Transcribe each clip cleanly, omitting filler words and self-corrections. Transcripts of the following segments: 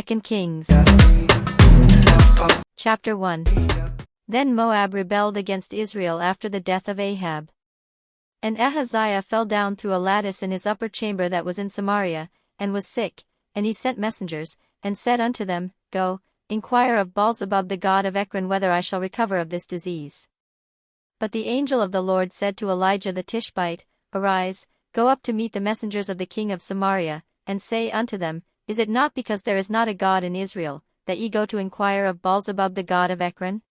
2 Kings. Chapter 1. Then Moab rebelled against Israel after the death of Ahab. And Ahaziah fell down through a lattice in his upper chamber that was in Samaria, and was sick, and he sent messengers, and said unto them, Go, inquire of Baalzebub the god of Ekron whether I shall recover of this disease. But the angel of the Lord said to Elijah the Tishbite, Arise, go up to meet the messengers of the king of Samaria, and say unto them, Is it not because there is not a God in Israel, that ye go to inquire of Baalzebub the god of Ekron?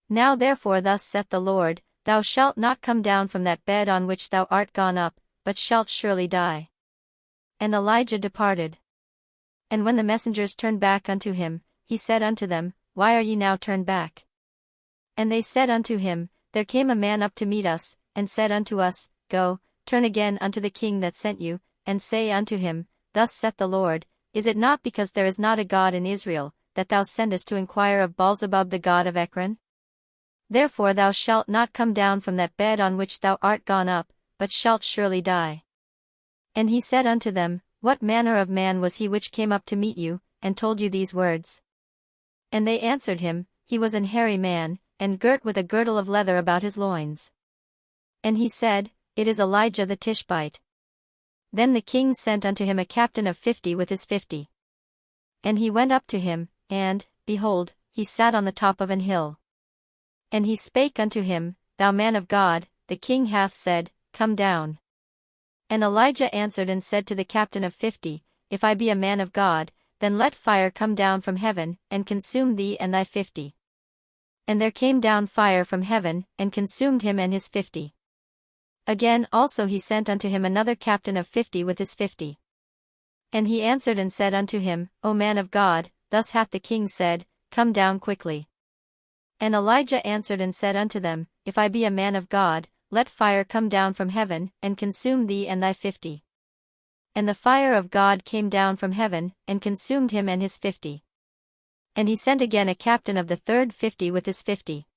Now therefore thus saith the Lord, Thou shalt not come down from that bed on which thou art gone up, but shalt surely die. And Elijah departed. And when the messengers turned back unto him, he said unto them, Why are ye now turned back? And they said unto him, There came a man up to meet us, and said unto us, Go, turn again unto the king that sent you, and say unto him, Thus saith the Lord, Is it not because there is not a God in Israel, that thou sendest to inquire of Baalzebub the god of Ekron? Therefore thou shalt not come down from that bed on which thou art gone up, but shalt surely die. And he said unto them, What manner of man was he which came up to meet you, and told you these words? And they answered him, He was an hairy man, and girt with a girdle of leather about his loins. And he said, It is Elijah the Tishbite. Then the king sent unto him a captain of 50 with his 50. And he went up to him, and, behold, he sat on the top of an hill. And he spake unto him, Thou man of God, the king hath said, Come down. And Elijah answered and said to the captain of 50, If I be a man of God, then let fire come down from heaven, and consume thee and thy 50. And there came down fire from heaven, and consumed him and his 50. Again also he sent unto him another captain of 50 with his 50. And he answered and said unto him, O man of God, thus hath the king said, Come down quickly. And Elijah answered and said unto them, If I be a man of God, let fire come down from heaven, and consume thee and thy 50. And the fire of God came down from heaven, and consumed him and his 50. And he sent again a captain of the third 50 with his 50.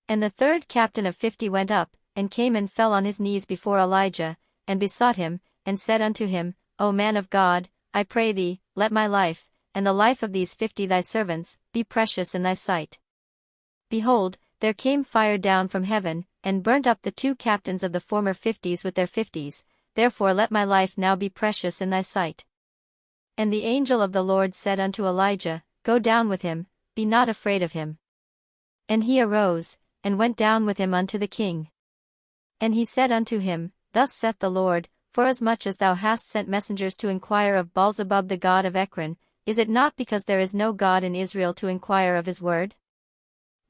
And the third captain of 50 went up, and came and fell on his knees before Elijah, and besought him, and said unto him, O man of God, I pray thee, let my life, and the life of these 50 thy servants, be precious in thy sight. Behold, there came fire down from heaven, and burnt up the 2 captains of the former 50s with their 50s, therefore let my life now be precious in thy sight. And the angel of the Lord said unto Elijah, Go down with him, be not afraid of him. And he arose, and went down with him unto the king. And he said unto him, Thus saith the Lord, Forasmuch as thou hast sent messengers to inquire of Baalzebub the god of Ekron, is it not because there is no God in Israel to inquire of his word?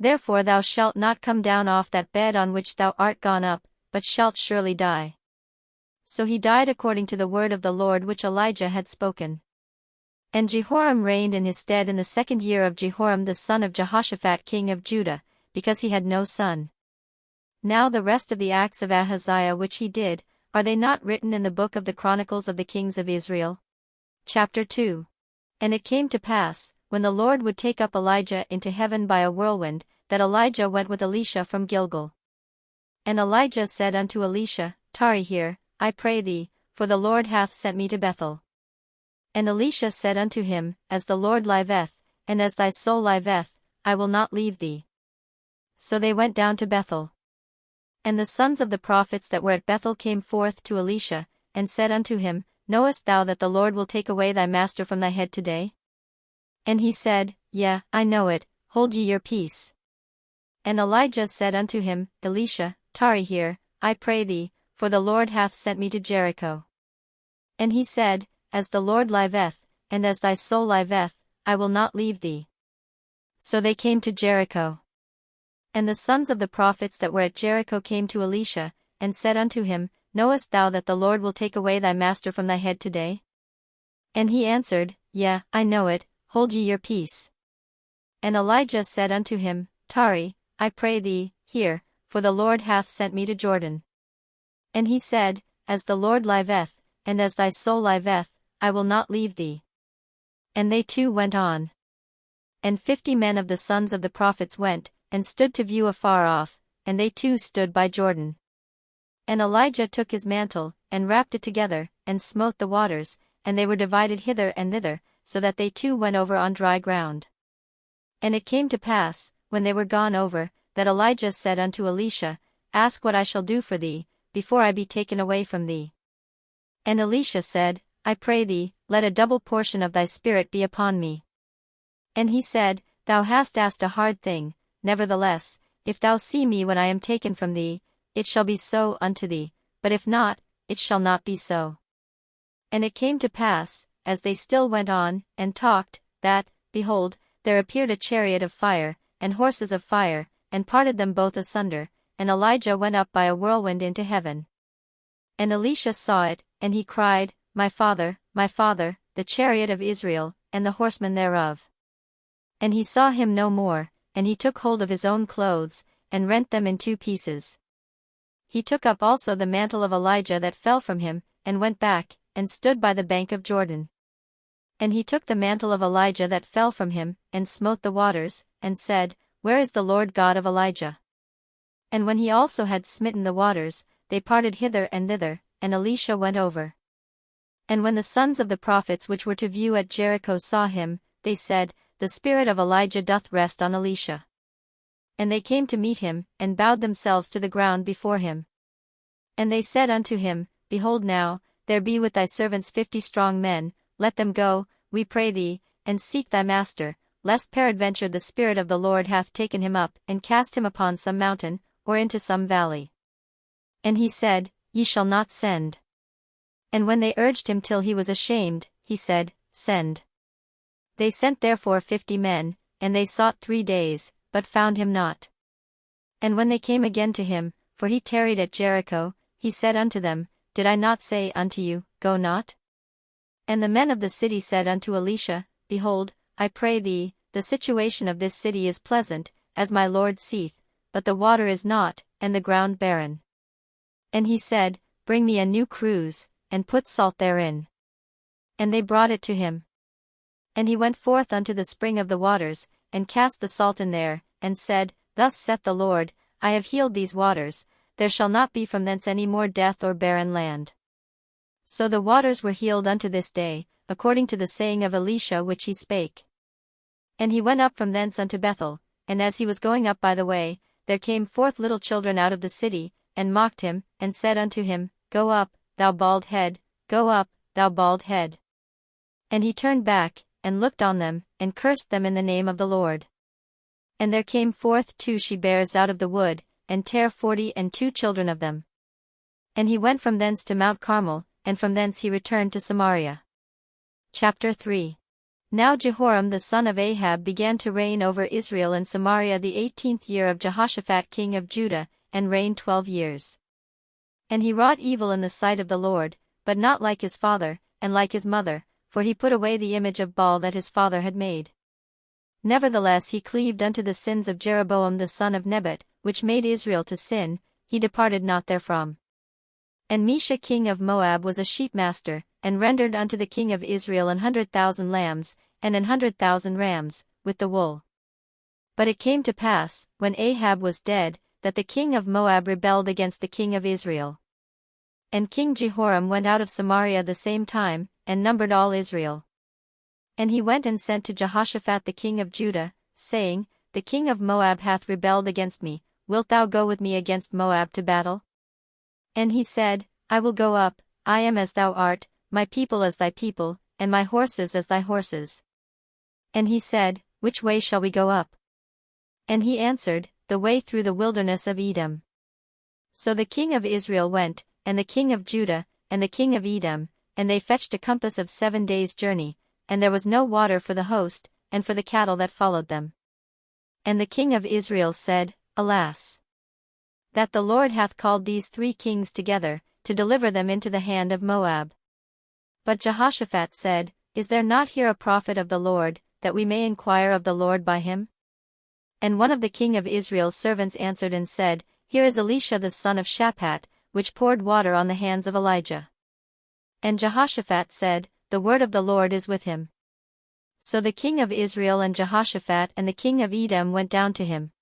Therefore thou shalt not come down off that bed on which thou art gone up, but shalt surely die. So he died according to the word of the Lord which Elijah had spoken. And Jehoram reigned in his stead in the 2nd year of Jehoram the son of Jehoshaphat king of Judah, because he had no son. Now the rest of the acts of Ahaziah which he did, are they not written in the book of the Chronicles of the Kings of Israel? Chapter 2. And it came to pass, when the Lord would take up Elijah into heaven by a whirlwind, that Elijah went with Elisha from Gilgal. And Elijah said unto Elisha, Tarry here, I pray thee, for the Lord hath sent me to Bethel. And Elisha said unto him, As the Lord liveth, and as thy soul liveth, I will not leave thee. So they went down to Bethel. And the sons of the prophets that were at Bethel came forth to Elisha, and said unto him, Knowest thou that the Lord will take away thy master from thy head today? And he said, Yea, I know it, hold ye your peace. And Elijah said unto him, Elisha, tarry here, I pray thee, for the Lord hath sent me to Jericho. And he said, As the Lord liveth, and as thy soul liveth, I will not leave thee. So they came to Jericho. And the sons of the prophets that were at Jericho came to Elisha, and said unto him, Knowest thou that the Lord will take away thy master from thy head today? And he answered, Yea, I know it, hold ye your peace. And Elijah said unto him, Tarry, I pray thee, here, for the Lord hath sent me to Jordan. And he said, As the Lord liveth, and as thy soul liveth, I will not leave thee. And they two went on. And 50 men of the sons of the prophets went, and stood to view afar off, and they too stood by Jordan. And Elijah took his mantle, and wrapped it together, and smote the waters, and they were divided hither and thither, so that they too went over on dry ground. And it came to pass, when they were gone over, that Elijah said unto Elisha, Ask what I shall do for thee, before I be taken away from thee. And Elisha said, I pray thee, let a double portion of thy spirit be upon me. And he said, Thou hast asked a hard thing, nevertheless, if thou see me when I am taken from thee, it shall be so unto thee, but if not, it shall not be so. And it came to pass, as they still went on, and talked, that, behold, there appeared a chariot of fire, and horses of fire, and parted them both asunder, and Elijah went up by a whirlwind into heaven. And Elisha saw it, and he cried, my father, the chariot of Israel, and the horsemen thereof. And he saw him no more, and he took hold of his own clothes, and rent them in two pieces. He took up also the mantle of Elijah that fell from him, and went back, and stood by the bank of Jordan. And he took the mantle of Elijah that fell from him, and smote the waters, and said, Where is the Lord God of Elijah? And when he also had smitten the waters, they parted hither and thither, and Elisha went over. And when the sons of the prophets which were to view at Jericho saw him, they said, The spirit of Elijah doth rest on Elisha. And they came to meet him, and bowed themselves to the ground before him. And they said unto him, Behold now, there be with thy servants 50 strong men, let them go, we pray thee, and seek thy master, lest peradventure the Spirit of the Lord hath taken him up, and cast him upon some mountain, or into some valley. And he said, Ye shall not send. And when they urged him till he was ashamed, he said, Send. They sent therefore 50 men, and they sought 3 days, but found him not. And when they came again to him, for he tarried at Jericho, he said unto them, Did I not say unto you, Go not? And the men of the city said unto Elisha, Behold, I pray thee, the situation of this city is pleasant, as my lord seeth, but the water is not, and the ground barren. And he said, Bring me a new cruse, and put salt therein. And they brought it to him. And he went forth unto the spring of the waters, and cast the salt in there, and said, Thus saith the Lord, I have healed these waters, there shall not be from thence any more death or barren land. So the waters were healed unto this day, according to the saying of Elisha which he spake. And he went up from thence unto Bethel, and as he was going up by the way, there came forth little children out of the city, and mocked him, and said unto him, Go up, thou bald head, go up, thou bald head. And he turned back, and looked on them, and cursed them in the name of the Lord. And there came forth 2 she-bears out of the wood, and tare 42 children of them. And he went from thence to Mount Carmel, and from thence he returned to Samaria. Chapter 3. Now Jehoram the son of Ahab began to reign over Israel and Samaria the 18th year of Jehoshaphat king of Judah, and reigned 12 years. And he wrought evil in the sight of the Lord, but not like his father, and like his mother, for he put away the image of Baal that his father had made. Nevertheless he cleaved unto the sins of Jeroboam the son of Nebat, which made Israel to sin, he departed not therefrom. And Mesha king of Moab was a sheepmaster, and rendered unto the king of Israel 100,000 lambs, and 100,000 rams, with the wool. But it came to pass, when Ahab was dead, that the king of Moab rebelled against the king of Israel. And King Jehoram went out of Samaria the same time, and numbered all Israel. And he went and sent to Jehoshaphat the king of Judah, saying, The king of Moab hath rebelled against me, wilt thou go with me against Moab to battle? And he said, I will go up, I am as thou art, my people as thy people, and my horses as thy horses. And he said, Which way shall we go up? And he answered, The way through the wilderness of Edom. So the king of Israel went, and the king of Judah, and the king of Edom, and they fetched a compass of 7 days' journey, and there was no water for the host, and for the cattle that followed them. And the king of Israel said, Alas! That the Lord hath called these 3 kings together, to deliver them into the hand of Moab. But Jehoshaphat said, Is there not here a prophet of the Lord, that we may inquire of the Lord by him? And one of the king of Israel's servants answered and said, Here is Elisha the son of Shaphat, which poured water on the hands of Elijah. And Jehoshaphat said, The word of the Lord is with him. So the king of Israel and Jehoshaphat and the king of Edom went down to him.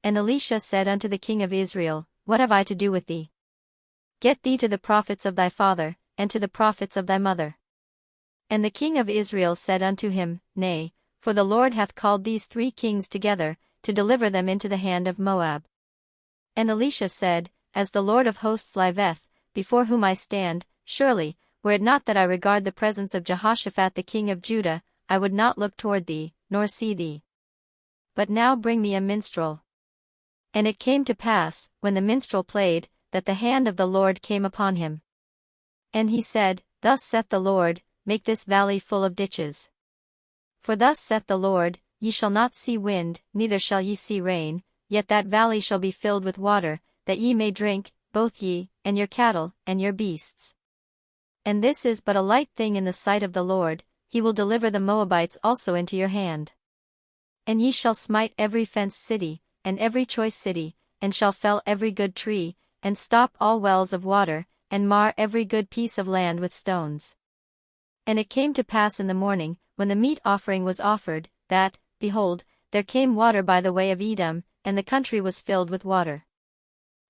And Elisha said unto the king of Israel, What have I to do with thee? Get thee to the prophets of thy father, and to the prophets of thy mother. And the king of Israel said unto him, Nay, for the Lord hath called these 3 kings together, to deliver them into the hand of Moab. And Elisha said, As the Lord of hosts liveth, before whom I stand, surely, were it not that I regard the presence of Jehoshaphat the king of Judah, I would not look toward thee, nor see thee. But now bring me a minstrel. And it came to pass, when the minstrel played, that the hand of the Lord came upon him. And he said, Thus saith the Lord, Make this valley full of ditches. For thus saith the Lord, Ye shall not see wind, neither shall ye see rain, yet that valley shall be filled with water, that ye may drink, both ye, and your cattle, and your beasts. And this is but a light thing in the sight of the Lord, he will deliver the Moabites also into your hand. And ye shall smite every fenced city, and every choice city, and shall fell every good tree, and stop all wells of water, and mar every good piece of land with stones. And it came to pass in the morning, when the meat offering was offered, that, behold, there came water by the way of Edom, and the country was filled with water.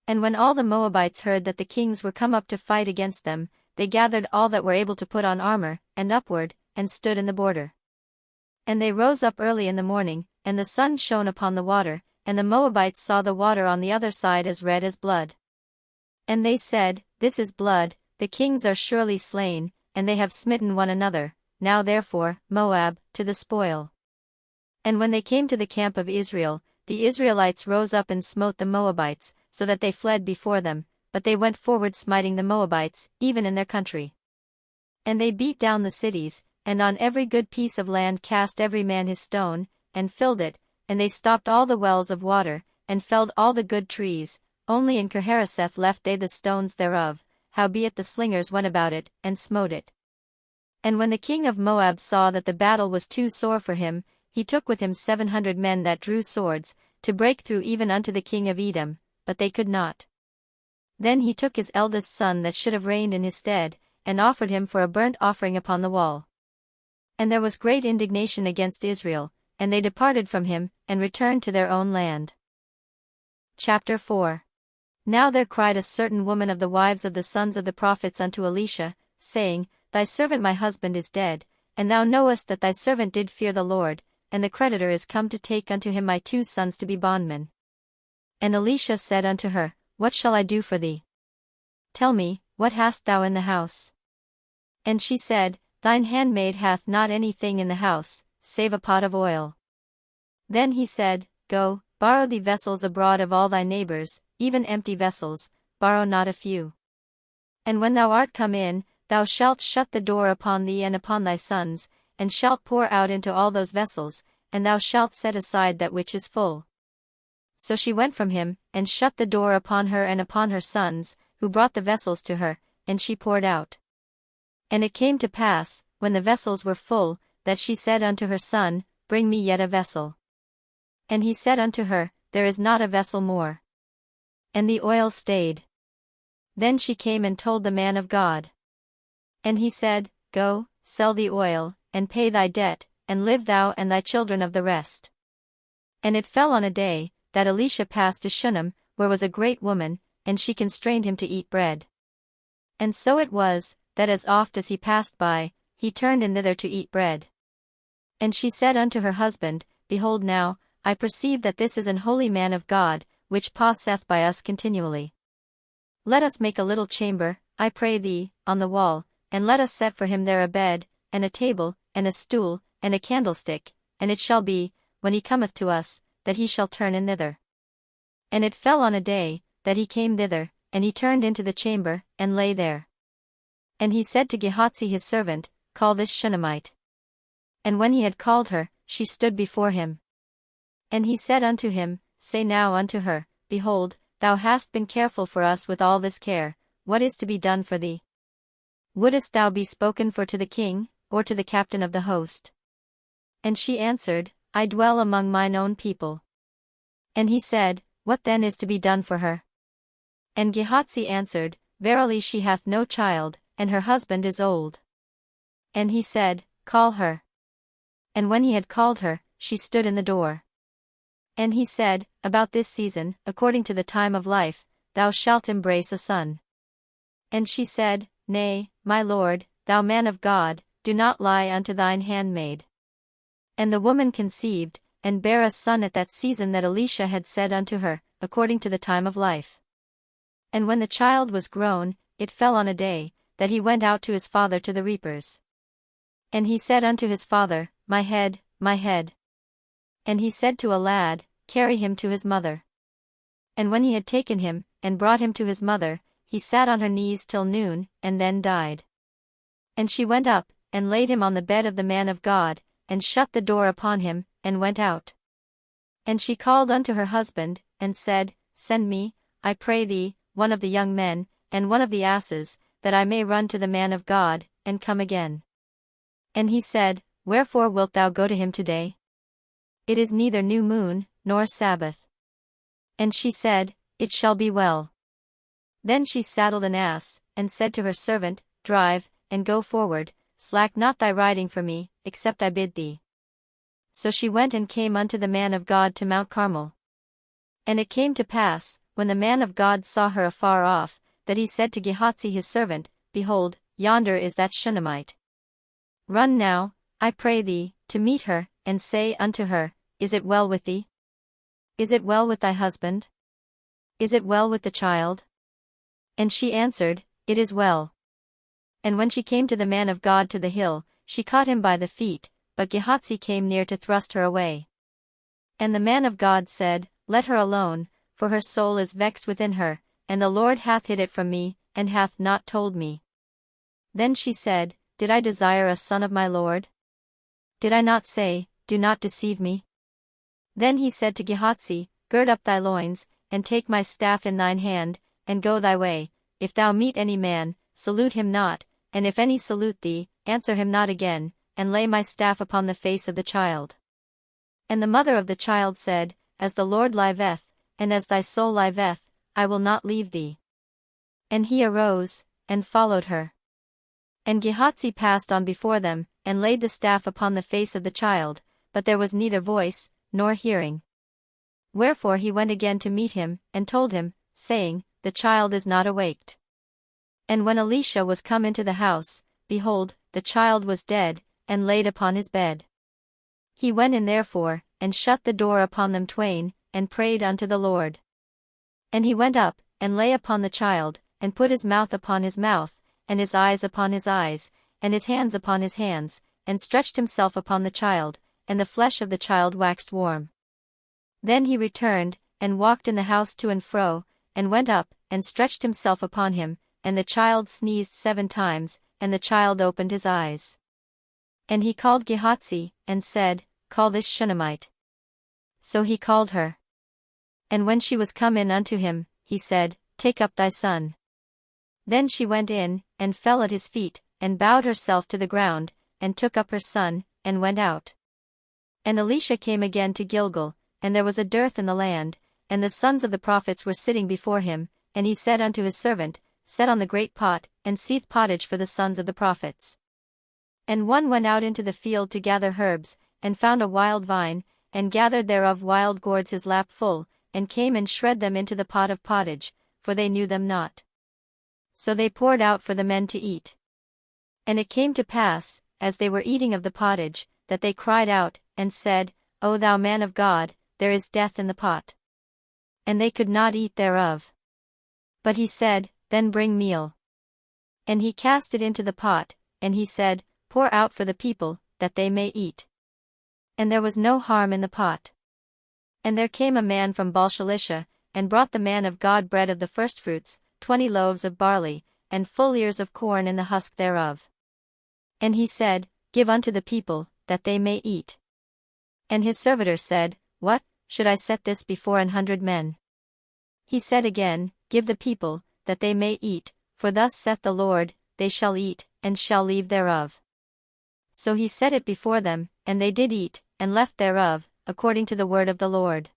And when all the Moabites heard that the kings were come up to fight against them, they gathered all that were able to put on armor, and upward, and stood in the border. And they rose up early in the morning, and the sun shone upon the water, and the Moabites saw the water on the other side as red as blood. And they said, This is blood, the kings are surely slain, and they have smitten one another, now therefore, Moab, to the spoil. And when they came to the camp of Israel, the Israelites rose up and smote the Moabites, so that they fled before them, but they went forward smiting the Moabites, even in their country. And they beat down the cities, and on every good piece of land cast every man his stone, and filled it, and they stopped all the wells of water, and felled all the good trees, only in Kirharaseth left they the stones thereof, howbeit the slingers went about it, and smote it. And when the king of Moab saw that the battle was too sore for him, he took with him 700 men that drew swords, to break through even unto the king of Edom, but they could not. Then he took his eldest son that should have reigned in his stead, and offered him for a burnt offering upon the wall. And there was great indignation against Israel, and they departed from him, and returned to their own land. Chapter 4. Now there cried a certain woman of the wives of the sons of the prophets unto Elisha, saying, Thy servant my husband is dead, and thou knowest that thy servant did fear the Lord, and the creditor is come to take unto him my 2 sons to be bondmen. And Elisha said unto her, What shall I do for thee? Tell me, what hast thou in the house? And she said, Thine handmaid hath not anything in the house, save a pot of oil. Then he said, Go, borrow thee vessels abroad of all thy neighbors, even empty vessels, borrow not a few. And when thou art come in, thou shalt shut the door upon thee and upon thy sons, and shalt pour out into all those vessels, and thou shalt set aside that which is full. So she went from him, and shut the door upon her and upon her sons, who brought the vessels to her, and she poured out. And it came to pass, when the vessels were full, that she said unto her son, Bring me yet a vessel. And he said unto her, There is not a vessel more. And the oil stayed. Then she came and told the man of God. And he said, Go, sell the oil, and pay thy debt, and live thou and thy children of the rest. And it fell on a day, that Elisha passed to Shunem, where was a great woman, and she constrained him to eat bread. And so it was, that as oft as he passed by, he turned in thither to eat bread. And she said unto her husband, Behold now, I perceive that this is an holy man of God, which passeth by us continually. Let us make a little chamber, I pray thee, on the wall, and let us set for him there a bed, and a table, and a stool, and a candlestick, and it shall be, when he cometh to us, that he shall turn in thither. And it fell on a day, that he came thither, and he turned into the chamber, and lay there. And he said to Gehazi his servant, Call this Shunammite. And when he had called her, she stood before him. And he said unto him, Say now unto her, Behold, thou hast been careful for us with all this care, what is to be done for thee? Wouldest thou be spoken for to the king, or to the captain of the host? And she answered, I dwell among mine own people. And he said, What then is to be done for her? And Gehazi answered, Verily she hath no child, and her husband is old. And he said, Call her. And when he had called her, she stood in the door. And he said, About this season, according to the time of life, thou shalt embrace a son. And she said, Nay, my lord, thou man of God, do not lie unto thine handmaid. And the woman conceived, and bare a son at that season that Elisha had said unto her, according to the time of life. And when the child was grown, it fell on a day, that he went out to his father to the reapers. And he said unto his father, My head, my head. And he said to a lad, Carry him to his mother. And when he had taken him, and brought him to his mother, he sat on her knees till noon, and then died. And she went up, and laid him on the bed of the man of God, and shut the door upon him, and went out. And she called unto her husband, and said, Send me, I pray thee, one of the young men, and one of the asses, that I may run to the man of God, and come again. And he said, Wherefore wilt thou go to him today? It is neither new moon, nor Sabbath. And she said, It shall be well. Then she saddled an ass, and said to her servant, Drive, and go forward, slack not thy riding for me, except I bid thee. So she went and came unto the man of God to Mount Carmel. And it came to pass, when the man of God saw her afar off, that he said to Gehazi his servant, Behold, yonder is that Shunammite. Run now, I pray thee, to meet her, and say unto her, Is it well with thee? Is it well with thy husband? Is it well with the child? And she answered, It is well. And when she came to the man of God to the hill, she caught him by the feet, but Gehazi came near to thrust her away. And the man of God said, Let her alone, for her soul is vexed within her, and the Lord hath hid it from me, and hath not told me. Then she said, Did I desire a son of my Lord? Did I not say, Do not deceive me? Then he said to Gehazi, Gird up thy loins, and take my staff in thine hand, and go thy way. If thou meet any man, salute him not, and if any salute thee, answer him not again, and lay my staff upon the face of the child. And the mother of the child said, As the Lord liveth, and as thy soul liveth, I will not leave thee. And he arose, and followed her. And Gehazi passed on before them, and laid the staff upon the face of the child, but there was neither voice, nor hearing. Wherefore he went again to meet him, and told him, saying, The child is not awaked. And when Elisha was come into the house, behold, the child was dead, and laid upon his bed. He went in therefore, and shut the door upon them twain, and prayed unto the Lord. And he went up, and lay upon the child, and put his mouth upon his mouth, and his eyes upon his eyes, and his hands upon his hands, and stretched himself upon the child, and the flesh of the child waxed warm. Then he returned, and walked in the house to and fro, and went up, and stretched himself upon him, and the child sneezed 7 times, and the child opened his eyes. And he called Gehazi, and said, Call this Shunammite. So he called her. And when she was come in unto him, he said, Take up thy son. Then she went in, and fell at his feet, and bowed herself to the ground, and took up her son, and went out. And Elisha came again to Gilgal, and there was a dearth in the land, and the sons of the prophets were sitting before him, and he said unto his servant, Set on the great pot, and seethe pottage for the sons of the prophets. And one went out into the field to gather herbs, and found a wild vine, and gathered thereof wild gourds his lap full, and came and shred them into the pot of pottage, for they knew them not. So they poured out for the men to eat. And it came to pass, as they were eating of the pottage, that they cried out, and said, O thou man of God, there is death in the pot. And they could not eat thereof. But he said, Then bring meal. And he cast it into the pot, and he said, Pour out for the people, that they may eat. And there was no harm in the pot. And there came a man from Baal-shalisha, and brought the man of God bread of the firstfruits, 20 loaves of barley, and full ears of corn in the husk thereof. And he said, Give unto the people, that they may eat. And his servitor said, What, should I set this before 100 men? He said again, Give the people, that they may eat, for thus saith the Lord, They shall eat, and shall leave thereof. So he set it before them, and they did eat, and left thereof, according to the word of the Lord.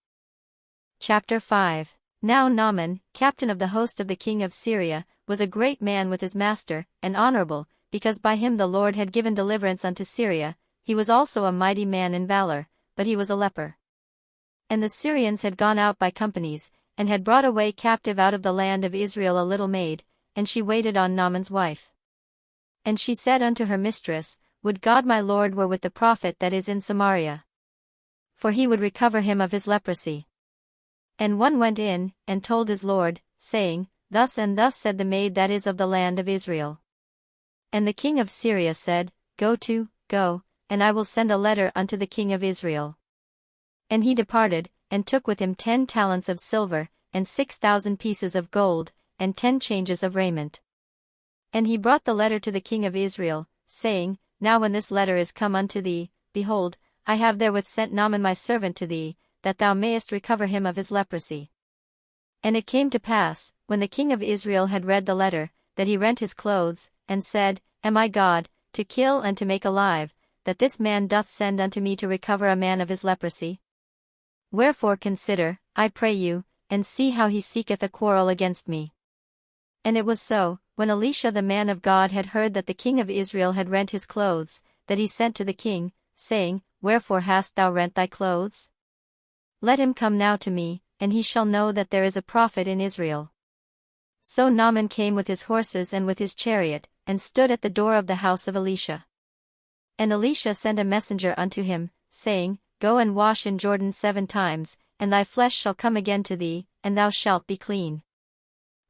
Chapter 5. Now Naaman, captain of the host of the king of Syria, was a great man with his master, and honorable, because by him the Lord had given deliverance unto Syria. He was also a mighty man in valor, but he was a leper. And the Syrians had gone out by companies, and had brought away captive out of the land of Israel a little maid, and she waited on Naaman's wife. And she said unto her mistress, Would God my Lord were with the prophet that is in Samaria. For he would recover him of his leprosy. And one went in, and told his lord, saying, Thus and thus said the maid that is of the land of Israel. And the king of Syria said, Go, and I will send a letter unto the king of Israel. And he departed, and took with him 10 talents of silver, and 6,000 pieces of gold, and 10 changes of raiment. And he brought the letter to the king of Israel, saying, Now when this letter is come unto thee, behold, I have therewith sent Naaman my servant to thee, that thou mayest recover him of his leprosy. And it came to pass, when the king of Israel had read the letter, that he rent his clothes, and said, Am I God, to kill and to make alive, that this man doth send unto me to recover a man of his leprosy? Wherefore consider, I pray you, and see how he seeketh a quarrel against me. And it was so, when Elisha the man of God had heard that the king of Israel had rent his clothes, that he sent to the king, saying, Wherefore hast thou rent thy clothes? Let him come now to me, and he shall know that there is a prophet in Israel. So Naaman came with his horses and with his chariot, and stood at the door of the house of Elisha. And Elisha sent a messenger unto him, saying, Go and wash in Jordan 7 times, and thy flesh shall come again to thee, and thou shalt be clean.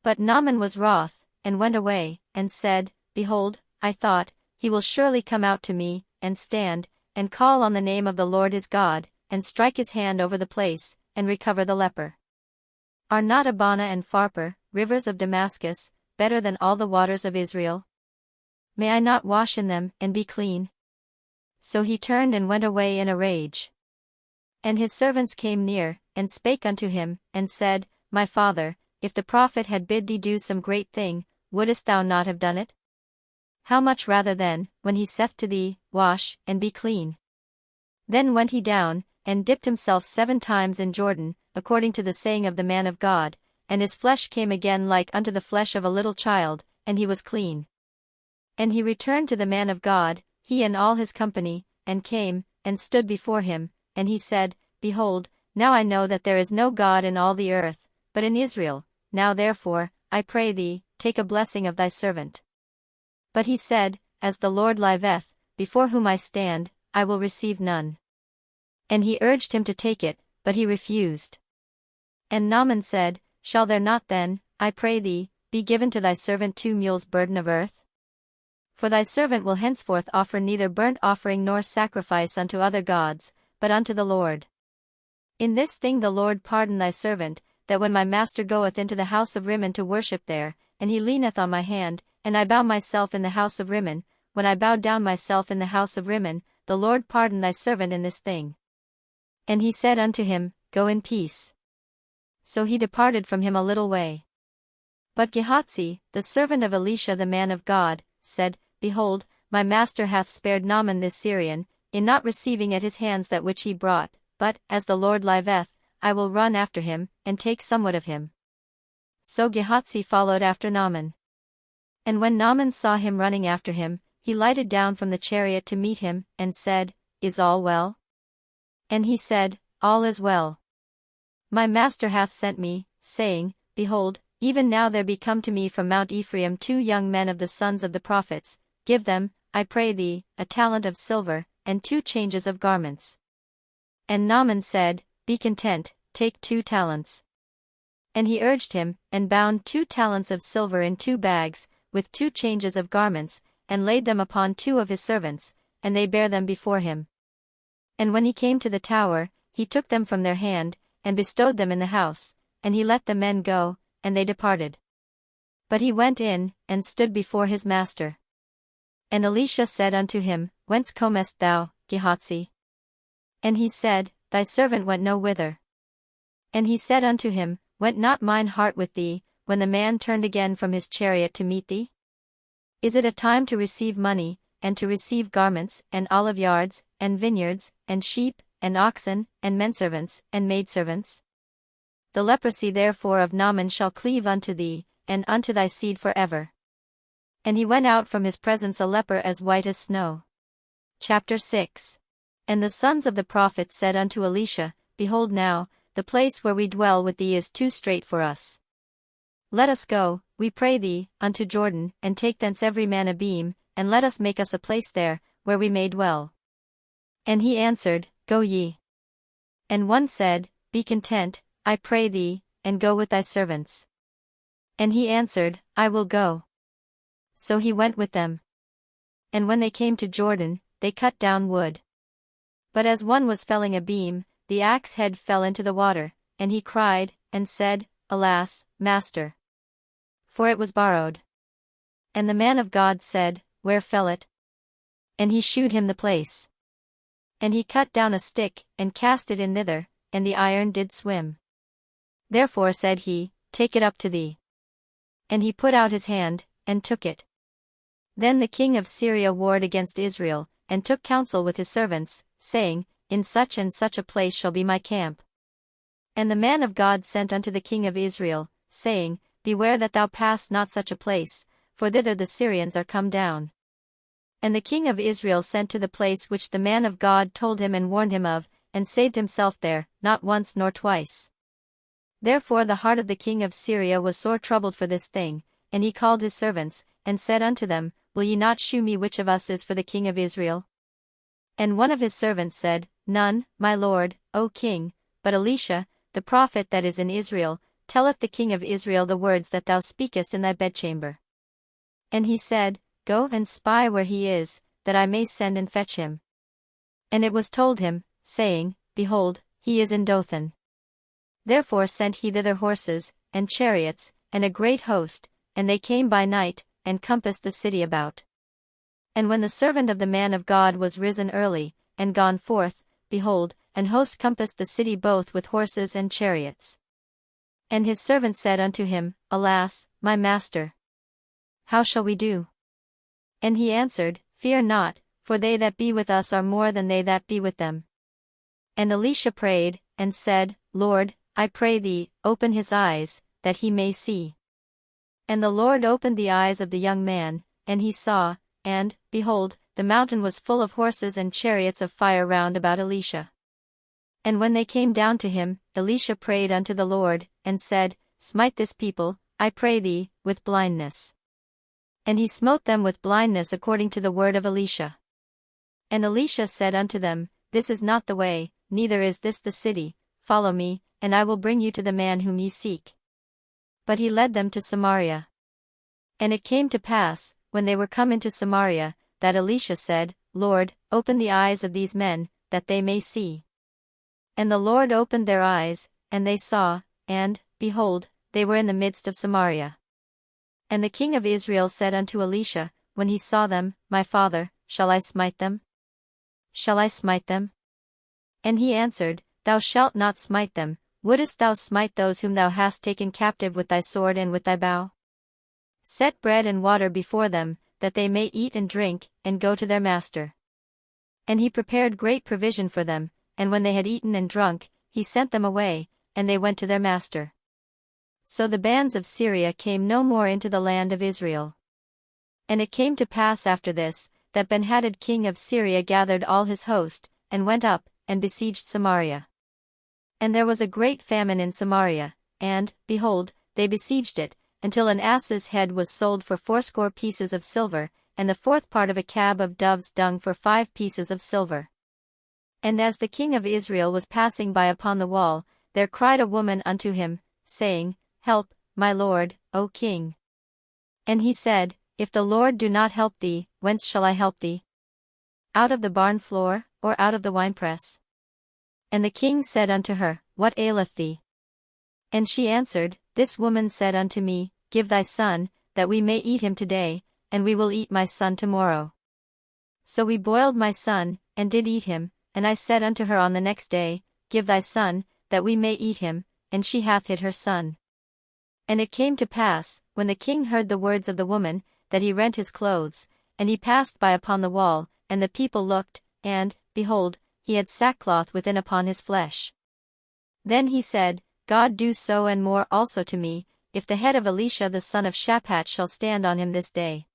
But Naaman was wroth, and went away, and said, Behold, I thought, he will surely come out to me, and stand, and call on the name of the Lord his God, and strike his hand over the place, and recover the leper. Are not Abana and Pharpar, rivers of Damascus, better than all the waters of Israel? May I not wash in them, and be clean? So he turned and went away in a rage. And his servants came near, and spake unto him, and said, My father, if the prophet had bid thee do some great thing, wouldest thou not have done it? How much rather then, when he saith to thee, Wash, and be clean? Then went he down, and dipped himself 7 times in Jordan, according to the saying of the man of God, and his flesh came again like unto the flesh of a little child, and he was clean. And he returned to the man of God, he and all his company, and came, and stood before him, and he said, Behold, now I know that there is no God in all the earth, but in Israel. Now therefore, I pray thee, take a blessing of thy servant. But he said, As the Lord liveth, before whom I stand, I will receive none. And he urged him to take it, but he refused. And Naaman said, Shall there not then, I pray thee, be given to thy servant 2 mules' burden of earth? For thy servant will henceforth offer neither burnt offering nor sacrifice unto other gods, but unto the Lord. In this thing the Lord pardon thy servant, that when my master goeth into the house of Rimmon to worship there, and he leaneth on my hand, and I bow myself in the house of Rimmon, when I bow down myself in the house of Rimmon, the Lord pardon thy servant in this thing. And he said unto him, Go in peace. So he departed from him a little way. But Gehazi, the servant of Elisha the man of God, said, Behold, my master hath spared Naaman this Syrian, in not receiving at his hands that which he brought, but, as the Lord liveth, I will run after him, and take somewhat of him. So Gehazi followed after Naaman. And when Naaman saw him running after him, he lighted down from the chariot to meet him, and said, Is all well? And he said, All is well. My master hath sent me, saying, Behold, even now there be come to me from Mount Ephraim 2 young men of the sons of the prophets, give them, I pray thee, a talent of silver, and 2 changes of garments. And Naaman said, Be content, take 2 talents. And he urged him, and bound 2 talents of silver in 2 bags, with 2 changes of garments, and laid them upon 2 of his servants, and they bare them before him. And when he came to the tower, he took them from their hand, and bestowed them in the house, and he let the men go, and they departed. But he went in, and stood before his master. And Elisha said unto him, Whence comest thou, Gehazi? And he said, Thy servant went no whither. And he said unto him, Went not mine heart with thee, when the man turned again from his chariot to meet thee? Is it a time to receive money, and to receive garments, and oliveyards, and vineyards, and sheep, and oxen, and menservants, and maidservants? The leprosy therefore of Naaman shall cleave unto thee, and unto thy seed forever. And he went out from his presence a leper as white as snow. Chapter 6. And the sons of the prophets said unto Elisha, Behold now, the place where we dwell with thee is too strait for us. Let us go, we pray thee, unto Jordan, and take thence every man a beam, and let us make us a place there, where we may dwell. And he answered, Go ye. And one said, Be content, I pray thee, and go with thy servants. And he answered, I will go. So he went with them. And when they came to Jordan, they cut down wood. But as one was felling a beam, the axe head fell into the water, and he cried, and said, Alas, master! For it was borrowed. And the man of God said, Where fell it? And he shewed him the place. And he cut down a stick, and cast it in thither, and the iron did swim. Therefore said he, Take it up to thee. And he put out his hand, and took it. Then the king of Syria warred against Israel, and took counsel with his servants, saying, In such and such a place shall be my camp. And the man of God sent unto the king of Israel, saying, Beware that thou pass not such a place, for thither the Syrians are come down. And the king of Israel sent to the place which the man of God told him and warned him of, and saved himself there, not once nor twice. Therefore the heart of the king of Syria was sore troubled for this thing, and he called his servants, and said unto them, Will ye not shew me which of us is for the king of Israel? And one of his servants said, None, my lord, O king, but Elisha, the prophet that is in Israel, telleth the king of Israel the words that thou speakest in thy bedchamber. And he said, Go and spy where he is, that I may send and fetch him. And it was told him, saying, Behold, he is in Dothan. Therefore sent he thither horses, and chariots, and a great host, and they came by night, and compassed the city about. And when the servant of the man of God was risen early, and gone forth, behold, an host compassed the city both with horses and chariots. And his servant said unto him, Alas, my master! How shall we do? And he answered, Fear not, for they that be with us are more than they that be with them. And Elisha prayed, and said, Lord, I pray thee, open his eyes, that he may see. And the Lord opened the eyes of the young man, and he saw, and, behold, the mountain was full of horses and chariots of fire round about Elisha. And when they came down to him, Elisha prayed unto the Lord, and said, Smite this people, I pray thee, with blindness. And he smote them with blindness according to the word of Elisha. And Elisha said unto them, This is not the way, neither is this the city, follow me, and I will bring you to the man whom ye seek. But he led them to Samaria. And it came to pass, when they were come into Samaria, that Elisha said, Lord, open the eyes of these men, that they may see. And the Lord opened their eyes, and they saw, and, behold, they were in the midst of Samaria. And the king of Israel said unto Elisha, when he saw them, My father, shall I smite them? Shall I smite them? And he answered, Thou shalt not smite them. Wouldest thou smite those whom thou hast taken captive with thy sword and with thy bow? Set bread and water before them, that they may eat and drink, and go to their master. And he prepared great provision for them, and when they had eaten and drunk, he sent them away, and they went to their master. So the bands of Syria came no more into the land of Israel. And it came to pass after this, that Benhadad king of Syria gathered all his host, and went up, and besieged Samaria. And there was a great famine in Samaria, and, behold, they besieged it, until an ass's head was sold for 80 pieces of silver, and the 4th part of a cab of dove's dung for 5 pieces of silver. And as the king of Israel was passing by upon the wall, there cried a woman unto him, saying, Help, my lord, O king. And he said, If the Lord do not help thee, whence shall I help thee? Out of the barn floor, or out of the winepress? And the king said unto her, What aileth thee? And she answered, This woman said unto me, Give thy son, that we may eat him today, and we will eat my son tomorrow. So we boiled my son, and did eat him, and I said unto her on the next day, Give thy son, that we may eat him, and she hath hid her son. And it came to pass, when the king heard the words of the woman, that he rent his clothes, and he passed by upon the wall, and the people looked, and, behold, he had sackcloth within upon his flesh. Then he said, God do so and more also to me, if the head of Elisha the son of Shaphat shall stand on him this day.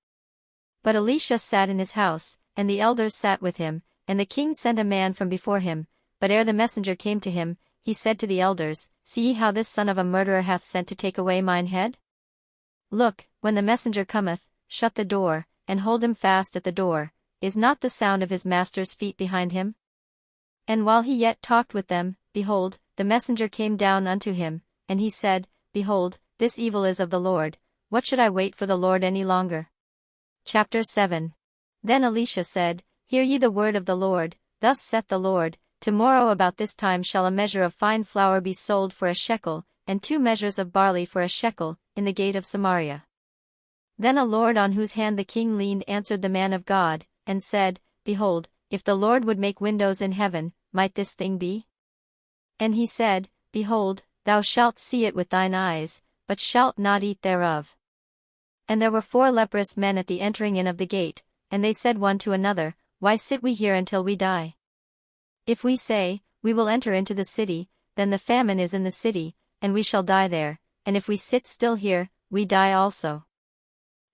But Elisha sat in his house, and the elders sat with him, and the king sent a man from before him, but ere the messenger came to him, he said to the elders, See ye how this son of a murderer hath sent to take away mine head? Look, when the messenger cometh, shut the door, and hold him fast at the door, is not the sound of his master's feet behind him? And while he yet talked with them, behold, the messenger came down unto him, and he said, Behold, this evil is of the Lord, what should I wait for the Lord any longer? Chapter 7. Then Elisha said, Hear ye the word of the Lord, thus saith the Lord, Tomorrow about this time shall a measure of fine flour be sold for a shekel, and 2 measures of barley for a shekel, in the gate of Samaria. Then a lord on whose hand the king leaned answered the man of God, and said, Behold, if the Lord would make windows in heaven, might this thing be? And he said, Behold, thou shalt see it with thine eyes, but shalt not eat thereof. And there were 4 leprous men at the entering in of the gate, and they said one to another, Why sit we here until we die? If we say, We will enter into the city, then the famine is in the city, and we shall die there, and if we sit still here, we die also.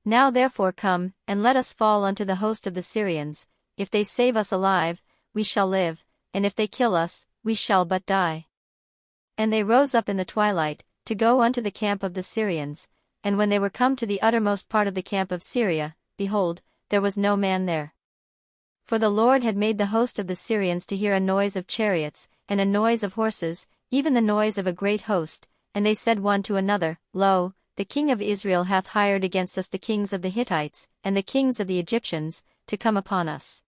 Now therefore come, and let us fall unto the host of the Syrians, if they save us alive, we shall live, and if they kill us, we shall but die. And they rose up in the twilight, to go unto the camp of the Syrians, and when they were come to the uttermost part of the camp of Syria, behold, there was no man there. For the Lord had made the host of the Syrians to hear a noise of chariots, and a noise of horses, even the noise of a great host, and they said one to another, Lo, the king of Israel hath hired against us the kings of the Hittites, and the kings of the Egyptians, to come upon us.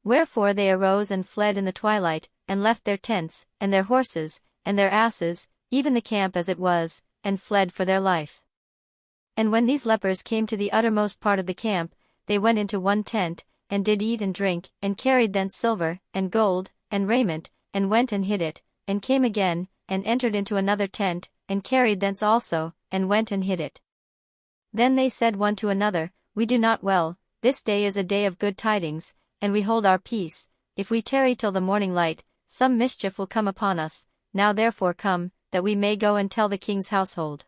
Wherefore they arose and fled in the twilight, and left their tents, and their horses, and their asses, even the camp as it was, and fled for their life. And when these lepers came to the uttermost part of the camp, they went into one tent, and did eat and drink, and carried thence silver, and gold, and raiment, and went and hid it, and came again, and entered into another tent, and carried thence also, and went and hid it. Then they said one to another, We do not well, this day is a day of good tidings, and we hold our peace, if we tarry till the morning light, some mischief will come upon us, now therefore come, that we may go and tell the king's household.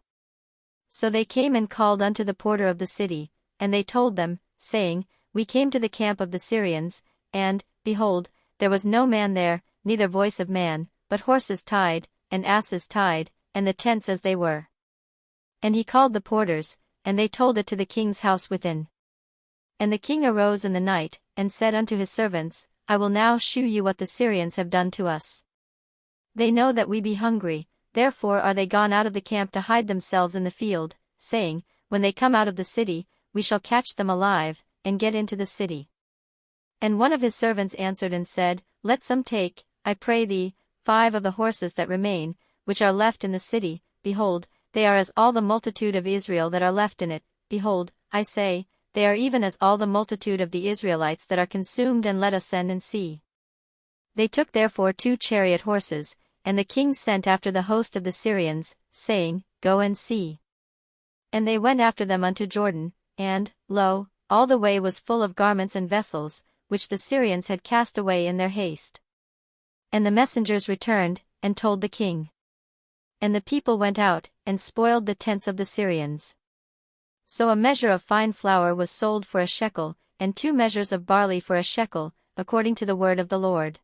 So they came and called unto the porter of the city, and they told them, saying, We came to the camp of the Syrians, and, behold, there was no man there, neither voice of man, but horses tied, and asses tied, and the tents as they were. And he called the porters, and they told it to the king's house within. And the king arose in the night, and said unto his servants, I will now shew you what the Syrians have done to us. They know that we be hungry, therefore are they gone out of the camp to hide themselves in the field, saying, When they come out of the city, we shall catch them alive, and get into the city. And one of his servants answered and said, Let some take, I pray thee, 5 of the horses that remain, which are left in the city, behold, they are as all the multitude of Israel that are left in it, behold, I say, they are even as all the multitude of the Israelites that are consumed, and let us send and see. They took therefore 2 chariot horses, and the king sent after the host of the Syrians, saying, Go and see. And they went after them unto Jordan, and, lo, all the way was full of garments and vessels, which the Syrians had cast away in their haste. And the messengers returned, and told the king. And the people went out, and spoiled the tents of the Syrians. So a measure of fine flour was sold for a shekel, and 2 measures of barley for a shekel, according to the word of the Lord.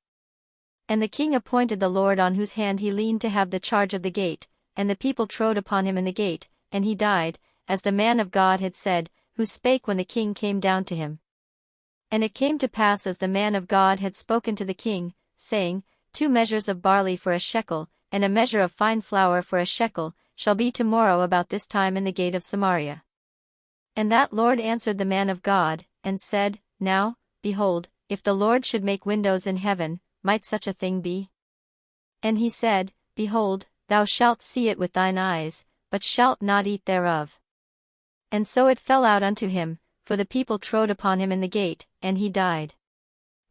And the king appointed the Lord on whose hand he leaned to have the charge of the gate, and the people trode upon him in the gate, and he died, as the man of God had said, who spake when the king came down to him. And it came to pass as the man of God had spoken to the king, saying, 2 measures of barley for a shekel, and a measure of fine flour for a shekel, shall be tomorrow about this time in the gate of Samaria. And that Lord answered the man of God, and said, Now, behold, if the Lord should make windows in heaven, might such a thing be? And he said, Behold, thou shalt see it with thine eyes, but shalt not eat thereof. And so it fell out unto him, for the people trode upon him in the gate, and he died.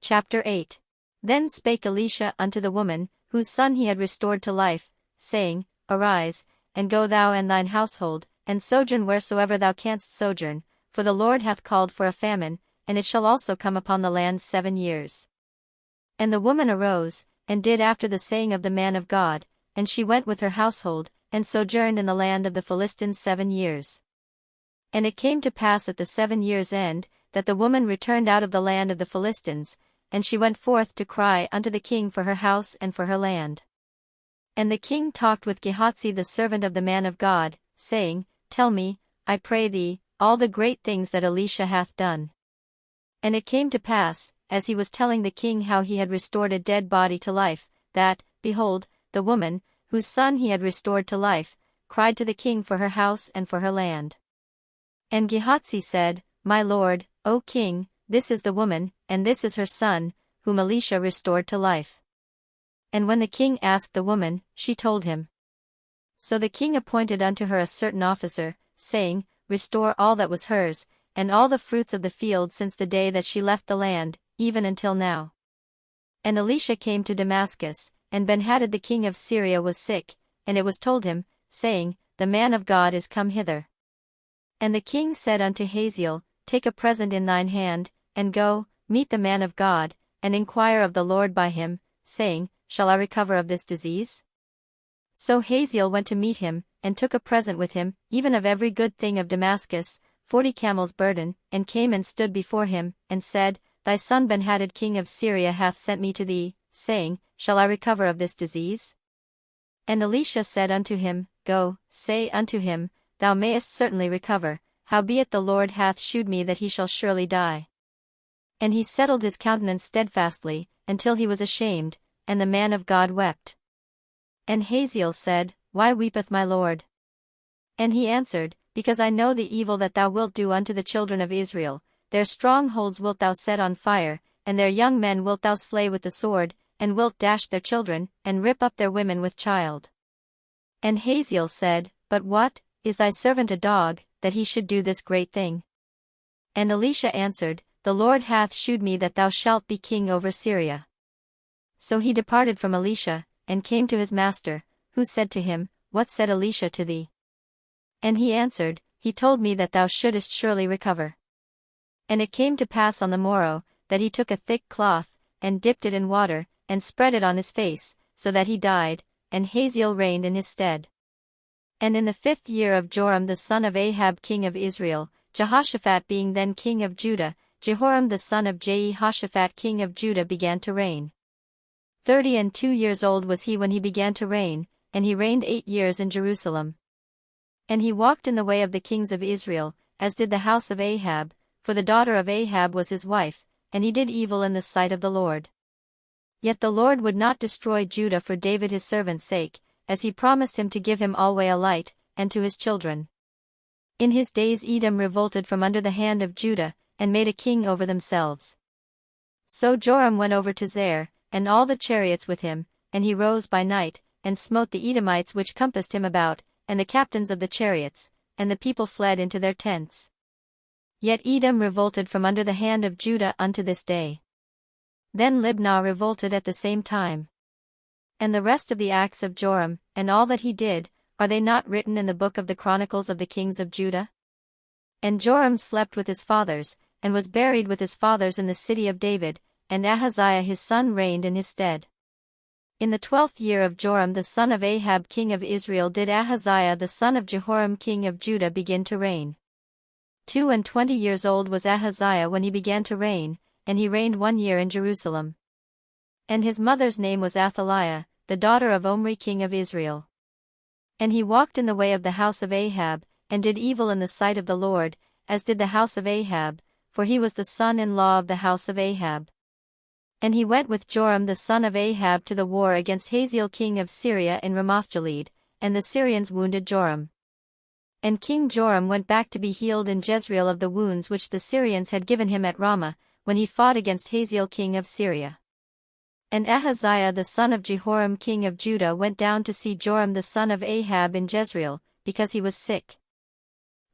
Chapter 8. Then spake Elisha unto the woman, whose son he had restored to life, saying, Arise, and go thou and thine household, and sojourn wheresoever thou canst sojourn, for the Lord hath called for a famine, and it shall also come upon the land 7 years. And the woman arose, and did after the saying of the man of God, and she went with her household, and sojourned in the land of the Philistines 7 years. And it came to pass at the 7 years' end, that the woman returned out of the land of the Philistines, and she went forth to cry unto the king for her house and for her land. And the king talked with Gehazi the servant of the man of God, saying, Tell me, I pray thee, all the great things that Elisha hath done. And it came to pass, as he was telling the king how he had restored a dead body to life, that, behold, the woman, whose son he had restored to life, cried to the king for her house and for her land. And Gehazi said, My lord, O king, this is the woman, and this is her son, whom Elisha restored to life. And when the king asked the woman, she told him. So the king appointed unto her a certain officer, saying, Restore all that was hers, and all the fruits of the field since the day that she left the land, even until now. And Elisha came to Damascus, and Benhadad the king of Syria was sick, and it was told him, saying, The man of God is come hither. And the king said unto Hazael, Take a present in thine hand, and go, meet the man of God, and inquire of the Lord by him, saying, Shall I recover of this disease? So Hazael went to meet him, and took a present with him, even of every good thing of Damascus, 40 camels' burden, and came and stood before him, and said, Thy son Benhadad king of Syria hath sent me to thee, saying, Shall I recover of this disease? And Elisha said unto him, Go, say unto him, Thou mayest certainly recover, howbeit the Lord hath shewed me that he shall surely die. And he settled his countenance steadfastly, until he was ashamed, and the man of God wept. And Hazael said, Why weepeth my lord? And he answered, Because I know the evil that thou wilt do unto the children of Israel, their strongholds wilt thou set on fire, and their young men wilt thou slay with the sword, and wilt dash their children, and rip up their women with child. And Hazael said, But what, is thy servant a dog, that he should do this great thing? And Elisha answered, The Lord hath shewed me that thou shalt be king over Syria. So he departed from Elisha, and came to his master, who said to him, What said Elisha to thee? And he answered, He told me that thou shouldest surely recover. And it came to pass on the morrow, that he took a thick cloth, and dipped it in water, and spread it on his face, so that he died, and Hazael reigned in his stead. And in the 5th year of Joram the son of Ahab king of Israel, Jehoshaphat being then king of Judah, Jehoram the son of Jehoshaphat king of Judah began to reign. 32 years old was he when he began to reign, and he reigned 8 years in Jerusalem. And he walked in the way of the kings of Israel, as did the house of Ahab, for the daughter of Ahab was his wife, and he did evil in the sight of the Lord. Yet the Lord would not destroy Judah for David his servant's sake, as he promised him to give him alway a light, and to his children. In his days Edom revolted from under the hand of Judah, and made a king over themselves. So Joram went over to Zair, and all the chariots with him, and he rose by night, and smote the Edomites which compassed him about, and the captains of the chariots, and the people fled into their tents. Yet Edom revolted from under the hand of Judah unto this day. Then Libnah revolted at the same time. And the rest of the acts of Joram, and all that he did, are they not written in the book of the Chronicles of the kings of Judah? And Joram slept with his fathers, and was buried with his fathers in the city of David, and Ahaziah his son reigned in his stead. In the 12th year of Joram the son of Ahab king of Israel did Ahaziah the son of Jehoram king of Judah begin to reign. 22 years old was Ahaziah when he began to reign, and he reigned 1 year in Jerusalem. And his mother's name was Athaliah, the daughter of Omri king of Israel. And he walked in the way of the house of Ahab, and did evil in the sight of the Lord, as did the house of Ahab, for he was the son-in-law of the house of Ahab. And he went with Joram the son of Ahab to the war against Hazael king of Syria in Ramoth-Gilead, and the Syrians wounded Joram. And King Joram went back to be healed in Jezreel of the wounds which the Syrians had given him at Ramah, when he fought against Hazael king of Syria. And Ahaziah the son of Jehoram king of Judah went down to see Joram the son of Ahab in Jezreel, because he was sick.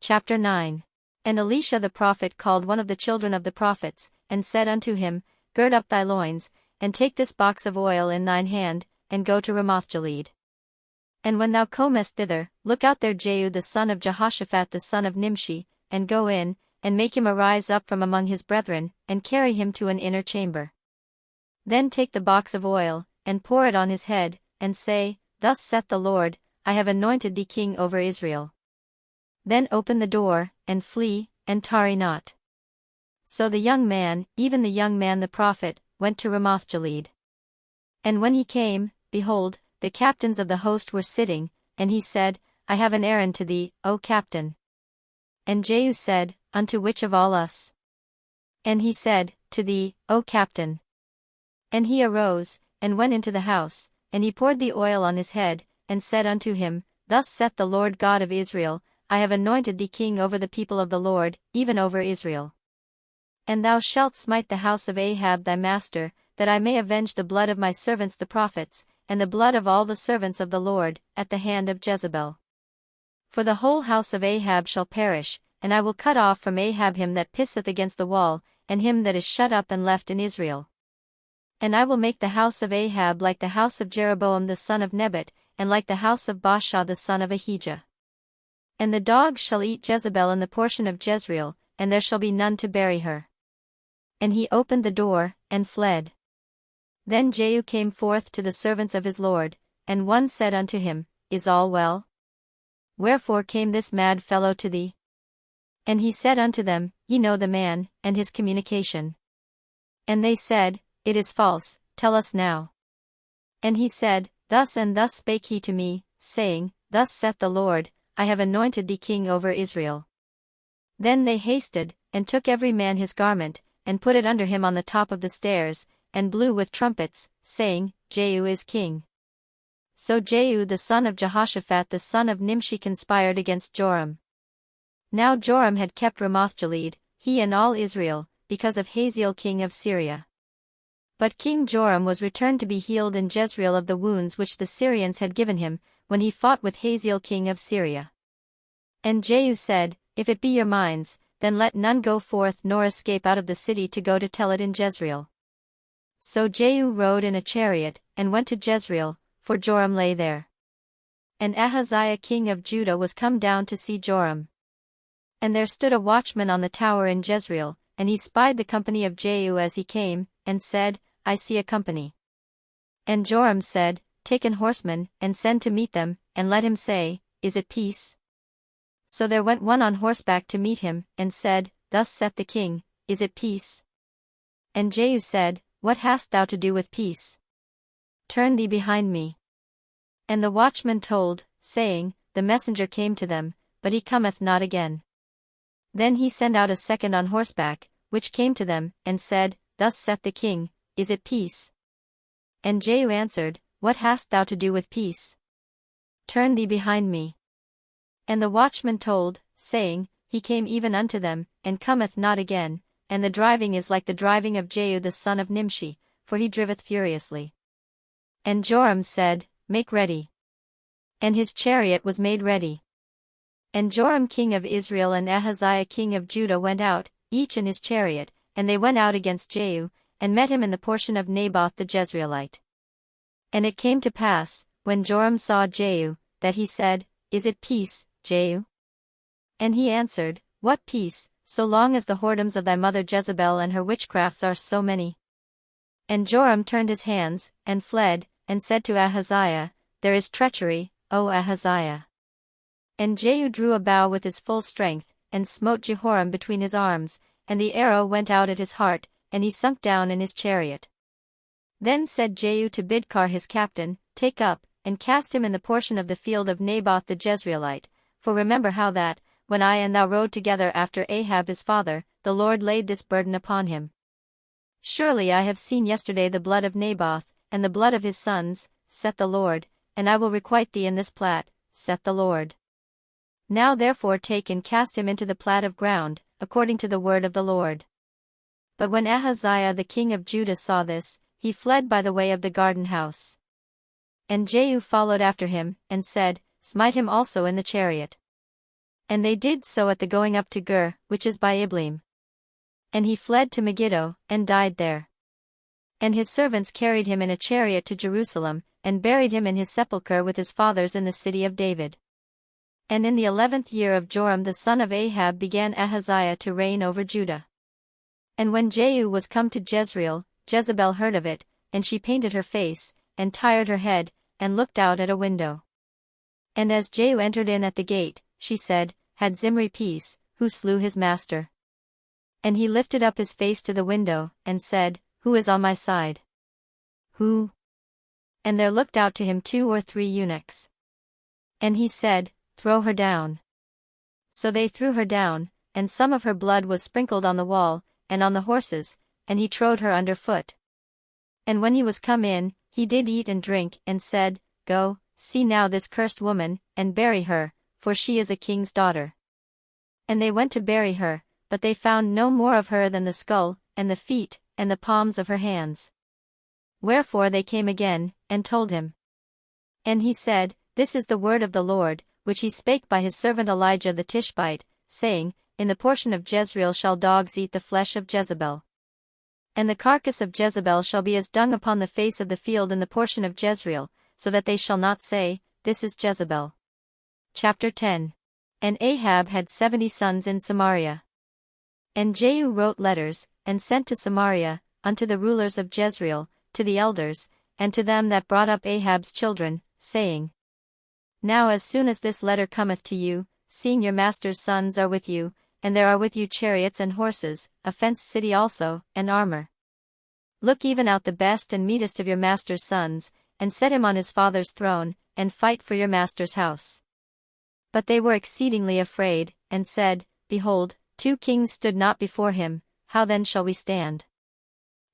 Chapter 9. And Elisha the prophet called one of the children of the prophets, and said unto him, Gird up thy loins, and take this box of oil in thine hand, and go to Ramoth-Gilead. And when thou comest thither, look out there Jehu the son of Jehoshaphat the son of Nimshi, and go in, and make him arise up from among his brethren, and carry him to an inner chamber. Then take the box of oil, and pour it on his head, and say, Thus saith the Lord, I have anointed thee king over Israel. Then open the door, and flee, and tarry not. So the young man, even the young man the prophet, went to Ramoth-Gilead. And when he came, behold, the captains of the host were sitting, and he said, I have an errand to thee, O captain. And Jehu said, Unto which of all us? And he said, To thee, O captain. And he arose, and went into the house, and he poured the oil on his head, and said unto him, Thus saith the Lord God of Israel, I have anointed thee king over the people of the Lord, even over Israel. And thou shalt smite the house of Ahab thy master, that I may avenge the blood of my servants the prophets, and the blood of all the servants of the Lord, at the hand of Jezebel. For the whole house of Ahab shall perish, and I will cut off from Ahab him that pisseth against the wall, and him that is shut up and left in Israel. And I will make the house of Ahab like the house of Jeroboam the son of Nebat, and like the house of Baasha the son of Ahijah. And the dogs shall eat Jezebel in the portion of Jezreel, and there shall be none to bury her. And he opened the door, and fled. Then Jehu came forth to the servants of his lord, and one said unto him, Is all well? Wherefore came this mad fellow to thee? And he said unto them, Ye know the man, and his communication. And they said, It is false, tell us now. And he said, Thus and thus spake he to me, saying, Thus saith the Lord, I have anointed thee king over Israel. Then they hasted, and took every man his garment, and put it under him on the top of the stairs, and blew with trumpets, saying, Jehu is king. So Jehu the son of Jehoshaphat the son of Nimshi conspired against Joram. Now Joram had kept Ramoth-Gilead, he and all Israel, because of Hazael king of Syria. But King Joram was returned to be healed in Jezreel of the wounds which the Syrians had given him, when he fought with Hazael king of Syria. And Jehu said, If it be your minds, then let none go forth nor escape out of the city to go to tell it in Jezreel. So Jehu rode in a chariot, and went to Jezreel, for Joram lay there. And Ahaziah king of Judah was come down to see Joram. And there stood a watchman on the tower in Jezreel, and he spied the company of Jehu as he came, and said, I see a company. And Joram said, Take an horseman, and send to meet them, and let him say, Is it peace? So there went one on horseback to meet him, and said, Thus saith the king, Is it peace? And Jehu said, What hast thou to do with peace? Turn thee behind me. And the watchman told, saying, The messenger came to them, but he cometh not again. Then he sent out a second on horseback, which came to them, and said, Thus saith the king, Is it peace? And Jehu answered, What hast thou to do with peace? Turn thee behind me. And the watchman told, saying, He came even unto them, and cometh not again, and the driving is like the driving of Jehu the son of Nimshi, for he driveth furiously. And Joram said, Make ready. And his chariot was made ready. And Joram king of Israel and Ahaziah king of Judah went out, each in his chariot, and they went out against Jehu, and met him in the portion of Naboth the Jezreelite. And it came to pass, when Joram saw Jehu, that he said, Is it peace, Jehu? And he answered, What peace, so long as the whoredoms of thy mother Jezebel and her witchcrafts are so many? And Joram turned his hands, and fled, and said to Ahaziah, There is treachery, O Ahaziah. And Jehu drew a bow with his full strength, and smote Jehoram between his arms, and the arrow went out at his heart, and he sunk down in his chariot. Then said Jehu to Bidkar his captain, Take up, and cast him in the portion of the field of Naboth the Jezreelite, for remember how that, when I and thou rode together after Ahab his father, the Lord laid this burden upon him. Surely I have seen yesterday the blood of Naboth, and the blood of his sons, saith the Lord, and I will requite thee in this plat, saith the Lord. Now therefore take and cast him into the plat of ground, according to the word of the Lord. But when Ahaziah the king of Judah saw this, he fled by the way of the garden house. And Jehu followed after him, and said, Smite him also in the chariot. And they did so at the going up to Gur, which is by Ibleam. And he fled to Megiddo, and died there. And his servants carried him in a chariot to Jerusalem, and buried him in his sepulchre with his fathers in the city of David. And in the 11th year of Joram the son of Ahab began Ahaziah to reign over Judah. And when Jehu was come to Jezreel, Jezebel heard of it, and she painted her face, and tired her head, and looked out at a window. And as Jehu entered in at the gate, she said, Had Zimri peace, who slew his master? And he lifted up his face to the window, and said, Who is on my side? Who? And there looked out to him 2 or 3 eunuchs. And he said, Throw her down. So they threw her down, and some of her blood was sprinkled on the wall, and on the horses, and he trode her under foot. And when he was come in, he did eat and drink, and said, Go, see now this cursed woman, and bury her, for she is a king's daughter. And they went to bury her, but they found no more of her than the skull, and the feet, and the palms of her hands. Wherefore they came again, and told him. And he said, This is the word of the Lord, which he spake by his servant Elijah the Tishbite, saying, In the portion of Jezreel shall dogs eat the flesh of Jezebel. And the carcass of Jezebel shall be as dung upon the face of the field in the portion of Jezreel, so that they shall not say, This is Jezebel. Chapter 10. And Ahab had 70 sons in Samaria. And Jehu wrote letters, and sent to Samaria, unto the rulers of Jezreel, to the elders, and to them that brought up Ahab's children, saying, Now as soon as this letter cometh to you, seeing your master's sons are with you, and there are with you chariots and horses, a fenced city also, and armor. Look even out the best and meetest of your master's sons, and set him on his father's throne, and fight for your master's house. But they were exceedingly afraid, and said, Behold, 2 kings stood not before him, how then shall we stand?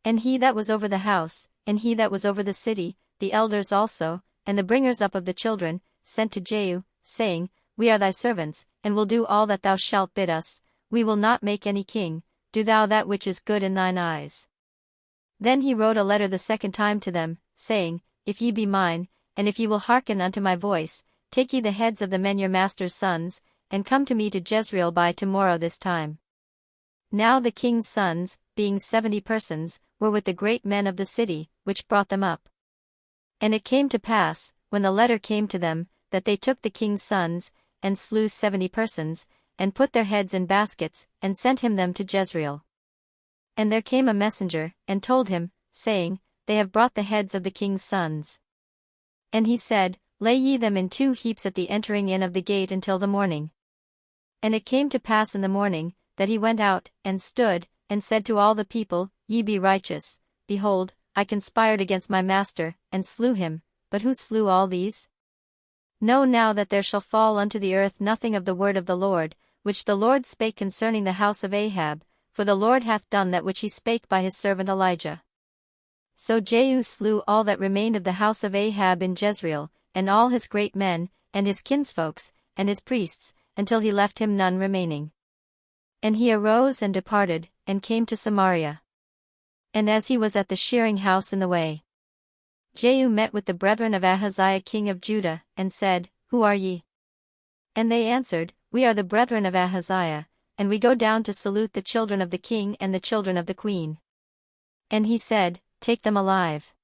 And he that was over the house, and he that was over the city, the elders also, and the bringers up of the children, sent to Jehu, saying, We are thy servants, and will do all that thou shalt bid us, we will not make any king, do thou that which is good in thine eyes. Then he wrote a letter the second time to them, saying, If ye be mine, and if ye will hearken unto my voice, take ye the heads of the men your master's sons, and come to me to Jezreel by tomorrow this time. Now the king's sons, being 70 persons, were with the great men of the city, which brought them up. And it came to pass, when the letter came to them, that they took the king's sons, and slew 70 persons, and put their heads in baskets, and sent him them to Jezreel. And there came a messenger, and told him, saying, They have brought the heads of the king's sons. And he said, Lay ye them in 2 heaps at the entering in of the gate until the morning. And it came to pass in the morning, that he went out, and stood, and said to all the people, Ye be righteous, behold, I conspired against my master, and slew him, but who slew all these? Know now that there shall fall unto the earth nothing of the word of the Lord, which the Lord spake concerning the house of Ahab, for the Lord hath done that which he spake by his servant Elijah. So Jehu slew all that remained of the house of Ahab in Jezreel, and all his great men, and his kinsfolks, and his priests, until he left him none remaining. And he arose and departed, and came to Samaria. And as he was at the shearing house in the way, Jehu met with the brethren of Ahaziah king of Judah, and said, Who are ye? And they answered, We are the brethren of Ahaziah, and we go down to salute the children of the king and the children of the queen. And he said, Take them alive.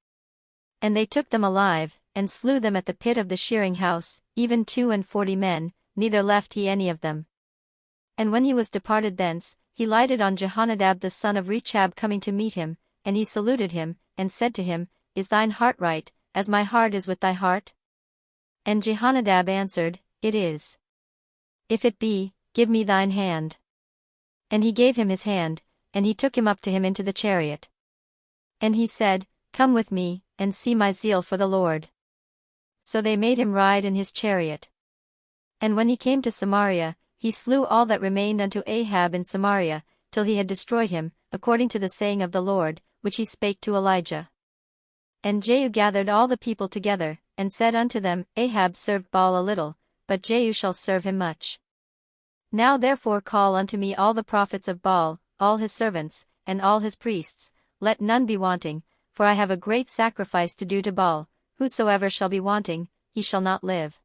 And they took them alive, and slew them at the pit of the shearing house, even 42 men, neither left he any of them. And when he was departed thence, he lighted on Jehonadab the son of Rechab coming to meet him, and he saluted him, and said to him, Is thine heart right, as my heart is with thy heart? And Jehonadab answered, It is. If it be, give me thine hand. And he gave him his hand, and he took him up to him into the chariot. And he said, Come with me, and see my zeal for the Lord. So they made him ride in his chariot. And when he came to Samaria, he slew all that remained unto Ahab in Samaria, till he had destroyed him, according to the saying of the Lord, which he spake to Elijah. And Jehu gathered all the people together, and said unto them, Ahab served Baal a little, but Jehu shall serve him much. Now therefore call unto me all the prophets of Baal, all his servants, and all his priests, let none be wanting, for I have a great sacrifice to do to Baal, whosoever shall be wanting, he shall not live.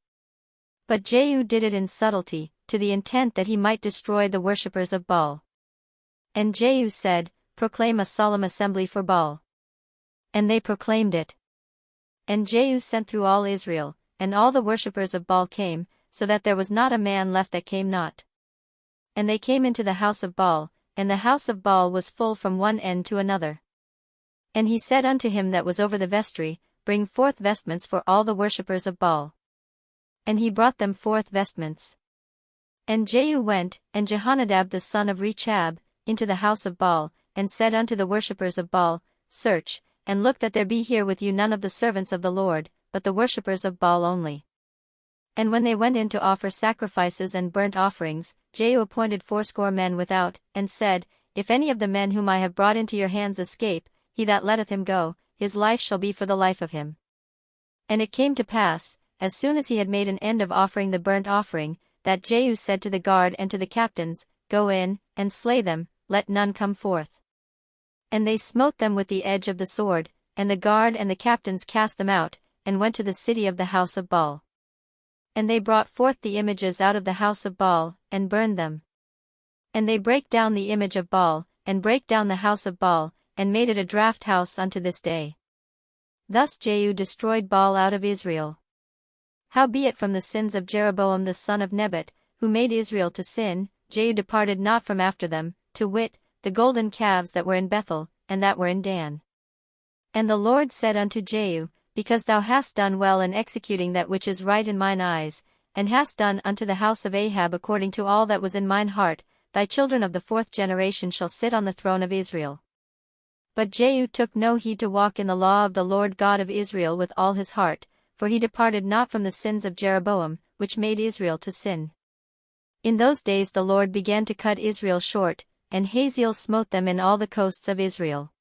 But Jehu did it in subtlety, to the intent that he might destroy the worshippers of Baal. And Jehu said, Proclaim a solemn assembly for Baal. And they proclaimed it. And Jehu sent through all Israel, and all the worshippers of Baal came, so that there was not a man left that came not. And they came into the house of Baal, and the house of Baal was full from one end to another. And he said unto him that was over the vestry, Bring forth vestments for all the worshippers of Baal. And he brought them forth vestments. And Jehu went, and Jehonadab the son of Rechab, into the house of Baal, and said unto the worshippers of Baal, Search, and look that there be here with you none of the servants of the Lord, but the worshippers of Baal only. And when they went in to offer sacrifices and burnt offerings, Jehu appointed 80 men without, and said, if any of the men whom I have brought into your hands escape, he that letteth him go, his life shall be for the life of him. And it came to pass, as soon as he had made an end of offering the burnt offering, that Jehu said to the guard and to the captains, Go in, and slay them, let none come forth. And they smote them with the edge of the sword, and the guard and the captains cast them out, and went to the city of the house of Baal. And they brought forth the images out of the house of Baal, and burned them. And they brake down the image of Baal, and brake down the house of Baal, and made it a draught house unto this day. Thus Jehu destroyed Baal out of Israel. Howbeit from the sins of Jeroboam the son of Nebat, who made Israel to sin, Jehu departed not from after them, to wit, the golden calves that were in Bethel, and that were in Dan. And the Lord said unto Jehu, Because thou hast done well in executing that which is right in mine eyes, and hast done unto the house of Ahab according to all that was in mine heart, thy children of the 4th generation shall sit on the throne of Israel. But Jehu took no heed to walk in the law of the Lord God of Israel with all his heart, for he departed not from the sins of Jeroboam, which made Israel to sin. In those days the Lord began to cut Israel short, and Hazael smote them in all the coasts of Israel.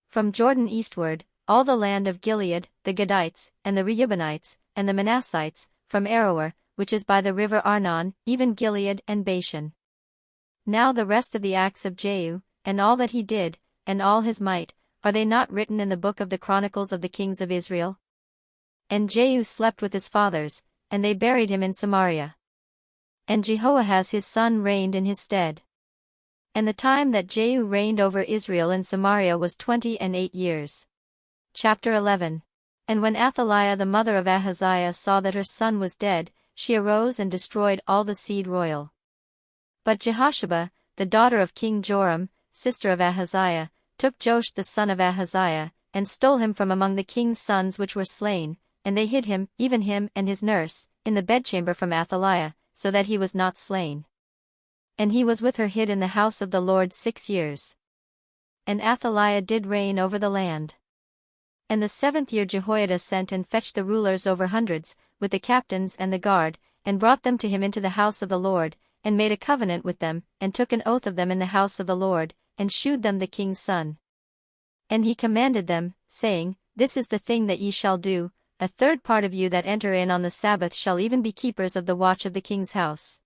From Jordan eastward, all the land of Gilead, the Gadites, and the Reubenites, and the Manassites, from Aroer, which is by the river Arnon, even Gilead and Bashan. Now the rest of the acts of Jehu, and all that he did, and all his might, are they not written in the book of the Chronicles of the kings of Israel? And Jehu slept with his fathers, and they buried him in Samaria. And Jehoahaz his son reigned in his stead. And the time that Jehu reigned over Israel in Samaria was 28 years. Chapter 11. And when Athaliah the mother of Ahaziah saw that her son was dead, she arose and destroyed all the seed royal. But Jehosheba, the daughter of King Joram, sister of Ahaziah, took Joash the son of Ahaziah, and stole him from among the king's sons which were slain, and they hid him, even him and his nurse, in the bedchamber from Athaliah, so that he was not slain. And he was with her hid in the house of the Lord 6 years. And Athaliah did reign over the land. And the 7th year Jehoiada sent and fetched the rulers over hundreds, with the captains and the guard, and brought them to him into the house of the Lord, and made a covenant with them, and took an oath of them in the house of the Lord, and shewed them the king's son. And he commanded them, saying, This is the thing that ye shall do, a 3rd part of you that enter in on the Sabbath shall even be keepers of the watch of the king's house.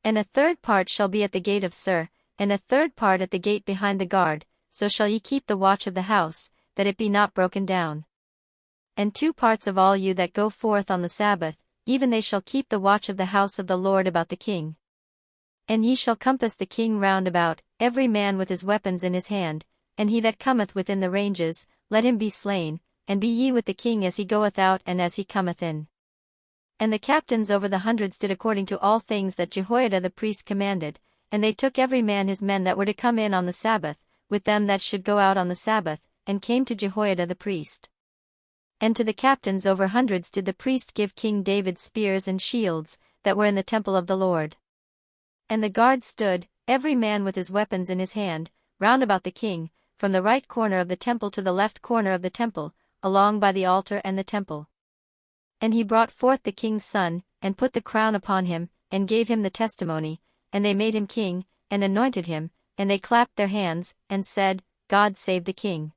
And a 3rd part shall be at the gate of Sur, and a 3rd part at the gate behind the guard, so shall ye keep the watch of the house, that it be not broken down. And 2 parts of all you that go forth on the Sabbath, even they shall keep the watch of the house of the Lord about the king. And ye shall compass the king round about, every man with his weapons in his hand, and he that cometh within the ranges, let him be slain, and be ye with the king as he goeth out and as he cometh in. And the captains over the hundreds did according to all things that Jehoiada the priest commanded, and they took every man his men that were to come in on the Sabbath, with them that should go out on the Sabbath, and came to Jehoiada the priest. And to the captains over hundreds did the priest give King David spears and shields, that were in the temple of the Lord. And the guard stood, every man with his weapons in his hand, round about the king, from the right corner of the temple to the left corner of the temple, along by the altar and the temple. And he brought forth the king's son, and put the crown upon him, and gave him the testimony, and they made him king, and anointed him, and they clapped their hands, and said, God save the king.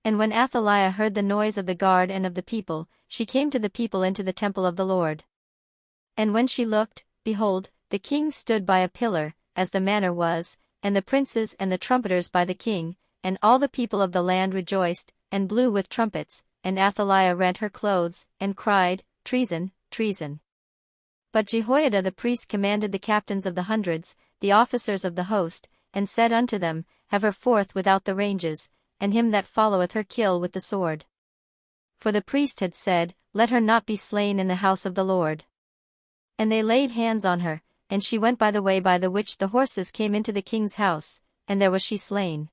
And when Athaliah heard the noise of the guard and of the people, she came to the people into the temple of the Lord. And when she looked, behold, the king stood by a pillar, as the manner was, and the princes and the trumpeters by the king, and all the people of the land rejoiced, and blew with trumpets, and Athaliah rent her clothes, and cried, Treason, treason. But Jehoiada the priest commanded the captains of the hundreds, the officers of the host, and said unto them, Have her forth without the ranges, and him that followeth her kill with the sword. For the priest had said, Let her not be slain in the house of the Lord. And they laid hands on her, and she went by the way by the which the horses came into the king's house, and there was she slain.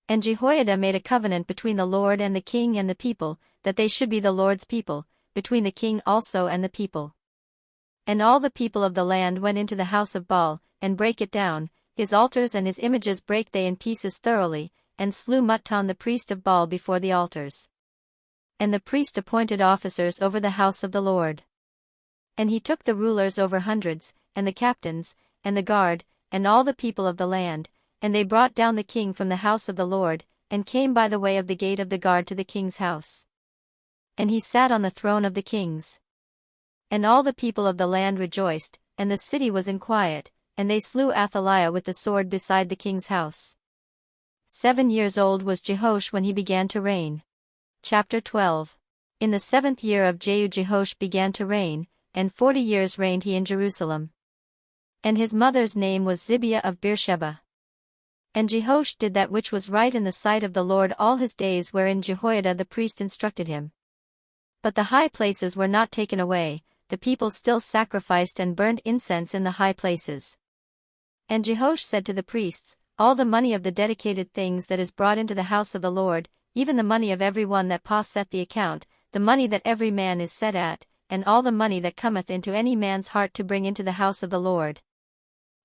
And Jehoiada made a covenant between the Lord and the king and the people, that they should be the Lord's people, between the king also and the people. And all the people of the land went into the house of Baal, and brake it down, his altars and his images brake they in pieces thoroughly, and slew Muttan the priest of Baal before the altars. And the priest appointed officers over the house of the Lord. And he took the rulers over hundreds, and the captains, and the guard, and all the people of the land, and they brought down the king from the house of the Lord, and came by the way of the gate of the guard to the king's house. And he sat on the throne of the kings. And all the people of the land rejoiced, and the city was in quiet, and they slew Athaliah with the sword beside the king's house. 7 years old was Jehoash when he began to reign. Chapter 12. In the 7th year of Jehoash began to reign, and 40 years reigned he in Jerusalem. And his mother's name was Zibiah of Beersheba. And Jehoash did that which was right in the sight of the Lord all his days wherein Jehoiada the priest instructed him. But the high places were not taken away, the people still sacrificed and burned incense in the high places. And Jehoash said to the priests, all the money of the dedicated things that is brought into the house of the Lord, even the money of every one that passeth the account, the money that every man is set at, and all the money that cometh into any man's heart to bring into the house of the Lord.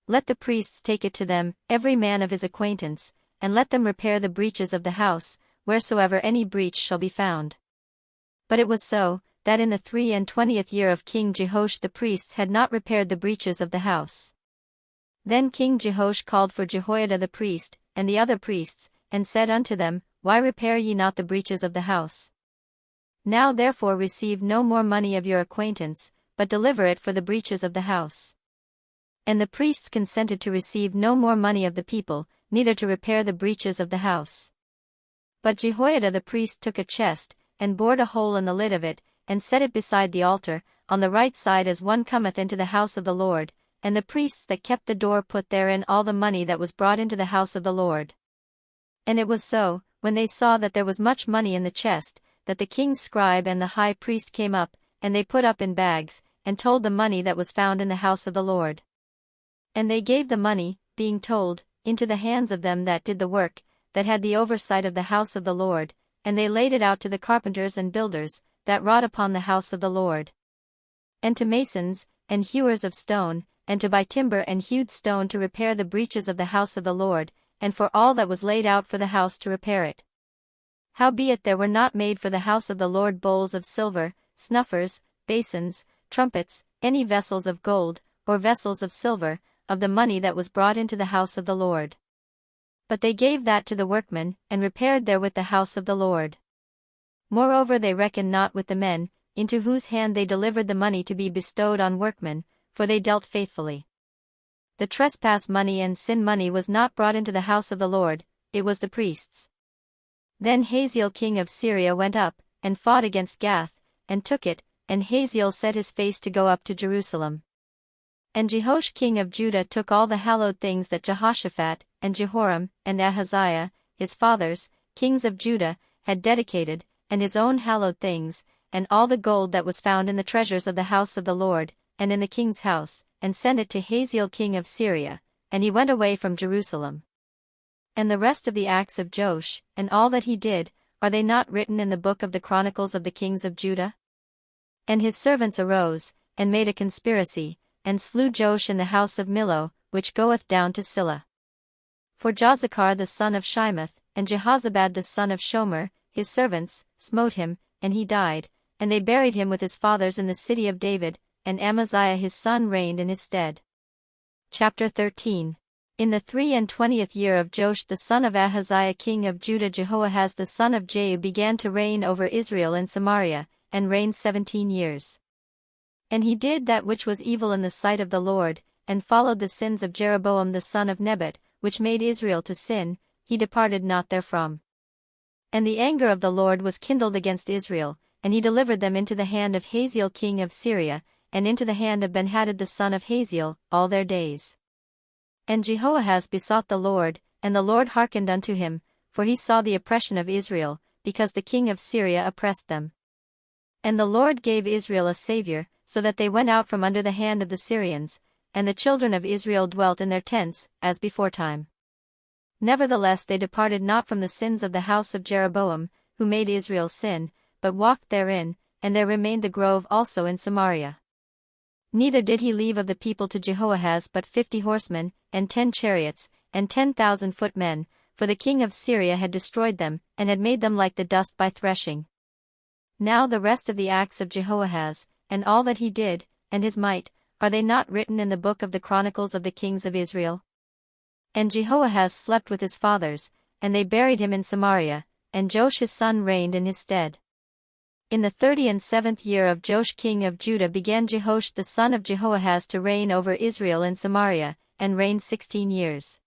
Let the priests take it to them, every man of his acquaintance, and let them repair the breaches of the house, wheresoever any breach shall be found. But it was so, that in the 23rd year of King Jehoash the priests had not repaired the breaches of the house. Then King Jehoash called for Jehoiada the priest, and the other priests, and said unto them, why repair ye not the breaches of the house? Now therefore receive no more money of your acquaintance, but deliver it for the breaches of the house. And the priests consented to receive no more money of the people, neither to repair the breaches of the house. But Jehoiada the priest took a chest, and bored a hole in the lid of it, and set it beside the altar, on the right side as one cometh into the house of the Lord, and the priests that kept the door put therein all the money that was brought into the house of the Lord. And it was so, when they saw that there was much money in the chest, that the king's scribe and the high priest came up, and they put up in bags, and told the money that was found in the house of the Lord. And they gave the money, being told, into the hands of them that did the work, that had the oversight of the house of the Lord, and they laid it out to the carpenters and builders, that wrought upon the house of the Lord. And to masons, and hewers of stone, and to buy timber and hewed stone to repair the breaches of the house of the Lord, and for all that was laid out for the house to repair it. Howbeit there were not made for the house of the Lord bowls of silver, snuffers, basins, trumpets, any vessels of gold, or vessels of silver, of the money that was brought into the house of the Lord. But they gave that to the workmen, and repaired therewith the house of the Lord. Moreover they reckoned not with the men, into whose hand they delivered the money to be bestowed on workmen, for they dealt faithfully. The trespass money and sin money was not brought into the house of the Lord, it was the priests. Then Hazael king of Syria went up, and fought against Gath, and took it, and Hazael set his face to go up to Jerusalem. And Jehoash king of Judah took all the hallowed things that Jehoshaphat, and Jehoram, and Ahaziah, his fathers, kings of Judah, had dedicated, and his own hallowed things, and all the gold that was found in the treasures of the house of the Lord, and in the king's house, and sent it to Hazael king of Syria, and he went away from Jerusalem. And the rest of the acts of Joash, and all that he did, are they not written in the book of the Chronicles of the kings of Judah? And his servants arose, and made a conspiracy, and slew Joash in the house of Millo, which goeth down to Silla. For Jozachar the son of Shimeth, and Jehozabad the son of Shomer, his servants, smote him, and he died, and they buried him with his fathers in the city of David, and Amaziah his son reigned in his stead. Chapter 13. In the 23rd year of Joash the son of Ahaziah king of Judah, Jehoahaz the son of Jehu began to reign over Israel in Samaria, and reigned 17 years. And he did that which was evil in the sight of the Lord, and followed the sins of Jeroboam the son of Nebat, which made Israel to sin, he departed not therefrom. And the anger of the Lord was kindled against Israel, and he delivered them into the hand of Hazael king of Syria, and into the hand of Benhadad the son of Hazael, all their days. And Jehoahaz besought the Lord, and the Lord hearkened unto him, for he saw the oppression of Israel, because the king of Syria oppressed them. And the Lord gave Israel a Saviour, so that they went out from under the hand of the Syrians, and the children of Israel dwelt in their tents, as beforetime. Nevertheless they departed not from the sins of the house of Jeroboam, who made Israel sin, but walked therein, and there remained the grove also in Samaria. Neither did he leave of the people to Jehoahaz but 50 horsemen, and 10 chariots, and 10,000 footmen, for the king of Syria had destroyed them, and had made them like the dust by threshing. Now the rest of the acts of Jehoahaz, and all that he did, and his might, are they not written in the book of the Chronicles of the kings of Israel? And Jehoahaz slept with his fathers, and they buried him in Samaria, and Joash his son reigned in his stead. In the 37th year of Joash king of Judah began Jehoash the son of Jehoahaz to reign over Israel in Samaria, and reigned 16 years.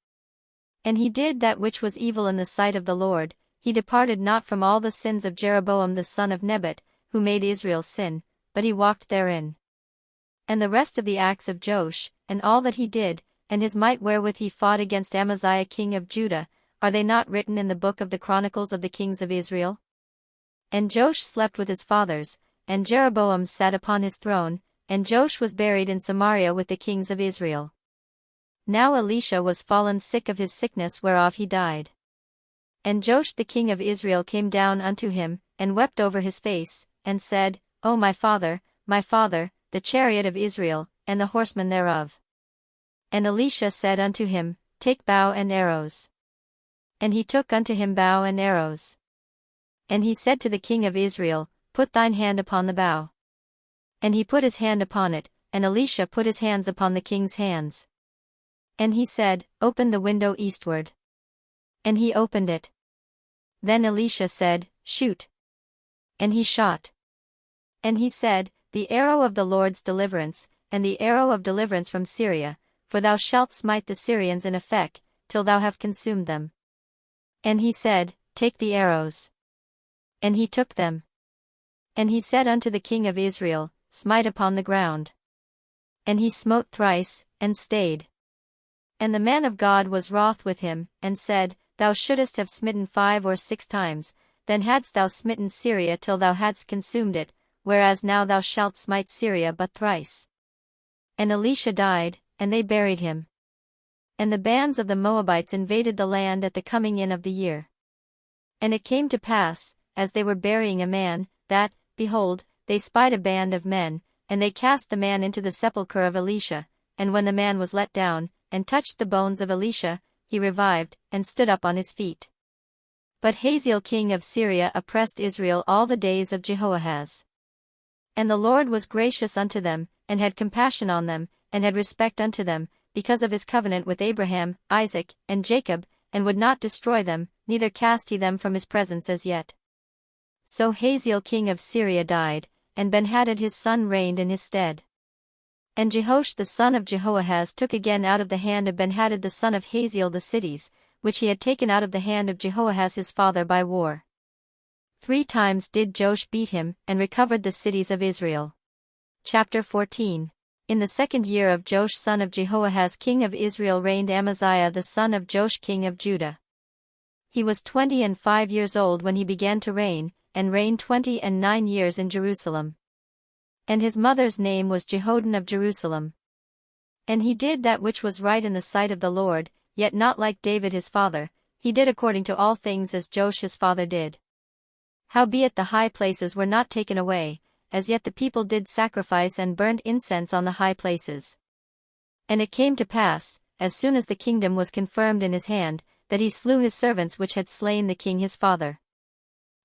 And he did that which was evil in the sight of the Lord. He departed not from all the sins of Jeroboam the son of Nebat, who made Israel sin, but he walked therein. And the rest of the acts of Joash, and all that he did, and his might wherewith he fought against Amaziah king of Judah, are they not written in the book of the Chronicles of the kings of Israel? And Joash slept with his fathers, and Jeroboam sat upon his throne, and Joash was buried in Samaria with the kings of Israel. Now Elisha was fallen sick of his sickness whereof he died. And Joash the king of Israel came down unto him, and wept over his face, and said, O my father, the chariot of Israel, and the horsemen thereof. And Elisha said unto him, Take bow and arrows. And he took unto him bow and arrows. And he said to the king of Israel, Put thine hand upon the bow. And he put his hand upon it, and Elisha put his hands upon the king's hands. And he said, Open the window eastward. And he opened it. Then Elisha said, Shoot. And he shot. And he said, The arrow of the Lord's deliverance, and the arrow of deliverance from Syria, for thou shalt smite the Syrians in Aphek, till thou have consumed them. And he said, Take the arrows. And he took them. And he said unto the king of Israel, Smite upon the ground. And he smote thrice, and stayed. And the man of God was wroth with him, and said, Thou shouldest have smitten 5 or 6 times, then hadst thou smitten Syria till thou hadst consumed it, whereas now thou shalt smite Syria but thrice. And Elisha died, and they buried him. And the bands of the Moabites invaded the land at the coming in of the year. And it came to pass, as they were burying a man, that, behold, they spied a band of men, and they cast the man into the sepulchre of Elisha, and when the man was let down, and touched the bones of Elisha, he revived, and stood up on his feet. But Hazael king of Syria oppressed Israel all the days of Jehoahaz. And the Lord was gracious unto them, and had compassion on them, and had respect unto them, because of his covenant with Abraham, Isaac, and Jacob, and would not destroy them, neither cast he them from his presence as yet. So Hazael king of Syria died, and Benhadad his son reigned in his stead. And Jehoash the son of Jehoahaz took again out of the hand of Benhadad the son of Hazael the cities, which he had taken out of the hand of Jehoahaz his father by war. 3 times did Joash beat him, and recovered the cities of Israel. Chapter 14. In the 2nd year of Joash son of Jehoahaz king of Israel reigned Amaziah the son of Joash king of Judah. He was 25 years old when he began to reign, and reigned 29 years in Jerusalem. And his mother's name was Jehoaddan of Jerusalem. And he did that which was right in the sight of the Lord, yet not like David his father, he did according to all things as Joash his father did. Howbeit the high places were not taken away, as yet the people did sacrifice and burned incense on the high places. And it came to pass, as soon as the kingdom was confirmed in his hand, that he slew his servants which had slain the king his father.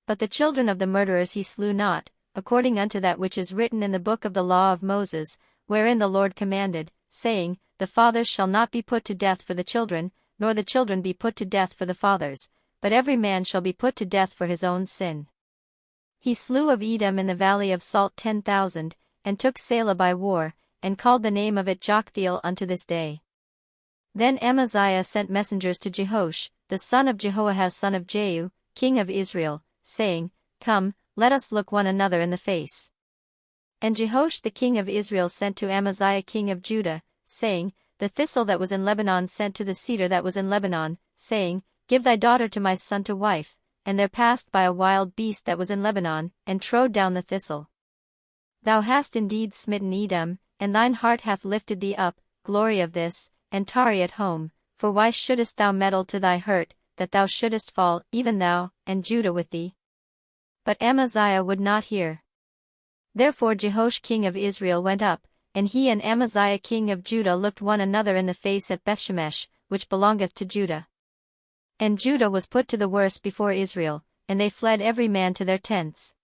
But the children of the murderers he slew not, according unto that which is written in the book of the law of Moses, wherein the Lord commanded, saying, The fathers shall not be put to death for the children, nor the children be put to death for the fathers, but every man shall be put to death for his own sin. He slew of Edom in the valley of Salt 10,000, and took Selah by war, and called the name of it Joktheel unto this day. Then Amaziah sent messengers to Jehoash, the son of Jehoahaz son of Jehu, king of Israel, saying, Come, let us look one another in the face. And Jehoash the king of Israel sent to Amaziah king of Judah, saying, The thistle that was in Lebanon sent to the cedar that was in Lebanon, saying, Give thy daughter to my son to wife. And there passed by a wild beast that was in Lebanon, and trode down the thistle. Thou hast indeed smitten Edom, and thine heart hath lifted thee up, glory of this, and tarry at home, for why shouldest thou meddle to thy hurt, that thou shouldest fall, even thou, and Judah with thee? But Amaziah would not hear. Therefore Jehoash king of Israel went up, and he and Amaziah king of Judah looked one another in the face at Bethshemesh, which belongeth to Judah. And Judah was put to the worse before Israel, and they fled every man to their tents.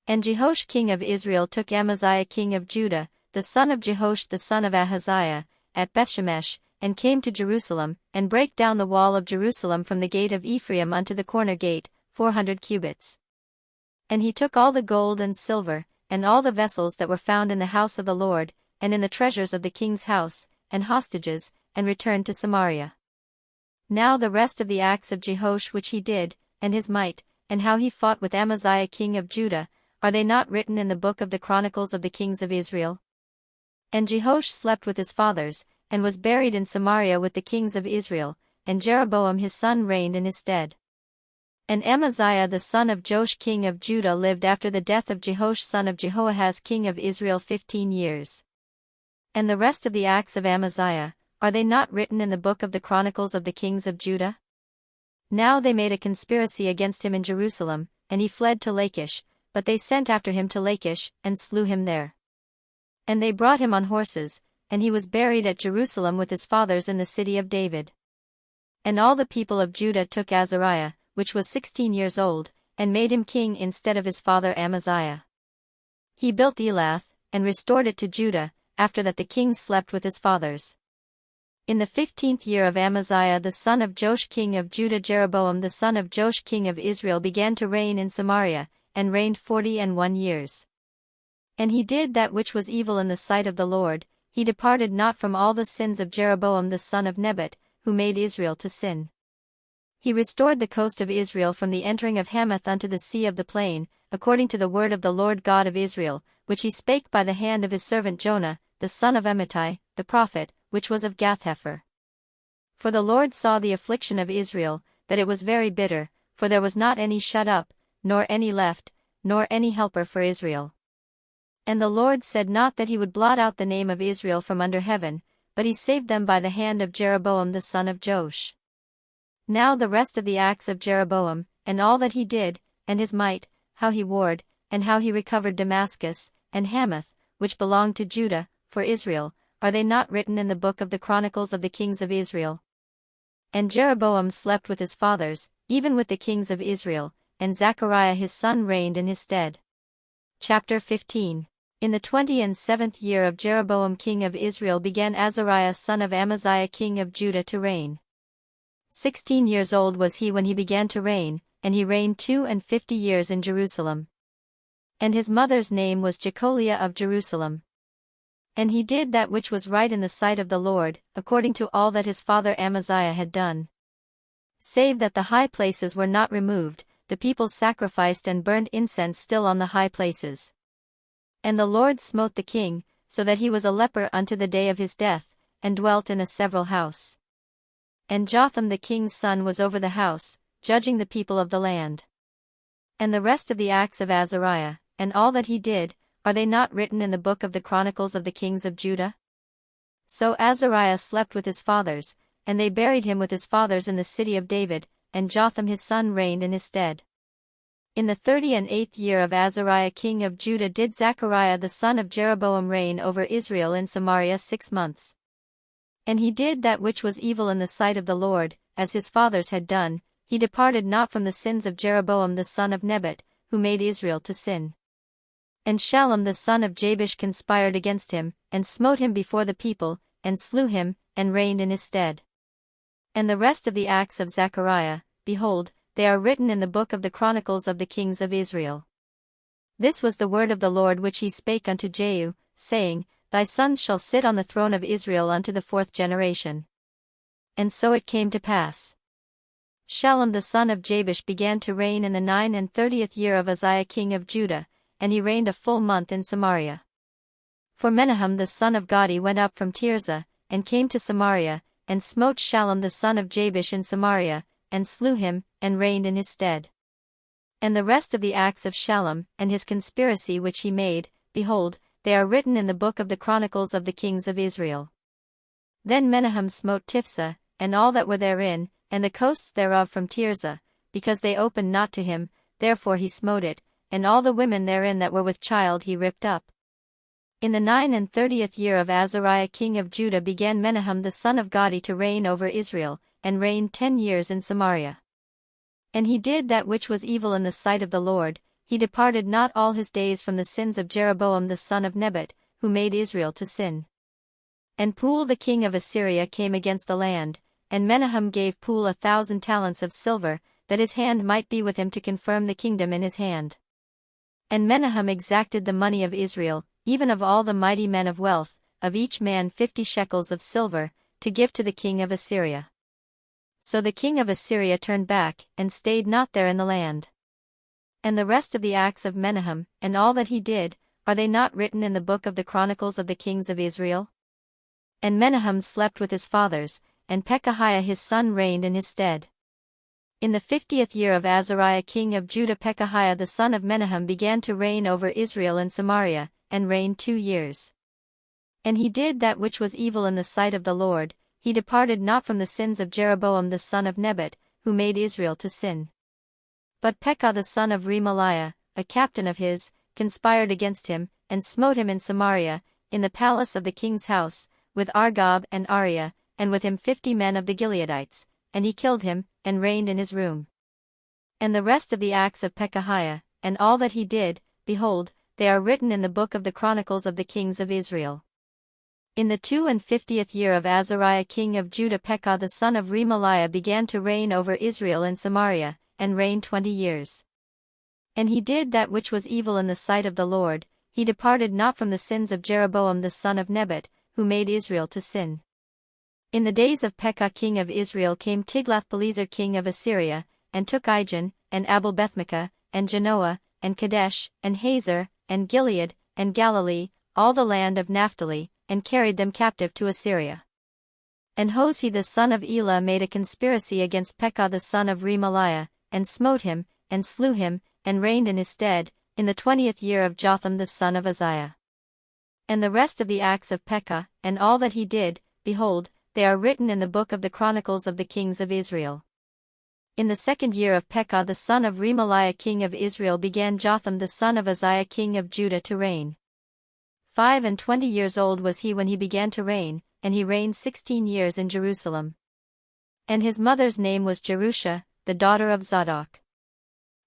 And Jehoash king of Israel took Amaziah king of Judah, the son of Jehoash the son of Ahaziah, at Bethshemesh, and came to Jerusalem, and brake down the wall of Jerusalem from the gate of Ephraim unto the corner gate, 400 cubits. And he took all the gold and silver, and all the vessels that were found in the house of the Lord, and in the treasures of the king's house, and hostages, and returned to Samaria. Now the rest of the acts of Jehoash which he did, and his might, and how he fought with Amaziah king of Judah, are they not written in the book of the Chronicles of the kings of Israel? And Jehoash slept with his fathers, and was buried in Samaria with the kings of Israel, and Jeroboam his son reigned in his stead. And Amaziah the son of Joash king of Judah lived after the death of Jehoash son of Jehoahaz king of Israel 15 years. And the rest of the acts of Amaziah, are they not written in the book of the Chronicles of the kings of Judah? Now they made a conspiracy against him in Jerusalem, and he fled to Lachish, but they sent after him to Lachish, and slew him there. And they brought him on horses, and he was buried at Jerusalem with his fathers in the city of David. And all the people of Judah took Azariah, which was 16 years old, and made him king instead of his father Amaziah. He built Elath, and restored it to Judah, after that the king slept with his fathers. In the 15th year of Amaziah the son of Joash king of Judah, Jeroboam the son of Joash king of Israel began to reign in Samaria, and reigned 41 years. And he did that which was evil in the sight of the Lord. He departed not from all the sins of Jeroboam the son of Nebat, who made Israel to sin. He restored the coast of Israel from the entering of Hamath unto the sea of the plain, according to the word of the Lord God of Israel, which he spake by the hand of his servant Jonah, the son of Amittai, the prophet, which was of Gath-hepher. For the Lord saw the affliction of Israel, that it was very bitter, for there was not any shut up, nor any left, nor any helper for Israel. And the Lord said not that he would blot out the name of Israel from under heaven, but he saved them by the hand of Jeroboam the son of Joash. Now the rest of the acts of Jeroboam, and all that he did, and his might, how he warred, and how he recovered Damascus, and Hamath, which belonged to Judah, for Israel, are they not written in the book of the Chronicles of the kings of Israel? And Jeroboam slept with his fathers, even with the kings of Israel, and Zechariah his son reigned in his stead. Chapter 15. In the 27th year of Jeroboam king of Israel began Azariah son of Amaziah king of Judah to reign. 16 years old was he when he began to reign, and he reigned 52 years in Jerusalem. And his mother's name was Jecholiah of Jerusalem. And he did that which was right in the sight of the Lord, according to all that his father Amaziah had done. Save that the high places were not removed, the people sacrificed and burned incense still on the high places. And the Lord smote the king, so that he was a leper unto the day of his death, and dwelt in a several house. And Jotham the king's son was over the house, judging the people of the land. And the rest of the acts of Azariah, and all that he did, are they not written in the book of the Chronicles of the kings of Judah? So Azariah slept with his fathers, and they buried him with his fathers in the city of David, and Jotham his son reigned in his stead. In the 38th year of Azariah king of Judah did Zechariah the son of Jeroboam reign over Israel in Samaria 6 months. And he did that which was evil in the sight of the Lord, as his fathers had done. He departed not from the sins of Jeroboam the son of Nebat, who made Israel to sin. And Shallum the son of Jabesh conspired against him, and smote him before the people, and slew him, and reigned in his stead. And the rest of the acts of Zechariah, behold, they are written in the book of the Chronicles of the kings of Israel. This was the word of the Lord which he spake unto Jehu, saying, Thy sons shall sit on the throne of Israel unto the 4th generation. And so it came to pass. Shallum the son of Jabesh began to reign in the 39th year of Uzziah king of Judah, and he reigned a full month in Samaria. For Menahem the son of Gadi went up from Tirzah, and came to Samaria, and smote Shallum the son of Jabesh in Samaria, and slew him, and reigned in his stead. And the rest of the acts of Shallum, and his conspiracy which he made, behold, they are written in the book of the Chronicles of the kings of Israel. Then Menahem smote Tiphsah, and all that were therein, and the coasts thereof from Tirzah, because they opened not to him, therefore he smote it, and all the women therein that were with child he ripped up. In the 39th year of Azariah king of Judah began Menahem the son of Gadi to reign over Israel, and reigned 10 years in Samaria. And he did that which was evil in the sight of the Lord. He departed not all his days from the sins of Jeroboam the son of Nebat, who made Israel to sin. And Pul the king of Assyria came against the land, and Menahem gave Pul 1,000 talents of silver, that his hand might be with him to confirm the kingdom in his hand. And Menahem exacted the money of Israel, even of all the mighty men of wealth, of each man 50 shekels of silver, to give to the king of Assyria. So the king of Assyria turned back, and stayed not there in the land. And the rest of the acts of Menahem, and all that he did, are they not written in the book of the Chronicles of the kings of Israel? And Menahem slept with his fathers, and Pekahiah his son reigned in his stead. In the 50th year of Azariah king of Judah, Pekahiah the son of Menahem began to reign over Israel and Samaria, and reigned 2 years. And he did that which was evil in the sight of the Lord, he departed not from the sins of Jeroboam the son of Nebat, who made Israel to sin. But Pekah the son of Remaliah, a captain of his, conspired against him, and smote him in Samaria, in the palace of the king's house, with Argob and Ariah, and with him 50 men of the Gileadites, and he killed him, and reigned in his room. And the rest of the acts of Pekahiah, and all that he did, behold, they are written in the book of the Chronicles of the kings of Israel. In the 52nd year of Azariah king of Judah, Pekah the son of Remaliah began to reign over Israel and Samaria, and reigned 20 years. And he did that which was evil in the sight of the Lord, he departed not from the sins of Jeroboam the son of Nebat, who made Israel to sin. In the days of Pekah king of Israel came Tiglath-Pileser king of Assyria, and took Ijon, and Abel-Bethmaachah, and Genoa, and Kadesh, and Hazor, and Gilead, and Galilee, all the land of Naphtali, and carried them captive to Assyria. And Hoshea the son of Elah made a conspiracy against Pekah the son of Remaliah, and smote him, and slew him, and reigned in his stead, in the 20th year of Jotham the son of Uzziah. And the rest of the acts of Pekah, and all that he did, behold, they are written in the book of the Chronicles of the kings of Israel. In the 2nd year of Pekah the son of Remaliah king of Israel began Jotham the son of Uzziah king of Judah to reign. 25 years old was he when he began to reign, and he reigned 16 years in Jerusalem. And his mother's name was Jerusha, the daughter of Zadok.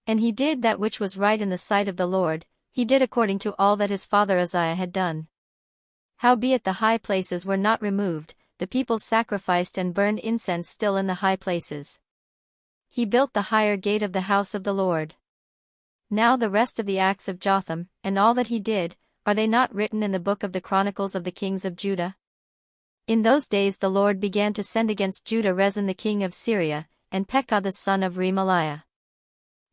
And he did that which was right in the sight of the Lord, he did according to all that his father Uzziah had done. Howbeit the high places were not removed, the people sacrificed and burned incense still in the high places. He built the higher gate of the house of the Lord. Now the rest of the acts of Jotham, and all that he did, are they not written in the book of the Chronicles of the kings of Judah? In those days the Lord began to send against Judah Rezin the king of Syria, and Pekah the son of Remaliah.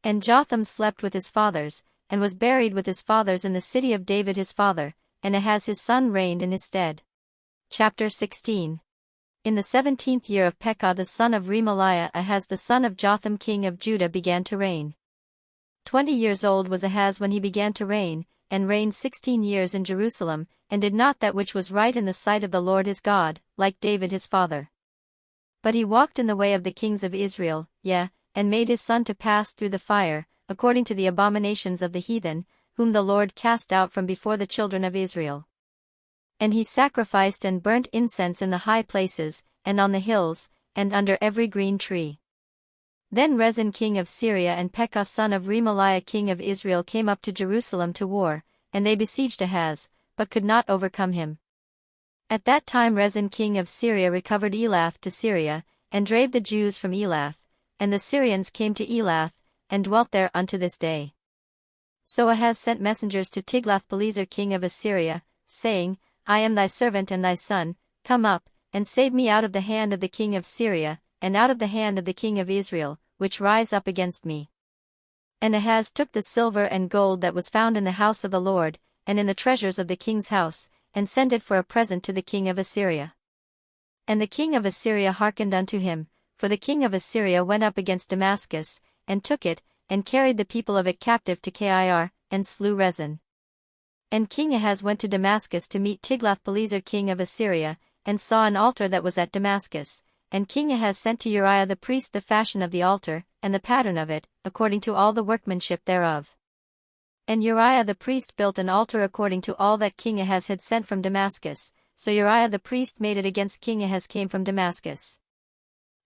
And Jotham slept with his fathers, and was buried with his fathers in the city of David his father, and Ahaz his son reigned in his stead. Chapter 16. In the 17th year of Pekah the son of Remaliah, Ahaz the son of Jotham king of Judah began to reign. 20 years old was Ahaz when he began to reign, and reigned 16 years in Jerusalem, and did not that which was right in the sight of the Lord his God, like David his father. But he walked in the way of the kings of Israel, yea, and made his son to pass through the fire, according to the abominations of the heathen, whom the Lord cast out from before the children of Israel. And he sacrificed and burnt incense in the high places, and on the hills, and under every green tree. Then Rezin king of Syria and Pekah son of Remaliah king of Israel came up to Jerusalem to war, and they besieged Ahaz, but could not overcome him. At that time Rezin king of Syria recovered Elath to Syria, and drave the Jews from Elath, and the Syrians came to Elath, and dwelt there unto this day. So Ahaz sent messengers to Tiglath-Pileser king of Assyria, saying, I am thy servant and thy son, come up, and save me out of the hand of the king of Syria, and out of the hand of the king of Israel, which rise up against me. And Ahaz took the silver and gold that was found in the house of the Lord, and in the treasures of the king's house, and sent it for a present to the king of Assyria. And the king of Assyria hearkened unto him, for the king of Assyria went up against Damascus, and took it, and carried the people of it captive to Kir, and slew Rezin. And King Ahaz went to Damascus to meet Tiglath-Pileser king of Assyria, and saw an altar that was at Damascus, and King Ahaz sent to Uriah the priest the fashion of the altar, and the pattern of it, according to all the workmanship thereof. And Uriah the priest built an altar according to all that King Ahaz had sent from Damascus, so Uriah the priest made it against King Ahaz came from Damascus.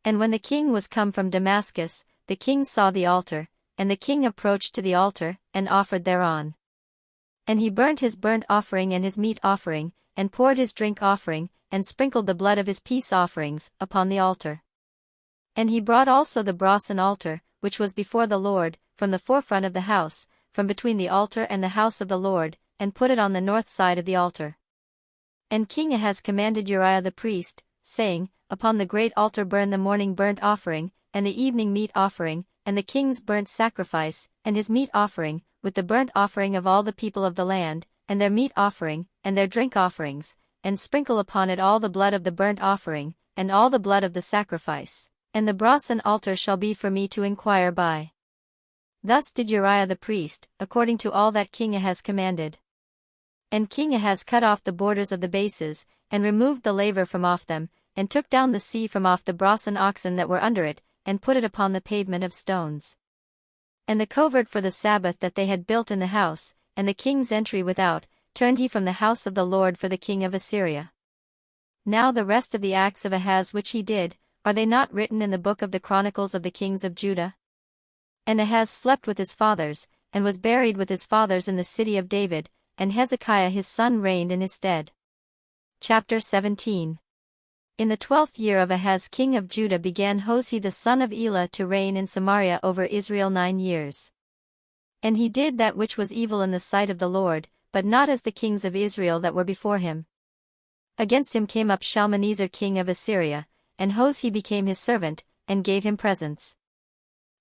And when the king was come from Damascus, the king saw the altar, and the king approached to the altar, and offered thereon. And he burnt his burnt offering and his meat offering, and poured his drink offering, and sprinkled the blood of his peace offerings upon the altar. And he brought also the brasen altar, which was before the Lord, from the forefront of the house, from between the altar and the house of the Lord, and put it on the north side of the altar. And King Ahaz commanded Uriah the priest, saying, Upon the great altar burn the morning burnt offering, and the evening meat offering, and the king's burnt sacrifice, and his meat offering, with the burnt offering of all the people of the land, and their meat offering, and their drink offerings, and sprinkle upon it all the blood of the burnt offering, and all the blood of the sacrifice, and the brasen altar shall be for me to inquire by. Thus did Uriah the priest, according to all that King Ahaz commanded. And King Ahaz cut off the borders of the bases, and removed the laver from off them, and took down the sea from off the brasen oxen that were under it, and put it upon the pavement of stones. And the covert for the Sabbath that they had built in the house, and the king's entry without, turned he from the house of the Lord for the king of Assyria. Now the rest of the acts of Ahaz which he did, are they not written in the book of the Chronicles of the kings of Judah? And Ahaz slept with his fathers, and was buried with his fathers in the city of David, and Hezekiah his son reigned in his stead. Chapter 17. In the 12th year of Ahaz king of Judah began Hoshea the son of Elah to reign in Samaria over Israel 9 years. And he did that which was evil in the sight of the Lord, but not as the kings of Israel that were before him. Against him came up Shalmaneser king of Assyria, and Hoshea became his servant, and gave him presents.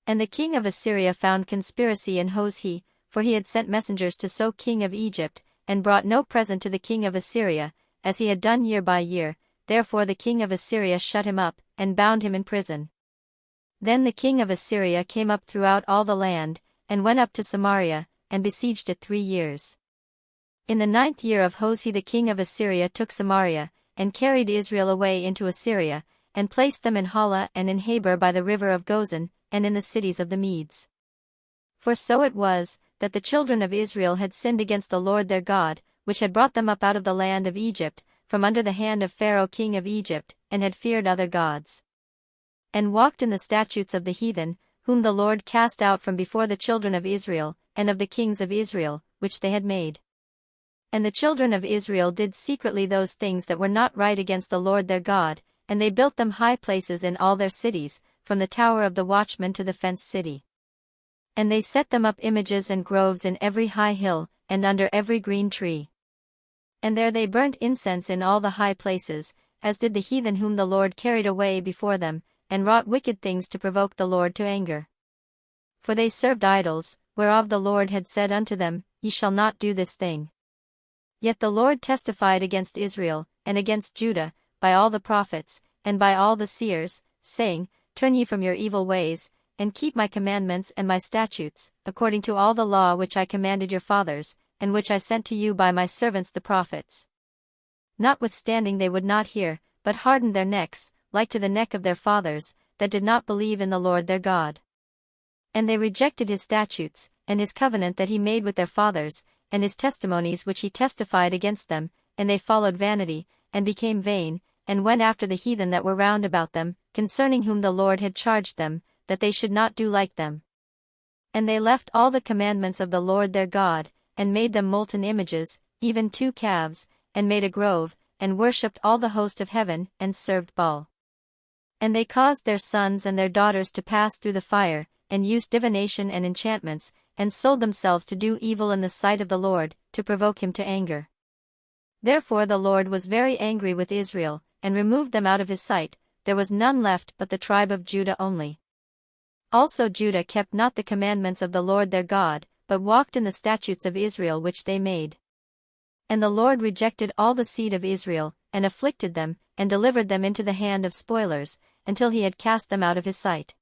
And the king of Assyria found conspiracy in Hoshea, for he had sent messengers to So king of Egypt, and brought no present to the king of Assyria, as he had done year by year. Therefore the king of Assyria shut him up, and bound him in prison. Then the king of Assyria came up throughout all the land, and went up to Samaria, and besieged it 3 years. In the 9th year of Hoshea the king of Assyria took Samaria, and carried Israel away into Assyria, and placed them in Hala and in Habor by the river of Gozan, and in the cities of the Medes. For so it was, that the children of Israel had sinned against the Lord their God, which had brought them up out of the land of Egypt, from under the hand of Pharaoh king of Egypt, and had feared other gods. And walked in the statutes of the heathen, whom the Lord cast out from before the children of Israel, and of the kings of Israel, which they had made. And the children of Israel did secretly those things that were not right against the Lord their God, and they built them high places in all their cities, from the tower of the watchman to the fenced city. And they set them up images and groves in every high hill, and under every green tree. And there they burnt incense in all the high places, as did the heathen whom the Lord carried away before them, and wrought wicked things to provoke the Lord to anger. For they served idols, whereof the Lord had said unto them, Ye shall not do this thing. Yet the Lord testified against Israel, and against Judah, by all the prophets, and by all the seers, saying, Turn ye from your evil ways, and keep my commandments and my statutes, according to all the law which I commanded your fathers, and which I sent to you by my servants the prophets. Notwithstanding they would not hear, but hardened their necks, like to the neck of their fathers, that did not believe in the Lord their God. And they rejected his statutes, and his covenant that he made with their fathers, and his testimonies which he testified against them, and they followed vanity, and became vain, and went after the heathen that were round about them, concerning whom the Lord had charged them, that they should not do like them. And they left all the commandments of the Lord their God, and made them molten images, even 2 calves, and made a grove, and worshipped all the host of heaven, and served Baal. And they caused their sons and their daughters to pass through the fire, and used divination and enchantments, and sold themselves to do evil in the sight of the Lord, to provoke him to anger. Therefore the Lord was very angry with Israel, and removed them out of his sight. There was none left but the tribe of Judah only. Also Judah kept not the commandments of the Lord their God, but walked in the statutes of Israel which they made. And the Lord rejected all the seed of Israel, and afflicted them, and delivered them into the hand of spoilers, until he had cast them out of his sight.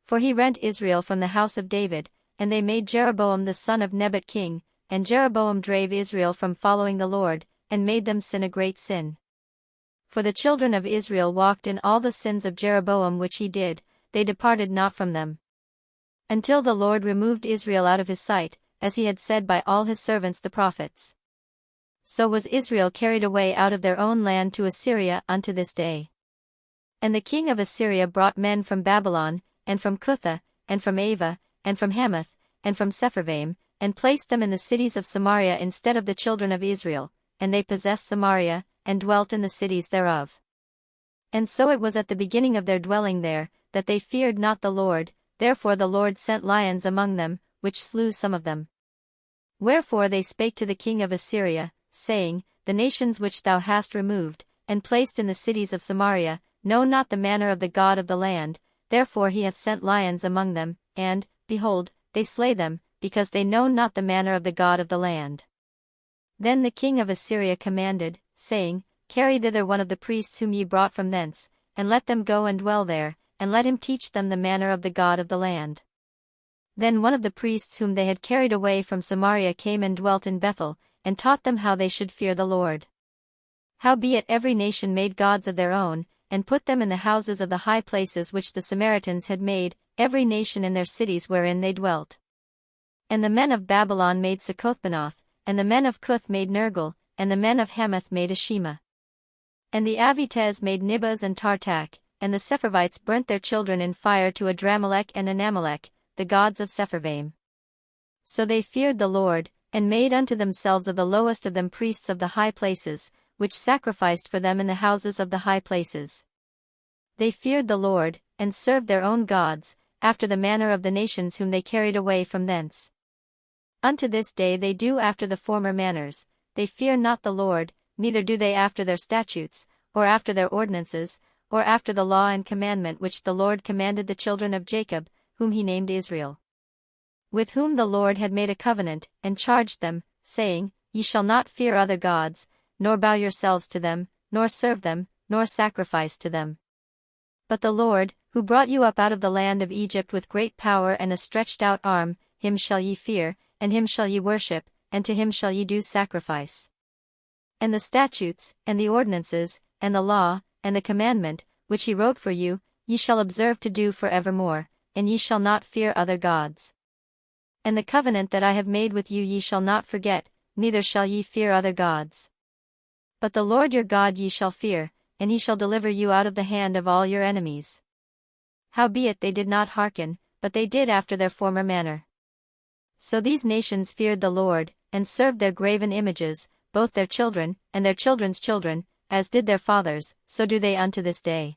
For he rent Israel from the house of David, and they made Jeroboam the son of Nebat king, and Jeroboam drave Israel from following the Lord, and made them sin a great sin. For the children of Israel walked in all the sins of Jeroboam which he did, they departed not from them. Until the Lord removed Israel out of his sight, as he had said by all his servants the prophets. So was Israel carried away out of their own land to Assyria unto this day. And the king of Assyria brought men from Babylon, and from Cutha, and from Ava, and from Hamath, and from Sepharvaim, and placed them in the cities of Samaria instead of the children of Israel, and they possessed Samaria, and dwelt in the cities thereof. And so it was at the beginning of their dwelling there, that they feared not the Lord, therefore the Lord sent lions among them, which slew some of them. Wherefore they spake to the king of Assyria, saying, The nations which thou hast removed, and placed in the cities of Samaria, know not the manner of the God of the land, therefore he hath sent lions among them, and, behold, they slay them, because they know not the manner of the God of the land. Then the king of Assyria commanded, saying, Carry thither one of the priests whom ye brought from thence, and let them go and dwell there, and let him teach them the manner of the God of the land. Then one of the priests whom they had carried away from Samaria came and dwelt in Bethel, and taught them how they should fear the Lord. Howbeit every nation made gods of their own, and put them in the houses of the high places which the Samaritans had made, every nation in their cities wherein they dwelt. And the men of Babylon made Succothbenoth, and the men of Cuth made Nergal, and the men of Hamath made Ashima. And the Avites made Nibaz and Tartak, and the Sepharvites burnt their children in fire to Adramelech and Anamelech, the gods of Sepharvaim. So they feared the Lord, and made unto themselves of the lowest of them priests of the high places, which sacrificed for them in the houses of the high places. They feared the Lord, and served their own gods, after the manner of the nations whom they carried away from thence. Unto this day they do after the former manners, they fear not the Lord, neither do they after their statutes, or after their ordinances, or after the law and commandment which the Lord commanded the children of Jacob, whom he named Israel. With whom the Lord had made a covenant, and charged them, saying, Ye shall not fear other gods, nor bow yourselves to them, nor serve them, nor sacrifice to them. But the Lord, who brought you up out of the land of Egypt with great power and a stretched out arm, him shall ye fear, and him shall ye worship, and to him shall ye do sacrifice. And the statutes, and the ordinances, and the law, and the commandment, which he wrote for you, ye shall observe to do for evermore, and ye shall not fear other gods. And the covenant that I have made with you ye shall not forget, neither shall ye fear other gods. But the Lord your God ye shall fear, and he shall deliver you out of the hand of all your enemies. Howbeit they did not hearken, but they did after their former manner. So these nations feared the Lord, and served their graven images, both their children, and their children's children, as did their fathers, so do they unto this day.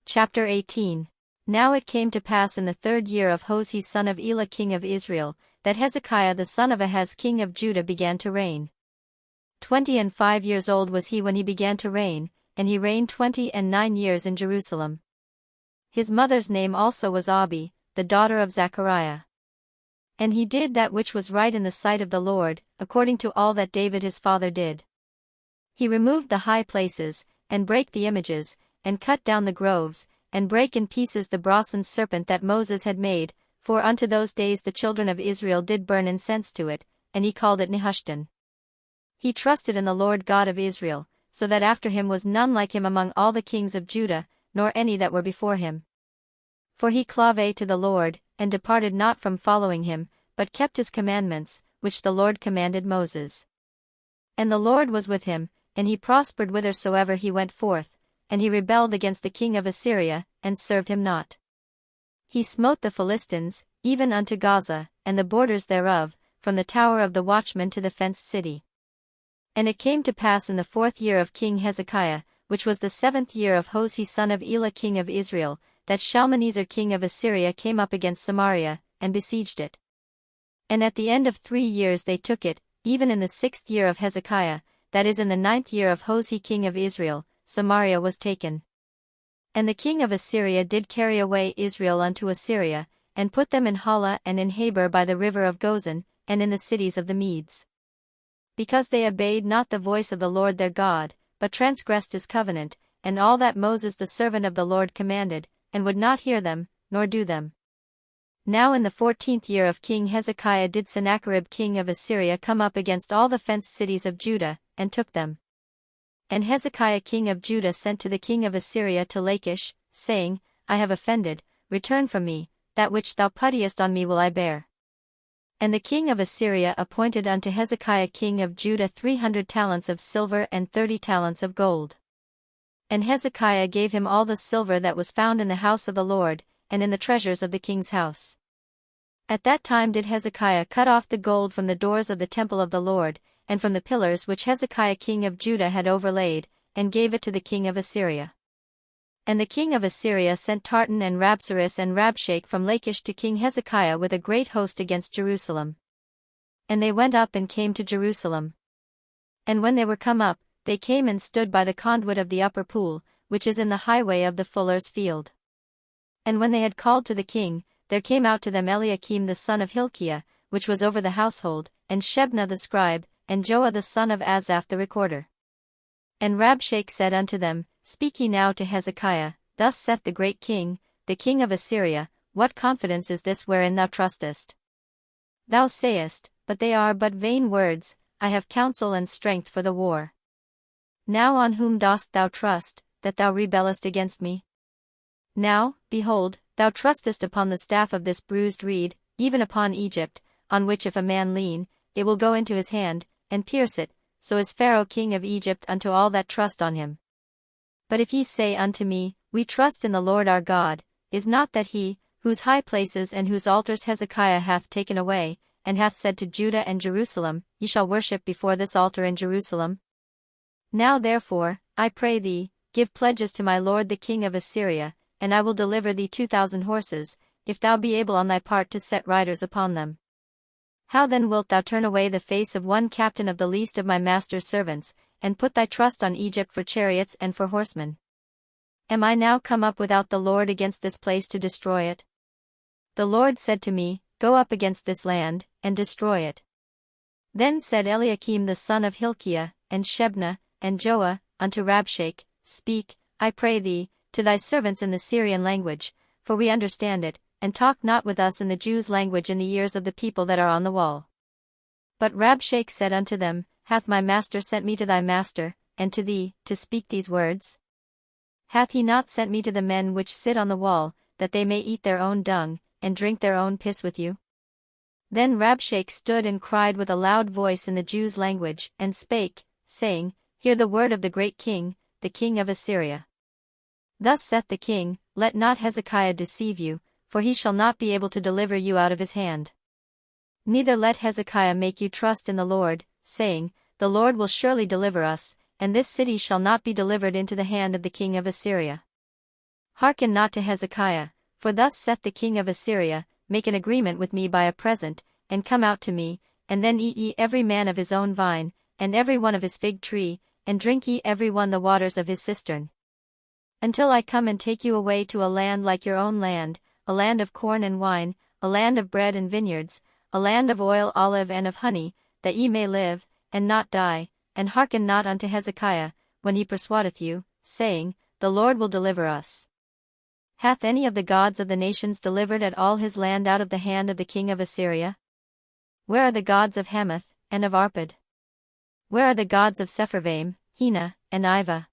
Chapter 18. Now it came to pass in the 3rd year of Hoshea son of Elah king of Israel, that Hezekiah the son of Ahaz king of Judah began to reign. 25 years old was he when he began to reign, and he reigned 29 years in Jerusalem. His mother's name also was Abi, the daughter of Zechariah. And he did that which was right in the sight of the Lord, according to all that David his father did. He removed the high places, and brake the images, and cut down the groves, and brake in pieces the brazen serpent that Moses had made, for unto those days the children of Israel did burn incense to it, and he called it Nehushtan. He trusted in the Lord God of Israel, so that after him was none like him among all the kings of Judah, nor any that were before him. For he clave to the Lord, and departed not from following him, but kept his commandments, which the Lord commanded Moses. And the Lord was with him, and he prospered whithersoever he went forth, and he rebelled against the king of Assyria, and served him not. He smote the Philistines, even unto Gaza, and the borders thereof, from the tower of the watchman to the fenced city. And it came to pass in the 4th year of King Hezekiah, which was the 7th year of Hoshea son of Elah king of Israel, that Shalmaneser king of Assyria came up against Samaria, and besieged it. And at the end of 3 years they took it, even in the 6th year of Hezekiah, that is in the 9th year of Hoshea king of Israel, Samaria was taken. And the king of Assyria did carry away Israel unto Assyria, and put them in Hala and in Habor by the river of Gozan, and in the cities of the Medes. Because they obeyed not the voice of the Lord their God, but transgressed his covenant, and all that Moses the servant of the Lord commanded, and would not hear them, nor do them. Now in the 14th year of King Hezekiah did Sennacherib king of Assyria come up against all the fenced cities of Judah, and took them. And Hezekiah king of Judah sent to the king of Assyria to Lachish, saying, I have offended, return from me, that which thou puttiest on me will I bear. And the king of Assyria appointed unto Hezekiah king of Judah 300 talents of silver and 30 talents of gold. And Hezekiah gave him all the silver that was found in the house of the Lord, and in the treasures of the king's house. At that time did Hezekiah cut off the gold from the doors of the temple of the Lord, and from the pillars which Hezekiah king of Judah had overlaid, and gave it to the king of Assyria. And the king of Assyria sent Tartan and Rabsaris and Rabshakeh from Lachish to King Hezekiah with a great host against Jerusalem. And they went up and came to Jerusalem. And when they were come up, they came and stood by the conduit of the upper pool, which is in the highway of the fuller's field. And when they had called to the king, there came out to them Eliakim the son of Hilkiah, which was over the household, and Shebna the scribe, and Joah the son of Asaph the recorder. And Rabshakeh said unto them, Speak ye now to Hezekiah, Thus saith the great king, the king of Assyria, What confidence is this wherein thou trustest? Thou sayest, But they are but vain words, I have counsel and strength for the war. Now on whom dost thou trust, that thou rebellest against me? Now, behold, thou trustest upon the staff of this bruised reed, even upon Egypt, on which if a man lean, it will go into his hand, and pierce it, so is Pharaoh king of Egypt unto all that trust on him. But if ye say unto me, We trust in the Lord our God, is not that he, whose high places and whose altars Hezekiah hath taken away, and hath said to Judah and Jerusalem, Ye shall worship before this altar in Jerusalem? Now therefore, I pray thee, give pledges to my lord the king of Assyria, and I will deliver thee 2,000 horses, if thou be able on thy part to set riders upon them. How then wilt thou turn away the face of one captain of the least of my master's servants, and put thy trust on Egypt for chariots and for horsemen? Am I now come up without the Lord against this place to destroy it? The Lord said to me, Go up against this land, and destroy it. Then said Eliakim the son of Hilkiah, and Shebna, and Joah, unto Rabshakeh, Speak, I pray thee, to thy servants in the Syrian language, for we understand it, and talk not with us in the Jews' language in the ears of the people that are on the wall. But Rabshakeh said unto them, Hath my master sent me to thy master, and to thee, to speak these words? Hath he not sent me to the men which sit on the wall, that they may eat their own dung, and drink their own piss with you? Then Rabshakeh stood and cried with a loud voice in the Jews' language, and spake, saying, Hear the word of the great king, the king of Assyria. Thus saith the king, Let not Hezekiah deceive you, for he shall not be able to deliver you out of his hand. Neither let Hezekiah make you trust in the Lord, saying, The Lord will surely deliver us, and this city shall not be delivered into the hand of the king of Assyria. Hearken not to Hezekiah, for thus saith the king of Assyria, Make an agreement with me by a present, and come out to me, and then eat ye every man of his own vine, and every one of his fig tree, and drink ye every one the waters of his cistern. Until I come and take you away to a land like your own land, a land of corn and wine, a land of bread and vineyards, a land of oil, olive and of honey, that ye may live, and not die, and hearken not unto Hezekiah, when he persuadeth you, saying, The Lord will deliver us. Hath any of the gods of the nations delivered at all his land out of the hand of the king of Assyria? Where are the gods of Hamath, and of Arpad? Where are the gods of Sepharvaim, Hena, and Ivah?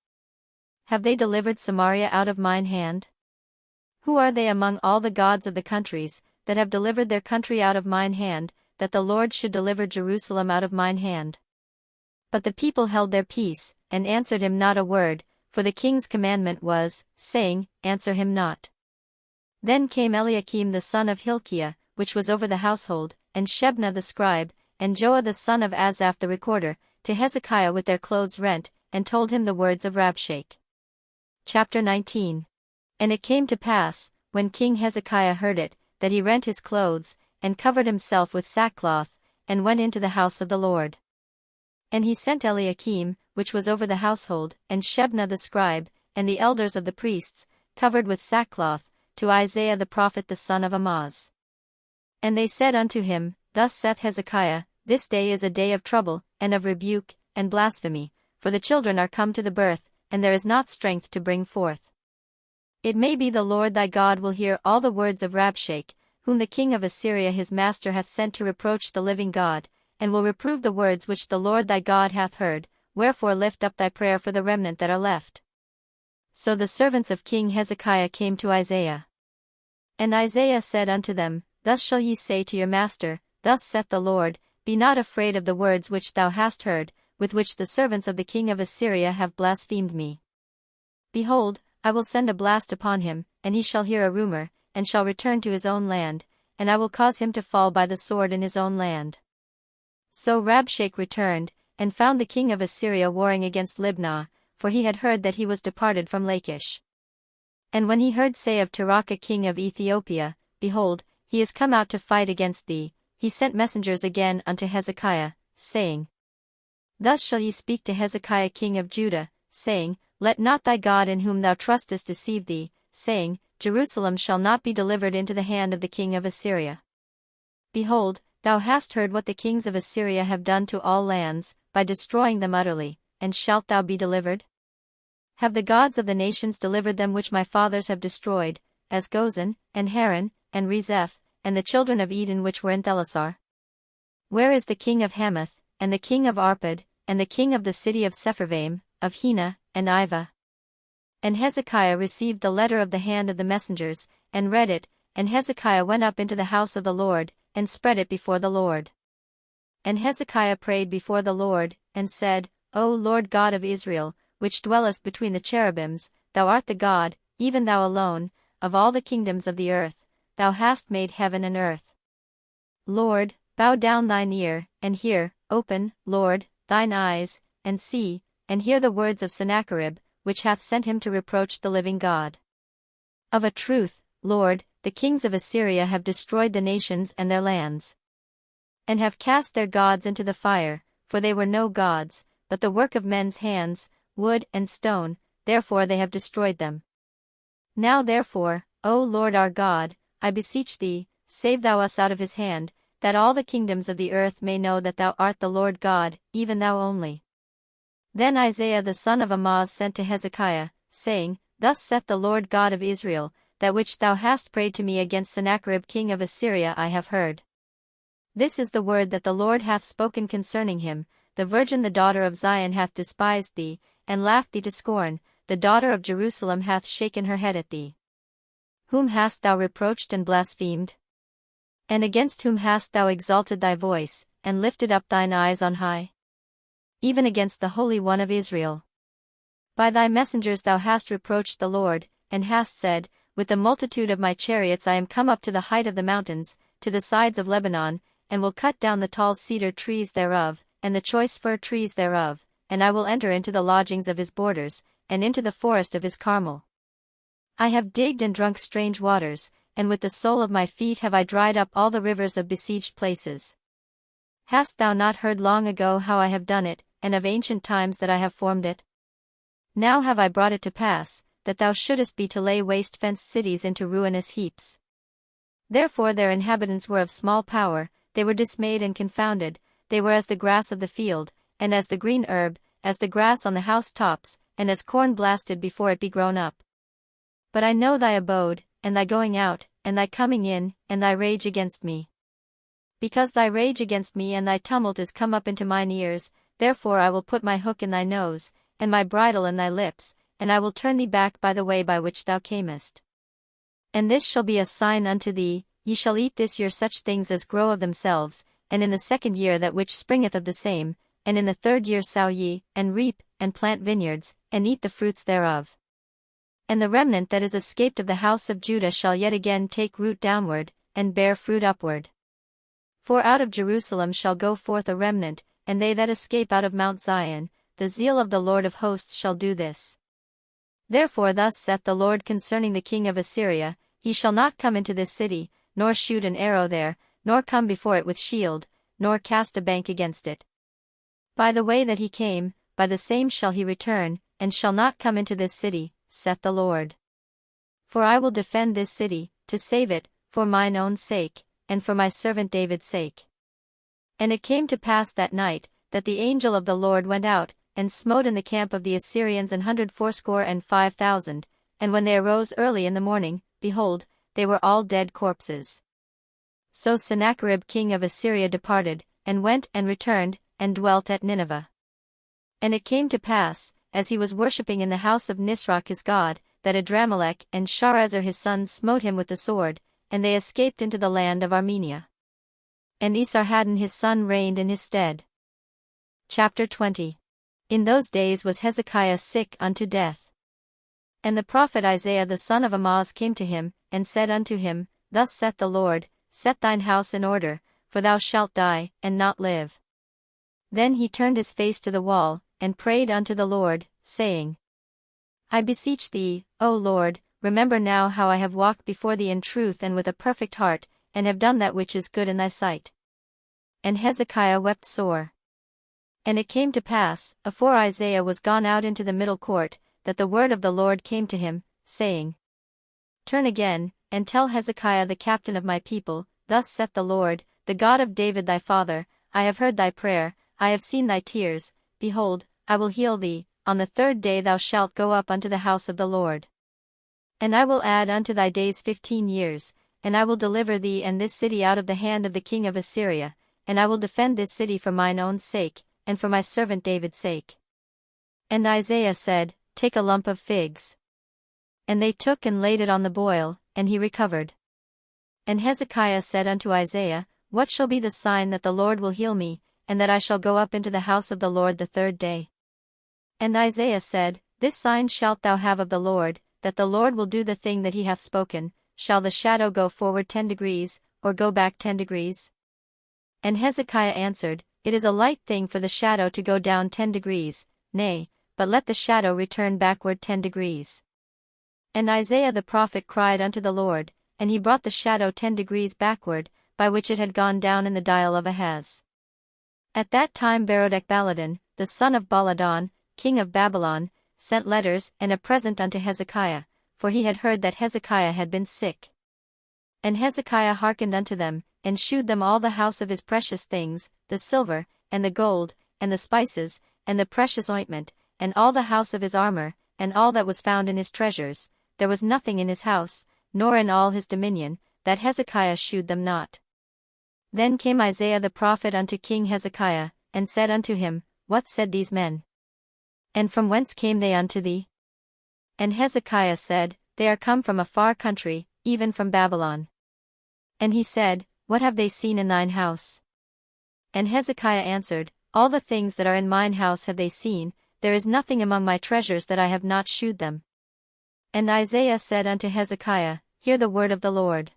Have they delivered Samaria out of mine hand? Who are they among all the gods of the countries, that have delivered their country out of mine hand, that the Lord should deliver Jerusalem out of mine hand? But the people held their peace, and answered him not a word, for the king's commandment was, saying, Answer him not. Then came Eliakim the son of Hilkiah, which was over the household, and Shebna the scribe, and Joah the son of Asaph the recorder, to Hezekiah with their clothes rent, and told him the words of Rabshakeh. Chapter 19. And it came to pass, when King Hezekiah heard it, that he rent his clothes, and covered himself with sackcloth, and went into the house of the Lord. And he sent Eliakim, which was over the household, and Shebna the scribe, and the elders of the priests, covered with sackcloth, to Isaiah the prophet the son of Amoz. And they said unto him, Thus saith Hezekiah, This day is a day of trouble, and of rebuke, and blasphemy, for the children are come to the birth, and there is not strength to bring forth. It may be the Lord thy God will hear all the words of Rabshakeh, whom the king of Assyria his master hath sent to reproach the living God, and will reprove the words which the Lord thy God hath heard, wherefore lift up thy prayer for the remnant that are left. So the servants of King Hezekiah came to Isaiah. And Isaiah said unto them, Thus shall ye say to your master, Thus saith the Lord, Be not afraid of the words which thou hast heard, with which the servants of the king of Assyria have blasphemed me. Behold, I will send a blast upon him, and he shall hear a rumor, and shall return to his own land, and I will cause him to fall by the sword in his own land. So Rabshakeh returned, and found the king of Assyria warring against Libnah, for he had heard that he was departed from Lachish. And when he heard say of Tirhakah king of Ethiopia, behold, he is come out to fight against thee, he sent messengers again unto Hezekiah, saying, Thus shall ye speak to Hezekiah king of Judah, saying, Let not thy God in whom thou trustest deceive thee, saying, Jerusalem shall not be delivered into the hand of the king of Assyria. Behold, thou hast heard what the kings of Assyria have done to all lands, by destroying them utterly, and shalt thou be delivered? Have the gods of the nations delivered them which my fathers have destroyed, as Gozan, and Haran, and Rezeph, and the children of Eden which were in Thelasar? Where is the king of Hamath, and the king of Arpad, and the king of the city of Sepharvaim, of Hena, and Ivah? And Hezekiah received the letter of the hand of the messengers, and read it, and Hezekiah went up into the house of the Lord, and spread it before the Lord. And Hezekiah prayed before the Lord, and said, O Lord God of Israel, which dwellest between the cherubims, thou art the God, even thou alone, of all the kingdoms of the earth, thou hast made heaven and earth. Lord, bow down thine ear, and hear, open, Lord, thine eyes, and see, and hear the words of Sennacherib, which hath sent him to reproach the living God. Of a truth, Lord, the kings of Assyria have destroyed the nations and their lands, and have cast their gods into the fire, for they were no gods, but the work of men's hands, wood and stone, therefore they have destroyed them. Now therefore, O Lord our God, I beseech thee, save thou us out of his hand, that all the kingdoms of the earth may know that thou art the Lord God, even thou only. Then Isaiah the son of Amoz sent to Hezekiah, saying, Thus saith the Lord God of Israel, that which thou hast prayed to me against Sennacherib king of Assyria I have heard. This is the word that the Lord hath spoken concerning him, the virgin the daughter of Zion hath despised thee, and laughed thee to scorn, the daughter of Jerusalem hath shaken her head at thee. Whom hast thou reproached and blasphemed? And against whom hast thou exalted thy voice, and lifted up thine eyes on high? Even against the Holy One of Israel. By thy messengers thou hast reproached the Lord, and hast said, With the multitude of my chariots I am come up to the height of the mountains, to the sides of Lebanon, and will cut down the tall cedar trees thereof, and the choice fir trees thereof, and I will enter into the lodgings of his borders, and into the forest of his Carmel. I have digged and drunk strange waters, and with the sole of my feet have I dried up all the rivers of besieged places. Hast thou not heard long ago how I have done it, and of ancient times that I have formed it? Now have I brought it to pass, that thou shouldest be to lay waste fenced cities into ruinous heaps. Therefore their inhabitants were of small power, they were dismayed and confounded, they were as the grass of the field, and as the green herb, as the grass on the house tops, and as corn blasted before it be grown up. But I know thy abode, and thy going out, and thy coming in, and thy rage against me. Because thy rage against me and thy tumult is come up into mine ears, therefore I will put my hook in thy nose, and my bridle in thy lips, and I will turn thee back by the way by which thou camest. And this shall be a sign unto thee, ye shall eat this year such things as grow of themselves, and in the second year that which springeth of the same, and in the third year sow ye, and reap, and plant vineyards, and eat the fruits thereof. And the remnant that is escaped of the house of Judah shall yet again take root downward, and bear fruit upward. For out of Jerusalem shall go forth a remnant, and they that escape out of Mount Zion, the zeal of the Lord of hosts shall do this. Therefore thus saith the Lord concerning the king of Assyria, he shall not come into this city, nor shoot an arrow there, nor come before it with shield, nor cast a bank against it. By the way that he came, by the same shall he return, and shall not come into this city, saith the Lord. For I will defend this city, to save it, for mine own sake, and for my servant David's sake. And it came to pass that night, that the angel of the Lord went out, and smote in the camp of the Assyrians 185,000, and when they arose early in the morning, behold, they were all dead corpses. So Sennacherib king of Assyria departed, and went and returned, and dwelt at Nineveh. And it came to pass, as he was worshipping in the house of Nisroch his god, that Adramelech and Sharezer his sons smote him with the sword, and they escaped into the land of Armenia. And Esarhaddon his son reigned in his stead. Chapter 20. In those days was Hezekiah sick unto death. And the prophet Isaiah the son of Amoz came to him, and said unto him, Thus saith the Lord, Set thine house in order, for thou shalt die, and not live. Then he turned his face to the wall, and prayed unto the Lord, saying, I beseech thee, O Lord, remember now how I have walked before thee in truth and with a perfect heart, and have done that which is good in thy sight. And Hezekiah wept sore. And it came to pass, afore Isaiah was gone out into the middle court, that the word of the Lord came to him, saying, Turn again, and tell Hezekiah the captain of my people, Thus saith the Lord, the God of David thy father, I have heard thy prayer, I have seen thy tears, behold, I will heal thee, on the third day thou shalt go up unto the house of the Lord. And I will add unto thy days 15 years, and I will deliver thee and this city out of the hand of the king of Assyria, and I will defend this city for mine own sake, and for my servant David's sake. And Isaiah said, Take a lump of figs. And they took and laid it on the boil, and he recovered. And Hezekiah said unto Isaiah, What shall be the sign that the Lord will heal me, and that I shall go up into the house of the Lord the third day? And Isaiah said, This sign shalt thou have of the Lord, that the Lord will do the thing that he hath spoken. Shall the shadow go forward 10 degrees, or go back 10 degrees? And Hezekiah answered, It is a light thing for the shadow to go down 10 degrees, nay, but let the shadow return backward 10 degrees. And Isaiah the prophet cried unto the Lord, and he brought the shadow 10 degrees backward, by which it had gone down in the dial of Ahaz. At that time Berodach-Baladan, the son of Baladan, king of Babylon, sent letters and a present unto Hezekiah, for he had heard that Hezekiah had been sick. And Hezekiah hearkened unto them, and shewed them all the house of his precious things, the silver, and the gold, and the spices, and the precious ointment, and all the house of his armor, and all that was found in his treasures. There was nothing in his house, nor in all his dominion, that Hezekiah shewed them not. Then came Isaiah the prophet unto King Hezekiah, and said unto him, What said these men? And from whence came they unto thee? And Hezekiah said, They are come from a far country, even from Babylon. And he said, What have they seen in thine house? And Hezekiah answered, All the things that are in mine house have they seen, there is nothing among my treasures that I have not shewed them. And Isaiah said unto Hezekiah, Hear the word of the Lord.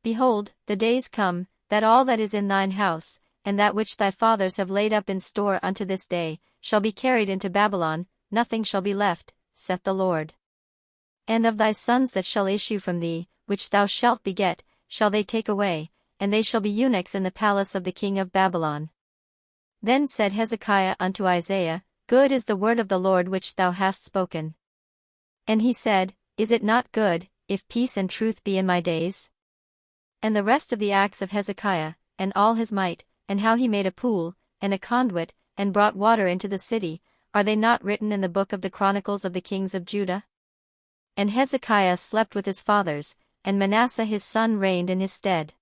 Behold, the days come, that all that is in thine house, and that which thy fathers have laid up in store unto this day, shall be carried into Babylon, nothing shall be left, saith the Lord. And of thy sons that shall issue from thee, which thou shalt beget, shall they take away, and they shall be eunuchs in the palace of the king of Babylon. Then said Hezekiah unto Isaiah, Good is the word of the Lord which thou hast spoken. And he said, Is it not good, if peace and truth be in my days? And the rest of the acts of Hezekiah, and all his might, and how he made a pool, and a conduit, and brought water into the city, are they not written in the book of the Chronicles of the kings of Judah? And Hezekiah slept with his fathers, and Manasseh his son reigned in his stead.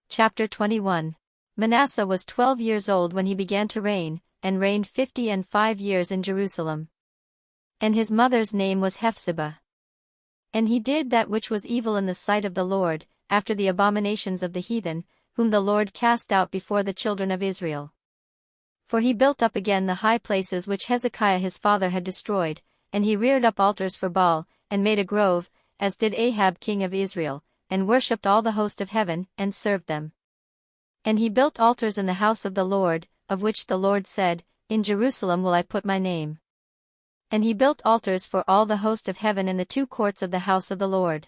Chapter 21. Manasseh was 12 years old when he began to reign, and reigned 55 years in Jerusalem. And his mother's name was Hephzibah. And he did that which was evil in the sight of the Lord, after the abominations of the heathen, whom the Lord cast out before the children of Israel. For he built up again the high places which Hezekiah his father had destroyed, and he reared up altars for Baal, and made a grove, as did Ahab king of Israel, and worshipped all the host of heaven, and served them. And he built altars in the house of the Lord, of which the Lord said, In Jerusalem will I put my name. And he built altars for all the host of heaven in the 2 courts of the house of the Lord.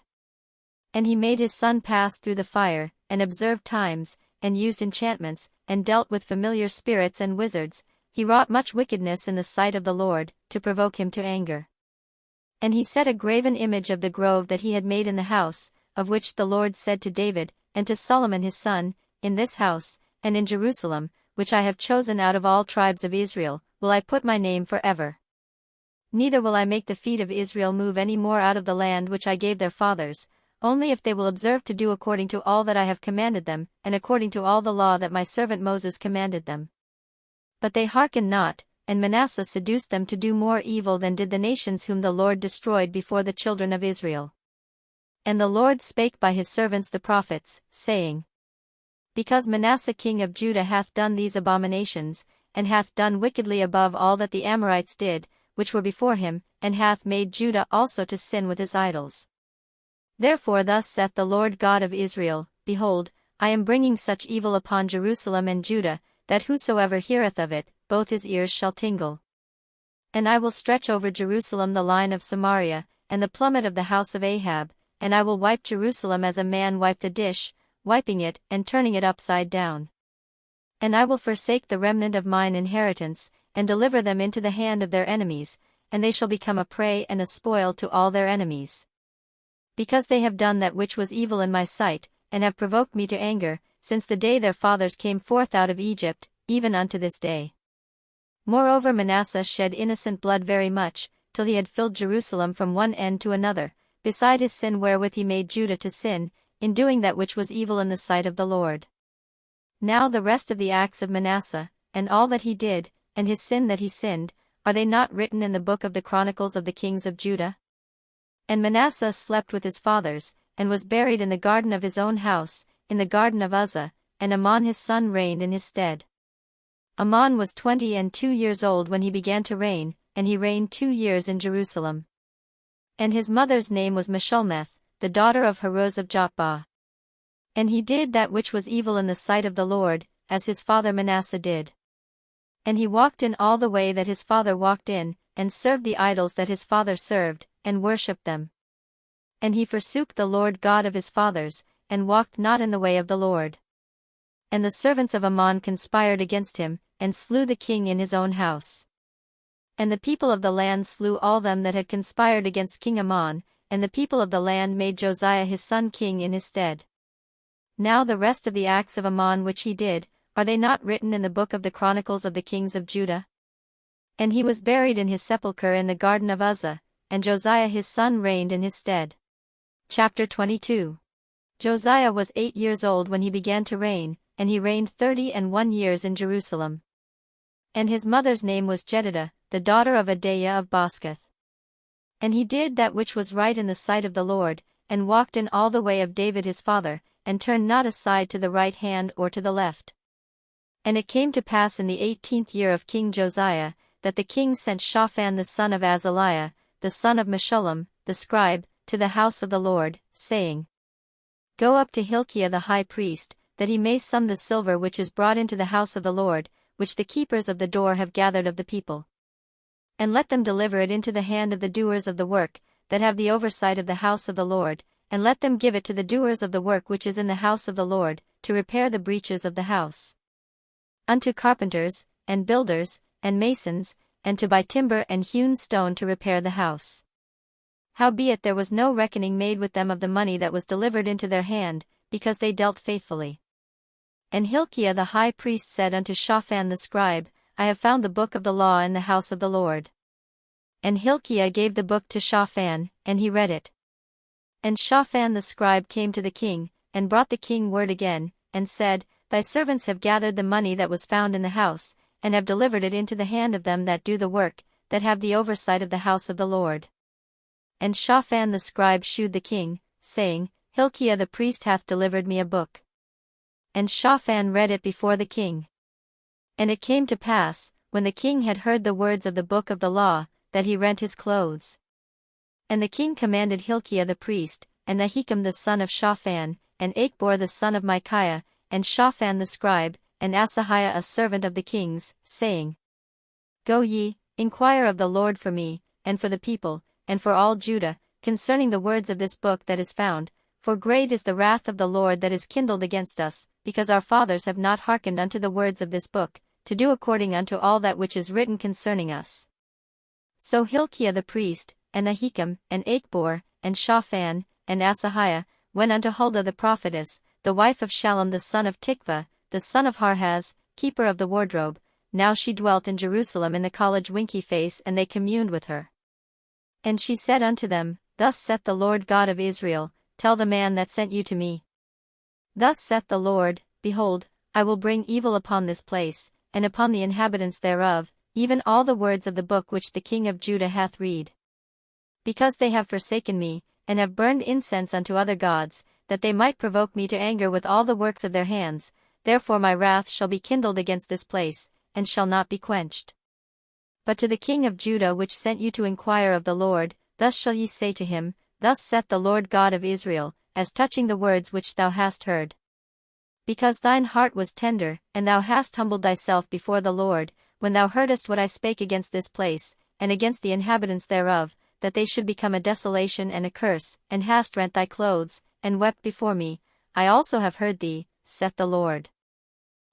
And he made his son pass through the fire, and observed times, and used enchantments, and dealt with familiar spirits and wizards. He wrought much wickedness in the sight of the Lord, to provoke him to anger. And he set a graven image of the grove that he had made in the house, of which the Lord said to David, and to Solomon his son, In this house, and in Jerusalem, which I have chosen out of all tribes of Israel, will I put my name forever. Neither will I make the feet of Israel move any more out of the land which I gave their fathers, only if they will observe to do according to all that I have commanded them, and according to all the law that my servant Moses commanded them. But they hearkened not, and Manasseh seduced them to do more evil than did the nations whom the Lord destroyed before the children of Israel. And the Lord spake by his servants the prophets, saying, Because Manasseh king of Judah hath done these abominations, and hath done wickedly above all that the Amorites did, which were before him, and hath made Judah also to sin with his idols. Therefore thus saith the Lord God of Israel, Behold, I am bringing such evil upon Jerusalem and Judah, that whosoever heareth of it, both his ears shall tingle. And I will stretch over Jerusalem the line of Samaria, and the plummet of the house of Ahab, and I will wipe Jerusalem as a man wipe the dish, wiping it, and turning it upside down. And I will forsake the remnant of mine inheritance, and deliver them into the hand of their enemies, and they shall become a prey and a spoil to all their enemies. Because they have done that which was evil in my sight, and have provoked me to anger, since the day their fathers came forth out of Egypt, even unto this day. Moreover Manasseh shed innocent blood very much, till he had filled Jerusalem from one end to another, beside his sin wherewith he made Judah to sin, in doing that which was evil in the sight of the Lord. Now the rest of the acts of Manasseh, and all that he did, and his sin that he sinned, are they not written in the book of the Chronicles of the kings of Judah? And Manasseh slept with his fathers, and was buried in the garden of his own house, in the garden of Uzzah, and Amon his son reigned in his stead. Amon was 22 years old when he began to reign, and he reigned 2 years in Jerusalem. And his mother's name was Meshullemeth, the daughter of Haruz of Jotbah. And he did that which was evil in the sight of the Lord, as his father Manasseh did. And he walked in all the way that his father walked in, and served the idols that his father served, and worshipped them. And he forsook the Lord God of his fathers, and walked not in the way of the Lord. And the servants of Amon conspired against him, and slew the king in his own house. And the people of the land slew all them that had conspired against King Amon, and the people of the land made Josiah his son king in his stead. Now the rest of the acts of Amon which he did, are they not written in the book of the Chronicles of the kings of Judah? And he was buried in his sepulchre in the garden of Uzzah, and Josiah his son reigned in his stead. Chapter 22. Josiah was 8 years old when he began to reign, and he reigned 31 years in Jerusalem. And his mother's name was Jedidah, the daughter of Adaiah of Bosketh. And he did that which was right in the sight of the Lord, and walked in all the way of David his father, and turned not aside to the right hand or to the left. And it came to pass in the 18th year of King Josiah, that the king sent Shaphan the son of Azaliah, the son of Meshullam, the scribe, to the house of the Lord, saying, Go up to Hilkiah the high priest, that he may sum the silver which is brought into the house of the Lord, which the keepers of the door have gathered of the people. And let them deliver it into the hand of the doers of the work, that have the oversight of the house of the Lord, and let them give it to the doers of the work which is in the house of the Lord, to repair the breaches of the house. Unto carpenters, and builders, and masons, and to buy timber and hewn stone to repair the house. Howbeit there was no reckoning made with them of the money that was delivered into their hand, because they dealt faithfully. And Hilkiah the high priest said unto Shaphan the scribe, I have found the book of the law in the house of the Lord. And Hilkiah gave the book to Shaphan, and he read it. And Shaphan the scribe came to the king, and brought the king word again, and said, Thy servants have gathered the money that was found in the house, and have delivered it into the hand of them that do the work, that have the oversight of the house of the Lord. And Shaphan the scribe shewed the king, saying, Hilkiah the priest hath delivered me a book. And Shaphan read it before the king. And it came to pass, when the king had heard the words of the book of the law, that he rent his clothes. And the king commanded Hilkiah the priest, and Ahikam the son of Shaphan, and Achbor the son of Micaiah, and Shaphan the scribe, and Asahiah a servant of the king's, saying, Go ye, inquire of the Lord for me, and for the people, and for all Judah, concerning the words of this book that is found, for great is the wrath of the Lord that is kindled against us, because our fathers have not hearkened unto the words of this book, to do according unto all that which is written concerning us. So Hilkiah the priest, and Ahikam, and Achbor, and Shaphan, and Asahiah, went unto Huldah the prophetess, the wife of Shallum the son of Tikvah, the son of Harhaz, keeper of the wardrobe. Now she dwelt in Jerusalem in the college Winky Face, and they communed with her. And she said unto them, Thus saith the Lord God of Israel, Tell the man that sent you to me. Thus saith the Lord, Behold, I will bring evil upon this place, and upon the inhabitants thereof, even all the words of the book which the king of Judah hath read. Because they have forsaken me, and have burned incense unto other gods, that they might provoke me to anger with all the works of their hands, therefore my wrath shall be kindled against this place, and shall not be quenched. But to the king of Judah which sent you to inquire of the Lord, thus shall ye say to him, Thus saith the Lord God of Israel, as touching the words which thou hast heard. Because thine heart was tender, and thou hast humbled thyself before the Lord, when thou heardest what I spake against this place, and against the inhabitants thereof, that they should become a desolation and a curse, and hast rent thy clothes, and wept before me, I also have heard thee, saith the Lord.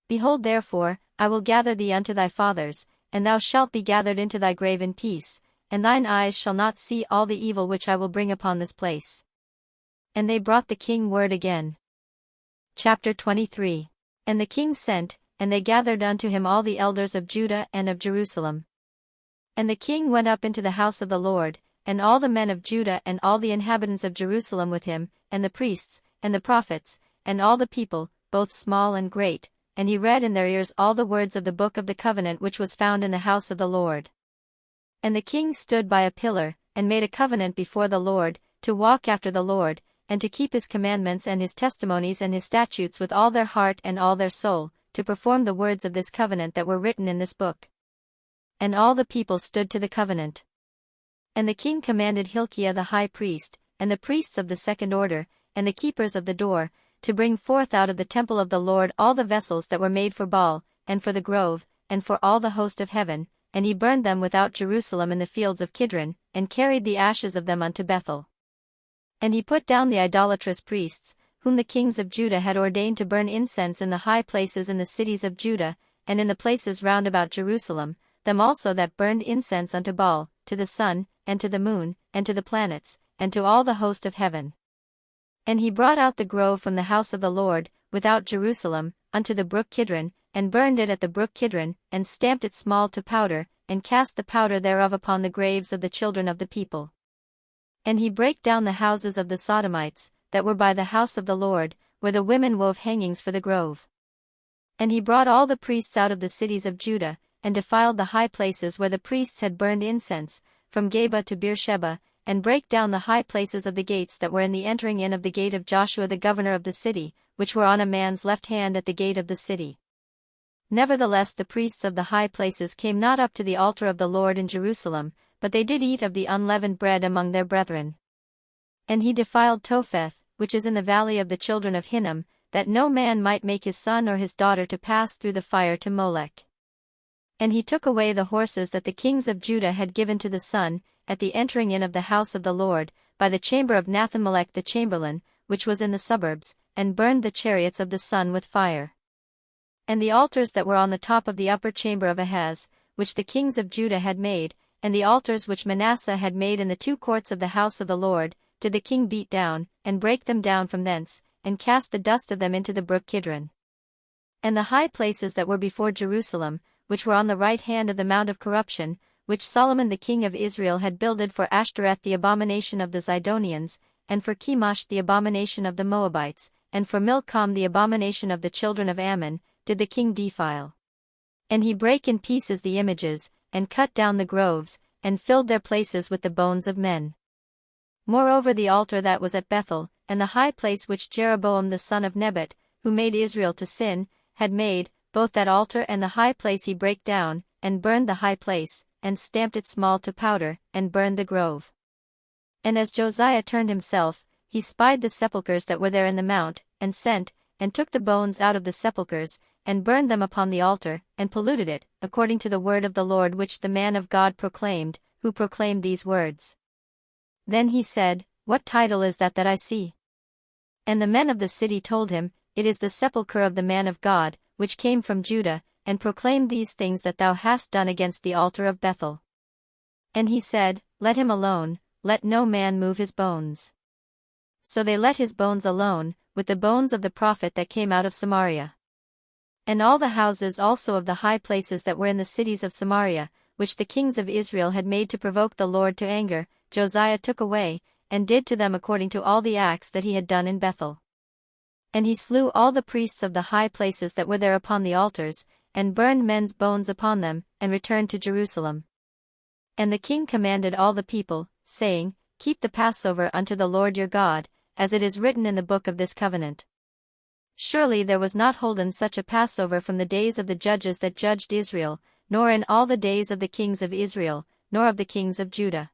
Behold therefore, I will gather thee unto thy fathers, and thou shalt be gathered into thy grave in peace, and thine eyes shall not see all the evil which I will bring upon this place. And they brought the king word again. Chapter 23. And the king sent, and they gathered unto him all the elders of Judah and of Jerusalem. And the king went up into the house of the Lord, and all the men of Judah and all the inhabitants of Jerusalem with him, and the priests, and the prophets, and all the people, both small and great, and he read in their ears all the words of the book of the covenant which was found in the house of the Lord. And the king stood by a pillar, and made a covenant before the Lord, to walk after the Lord, and to keep his commandments and his testimonies and his statutes with all their heart and all their soul, to perform the words of this covenant that were written in this book. And all the people stood to the covenant. And the king commanded Hilkiah the high priest, and the priests of the second order, and the keepers of the door, to bring forth out of the temple of the Lord all the vessels that were made for Baal, and for the grove, and for all the host of heaven, and he burned them without Jerusalem in the fields of Kidron, and carried the ashes of them unto Bethel. And he put down the idolatrous priests, whom the kings of Judah had ordained to burn incense in the high places in the cities of Judah, and in the places round about Jerusalem, them also that burned incense unto Baal, to the sun, and to the moon, and to the planets, and to all the host of heaven. And he brought out the grove from the house of the Lord, without Jerusalem, unto the brook Kidron, and burned it at the brook Kidron, and stamped it small to powder, and cast the powder thereof upon the graves of the children of the people. And he brake down the houses of the Sodomites, that were by the house of the Lord, where the women wove hangings for the grove. And he brought all the priests out of the cities of Judah, and defiled the high places where the priests had burned incense, from Geba to Beersheba, and brake down the high places of the gates that were in the entering in of the gate of Joshua the governor of the city, which were on a man's left hand at the gate of the city. Nevertheless the priests of the high places came not up to the altar of the Lord in Jerusalem, but they did eat of the unleavened bread among their brethren. And he defiled Topheth, which is in the valley of the children of Hinnom, that no man might make his son or his daughter to pass through the fire to Molech. And he took away the horses that the kings of Judah had given to the sun, at the entering in of the house of the Lord, by the chamber of Nathan-melech the chamberlain, which was in the suburbs, and burned the chariots of the sun with fire. And the altars that were on the top of the upper chamber of Ahaz, which the kings of Judah had made, and the altars which Manasseh had made in the two courts of the house of the Lord, did the king beat down, and break them down from thence, and cast the dust of them into the brook Kidron. And the high places that were before Jerusalem, which were on the right hand of the mount of corruption, which Solomon the king of Israel had builded for Ashtoreth the abomination of the Zidonians, and for Chemosh the abomination of the Moabites, and for Milcom the abomination of the children of Ammon, did the king defile. And he brake in pieces the images, and cut down the groves, and filled their places with the bones of men. Moreover the altar that was at Bethel, and the high place which Jeroboam the son of Nebat, who made Israel to sin, had made, both that altar and the high place he brake down, and burned the high place, and stamped it small to powder, and burned the grove. And as Josiah turned himself, he spied the sepulchres that were there in the mount, and sent, and took the bones out of the sepulchres, and burned them upon the altar, and polluted it, according to the word of the Lord which the man of God proclaimed, who proclaimed these words. Then he said, What title is that I see? And the men of the city told him, It is the sepulchre of the man of God, which came from Judah, and proclaimed these things that thou hast done against the altar of Bethel. And he said, Let him alone, let no man move his bones. So they let his bones alone, with the bones of the prophet that came out of Samaria. And all the houses also of the high places that were in the cities of Samaria, which the kings of Israel had made to provoke the Lord to anger, Josiah took away, and did to them according to all the acts that he had done in Bethel. And he slew all the priests of the high places that were there upon the altars, and burned men's bones upon them, and returned to Jerusalem. And the king commanded all the people, saying, Keep the Passover unto the Lord your God, as it is written in the book of this covenant. Surely there was not holden such a Passover from the days of the judges that judged Israel, nor in all the days of the kings of Israel, nor of the kings of Judah.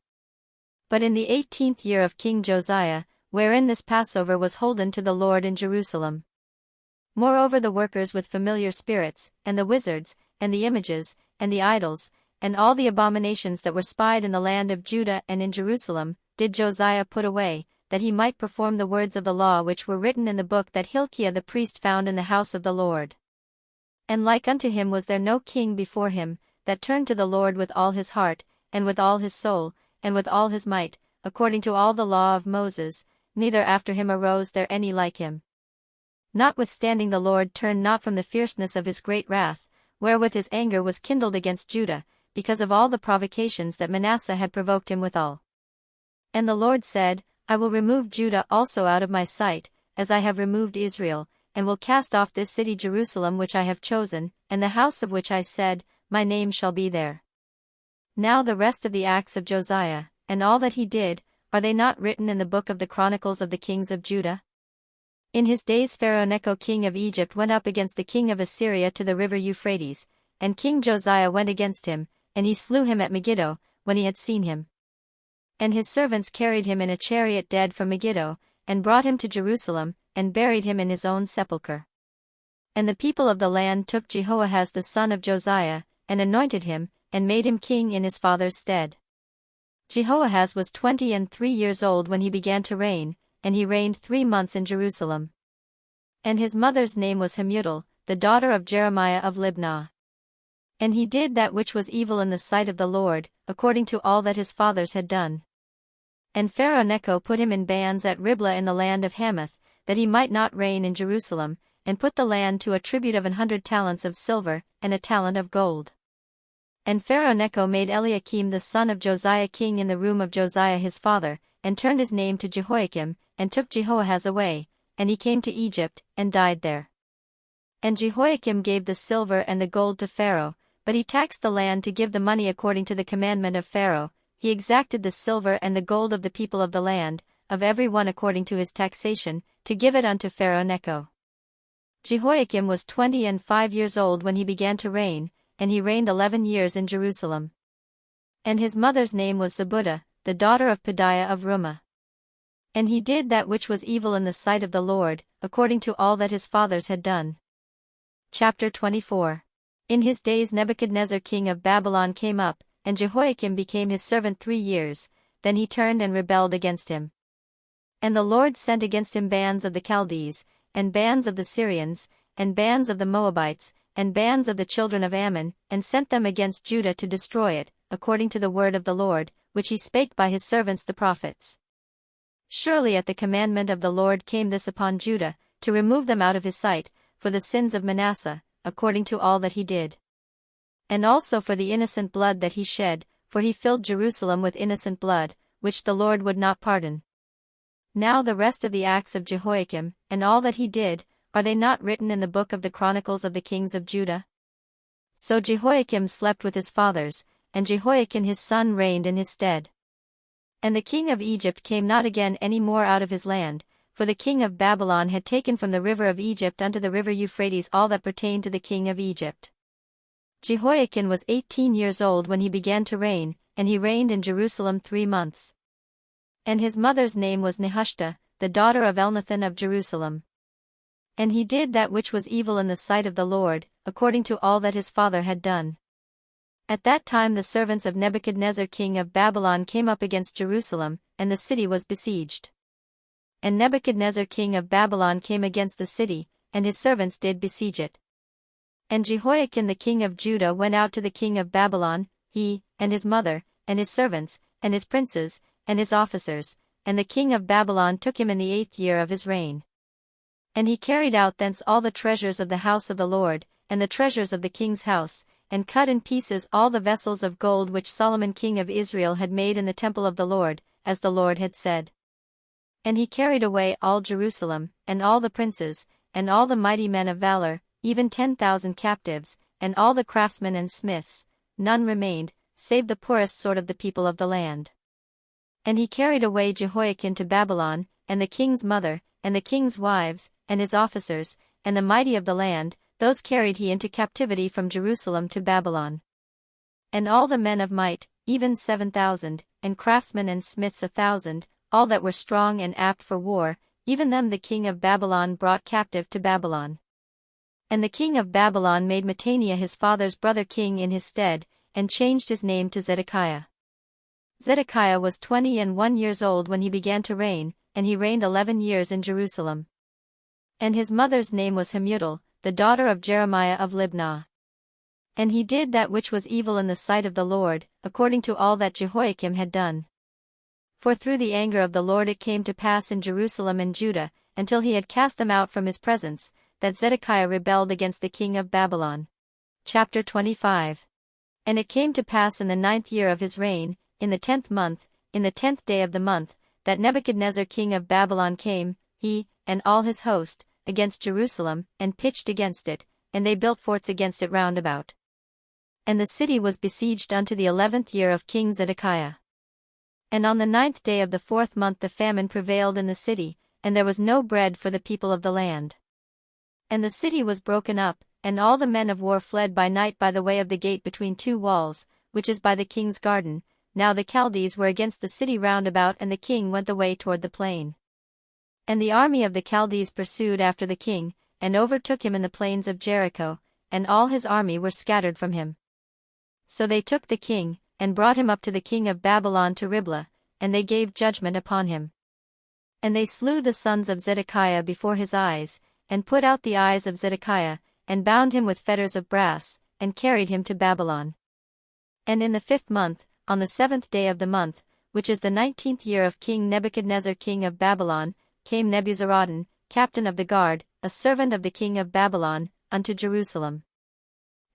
But in the 18th year of King Josiah, wherein this Passover was holden to the Lord in Jerusalem. Moreover the workers with familiar spirits, and the wizards, and the images, and the idols, and all the abominations that were spied in the land of Judah and in Jerusalem, did Josiah put away, that he might perform the words of the law which were written in the book that Hilkiah the priest found in the house of the Lord. And like unto him was there no king before him, that turned to the Lord with all his heart, and with all his soul, and with all his might, according to all the law of Moses, neither after him arose there any like him. Notwithstanding the Lord turned not from the fierceness of his great wrath, wherewith his anger was kindled against Judah, because of all the provocations that Manasseh had provoked him withal. And the Lord said, I will remove Judah also out of my sight, as I have removed Israel, and will cast off this city Jerusalem which I have chosen, and the house of which I said, my name shall be there. Now the rest of the acts of Josiah, and all that he did, are they not written in the book of the Chronicles of the kings of Judah? In his days Pharaoh Necho king of Egypt went up against the king of Assyria to the river Euphrates, and King Josiah went against him, and he slew him at Megiddo, when he had seen him. And his servants carried him in a chariot dead from Megiddo, and brought him to Jerusalem, and buried him in his own sepulchre. And the people of the land took Jehoahaz the son of Josiah, and anointed him, and made him king in his father's stead. Jehoahaz was 23 years old when he began to reign, and he reigned 3 months in Jerusalem. And his mother's name was Hamutal, the daughter of Jeremiah of Libnah. And he did that which was evil in the sight of the Lord, according to all that his fathers had done. And Pharaoh Necho put him in bands at Riblah in the land of Hamath, that he might not reign in Jerusalem, and put the land to a tribute of 100 talents of silver, and a talent of gold. And Pharaoh Necho made Eliakim the son of Josiah king in the room of Josiah his father, and turned his name to Jehoiakim, and took Jehoahaz away, and he came to Egypt, and died there. And Jehoiakim gave the silver and the gold to Pharaoh, but he taxed the land to give the money according to the commandment of Pharaoh. He exacted the silver and the gold of the people of the land, of every one according to his taxation, to give it unto Pharaoh Necho. Jehoiakim was 25 years old when he began to reign, and he reigned 11 years in Jerusalem. And his mother's name was Zebudah, the daughter of Pedaiah of Rumah. And he did that which was evil in the sight of the Lord, according to all that his fathers had done. Chapter 24. In his days Nebuchadnezzar king of Babylon came up, and Jehoiakim became his servant 3 years, then he turned and rebelled against him. And the Lord sent against him bands of the Chaldees, and bands of the Syrians, and bands of the Moabites, and bands of the children of Ammon, and sent them against Judah to destroy it, according to the word of the Lord, which he spake by his servants the prophets. Surely at the commandment of the Lord came this upon Judah, to remove them out of his sight, for the sins of Manasseh, according to all that he did. And also for the innocent blood that he shed, for he filled Jerusalem with innocent blood, which the Lord would not pardon. Now the rest of the acts of Jehoiakim, and all that he did, are they not written in the book of the Chronicles of the kings of Judah? So Jehoiakim slept with his fathers, and Jehoiakim his son reigned in his stead. And the king of Egypt came not again any more out of his land, for the king of Babylon had taken from the river of Egypt unto the river Euphrates all that pertained to the king of Egypt. Jehoiakim was 18 years old when he began to reign, and he reigned in Jerusalem 3 months. And his mother's name was Nehushta, the daughter of Elnathan of Jerusalem. And he did that which was evil in the sight of the Lord, according to all that his father had done. At that time the servants of Nebuchadnezzar king of Babylon came up against Jerusalem, and the city was besieged. And Nebuchadnezzar king of Babylon came against the city, and his servants did besiege it. And Jehoiakim the king of Judah went out to the king of Babylon, he, and his mother, and his servants, and his princes, and his officers, and the king of Babylon took him in the 8th year of his reign. And he carried out thence all the treasures of the house of the Lord, and the treasures of the king's house, and cut in pieces all the vessels of gold which Solomon king of Israel had made in the temple of the Lord, as the Lord had said. And he carried away all Jerusalem, and all the princes, and all the mighty men of valor, even 10,000 captives, and all the craftsmen and smiths, none remained, save the poorest sort of the people of the land. And he carried away Jehoiakim to Babylon, and the king's mother, and the king's wives, and his officers, and the mighty of the land, those carried he into captivity from Jerusalem to Babylon. And all the men of might, even 7,000, and craftsmen and smiths 1,000, all that were strong and apt for war, even them the king of Babylon brought captive to Babylon. And the king of Babylon made Mattaniah his father's brother king in his stead, and changed his name to Zedekiah. Zedekiah was 21 years old when he began to reign, and he reigned 11 years in Jerusalem. And his mother's name was Hamutal, the daughter of Jeremiah of Libnah. And he did that which was evil in the sight of the Lord, according to all that Jehoiakim had done. For through the anger of the Lord it came to pass in Jerusalem and Judah, until he had cast them out from his presence, that Zedekiah rebelled against the king of Babylon. Chapter 25. And it came to pass in the 9th year of his reign, in the 10th month, in the 10th day of the month, that Nebuchadnezzar king of Babylon came, he, and all his host, against Jerusalem, and pitched against it, and they built forts against it round about. And the city was besieged unto the 11th year of King Zedekiah. And on the 9th day of the 4th month the famine prevailed in the city, and there was no bread for the people of the land. And the city was broken up, and all the men of war fled by night by the way of the gate between two walls, which is by the king's garden. Now the Chaldees were against the city round about, and the king went the way toward the plain. And the army of the Chaldees pursued after the king, and overtook him in the plains of Jericho, and all his army were scattered from him. So they took the king, and brought him up to the king of Babylon to Riblah, and they gave judgment upon him. And they slew the sons of Zedekiah before his eyes, and put out the eyes of Zedekiah, and bound him with fetters of brass, and carried him to Babylon. And in the 5th month, on the 7th day of the month, which is the 19th year of King Nebuchadnezzar king of Babylon, came Nebuzaradan, captain of the guard, a servant of the king of Babylon, unto Jerusalem.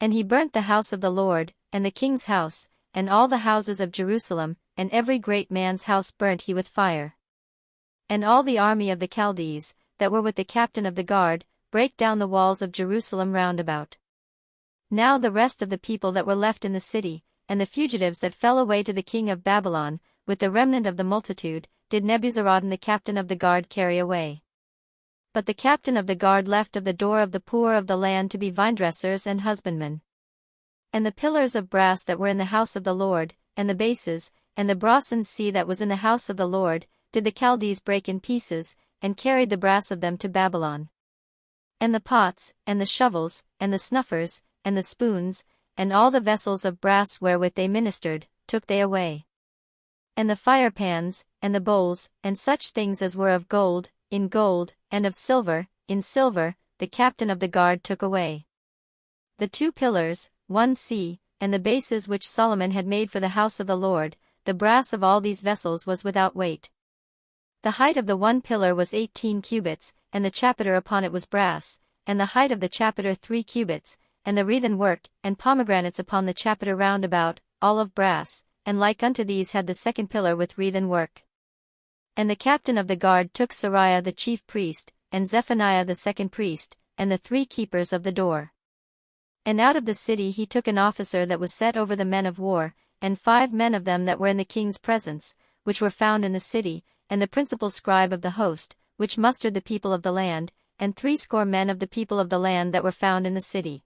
And he burnt the house of the Lord, and the king's house, and all the houses of Jerusalem, and every great man's house burnt he with fire. And all the army of the Chaldees, that were with the captain of the guard, brake down the walls of Jerusalem round about. Now the rest of the people that were left in the city, and the fugitives that fell away to the king of Babylon, with the remnant of the multitude, did Nebuzaradan the captain of the guard carry away. But the captain of the guard left of the door of the poor of the land to be vinedressers and husbandmen. And the pillars of brass that were in the house of the Lord, and the bases, and the brasen sea that was in the house of the Lord, did the Chaldees break in pieces, and carried the brass of them to Babylon. And the pots, and the shovels, and the snuffers, and the spoons, and all the vessels of brass wherewith they ministered, took they away. And the firepans, and the bowls, and such things as were of gold, in gold, and of silver, in silver, the captain of the guard took away. The 2 pillars, 1 sea, and the bases which Solomon had made for the house of the Lord, the brass of all these vessels was without weight. The height of the 1 pillar was 18 cubits, and the chapiter upon it was brass, and the height of the chapiter 3 cubits, and the wreathen work, and pomegranates upon the chapiter round about, all of brass, and like unto these had the 2nd pillar with wreathen work. And the captain of the guard took Sariah the chief priest, and Zephaniah the 2nd priest, and the 3 keepers of the door. And out of the city he took an officer that was set over the men of war, and 5 men of them that were in the king's presence, which were found in the city, and the principal scribe of the host, which mustered the people of the land, and 60 men of the people of the land that were found in the city.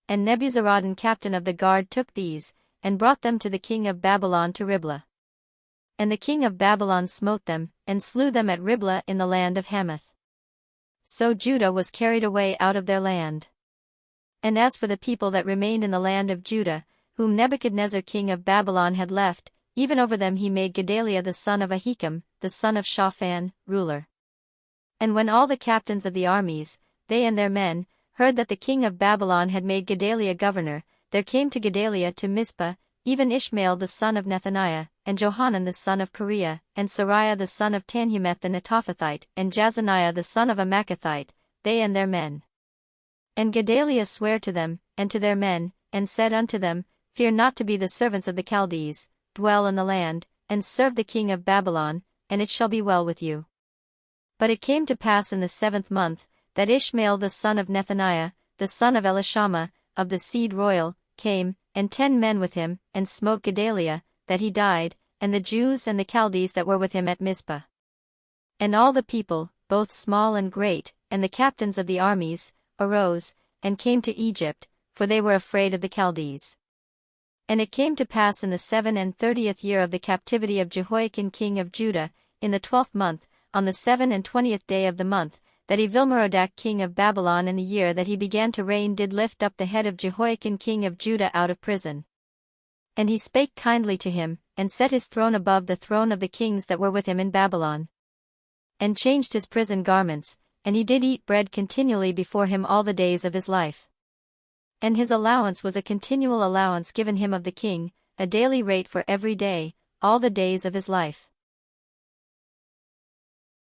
And Nebuzaradan captain of the guard took these, and brought them to the king of Babylon to Riblah. And the king of Babylon smote them, and slew them at Riblah in the land of Hamath. So Judah was carried away out of their land. And as for the people that remained in the land of Judah, whom Nebuchadnezzar king of Babylon had left, even over them he made Gedaliah the son of Ahikam, the son of Shaphan, ruler. And when all the captains of the armies, they and their men, heard that the king of Babylon had made Gedaliah governor, there came to Gedaliah to Mizpah, even Ishmael the son of Nethaniah, and Johanan the son of Kareah, and Sariah the son of Tanhumeth the Netophathite, and Jazaniah the son of a Maacathite, they and their men. And Gedaliah sware to them, and to their men, and said unto them, Fear not to be the servants of the Chaldees, dwell in the land, and serve the king of Babylon, and it shall be well with you. But it came to pass in the 7th month, that Ishmael the son of Nethaniah, the son of Elishama, of the seed royal, came, and 10 men with him, and smote Gedaliah, that he died, and the Jews and the Chaldees that were with him at Mizpah. And all the people, both small and great, and the captains of the armies, arose, and came to Egypt, for they were afraid of the Chaldees. And it came to pass in the 37th year of the captivity of Jehoiakim king of Judah, in the 12th month, on the 27th day of the month, that Evil-Merodach king of Babylon in the year that he began to reign did lift up the head of Jehoiakim king of Judah out of prison. And he spake kindly to him, and set his throne above the throne of the kings that were with him in Babylon. And changed his prison garments, and he did eat bread continually before him all the days of his life. And his allowance was a continual allowance given him of the king, a daily rate for every day, all the days of his life.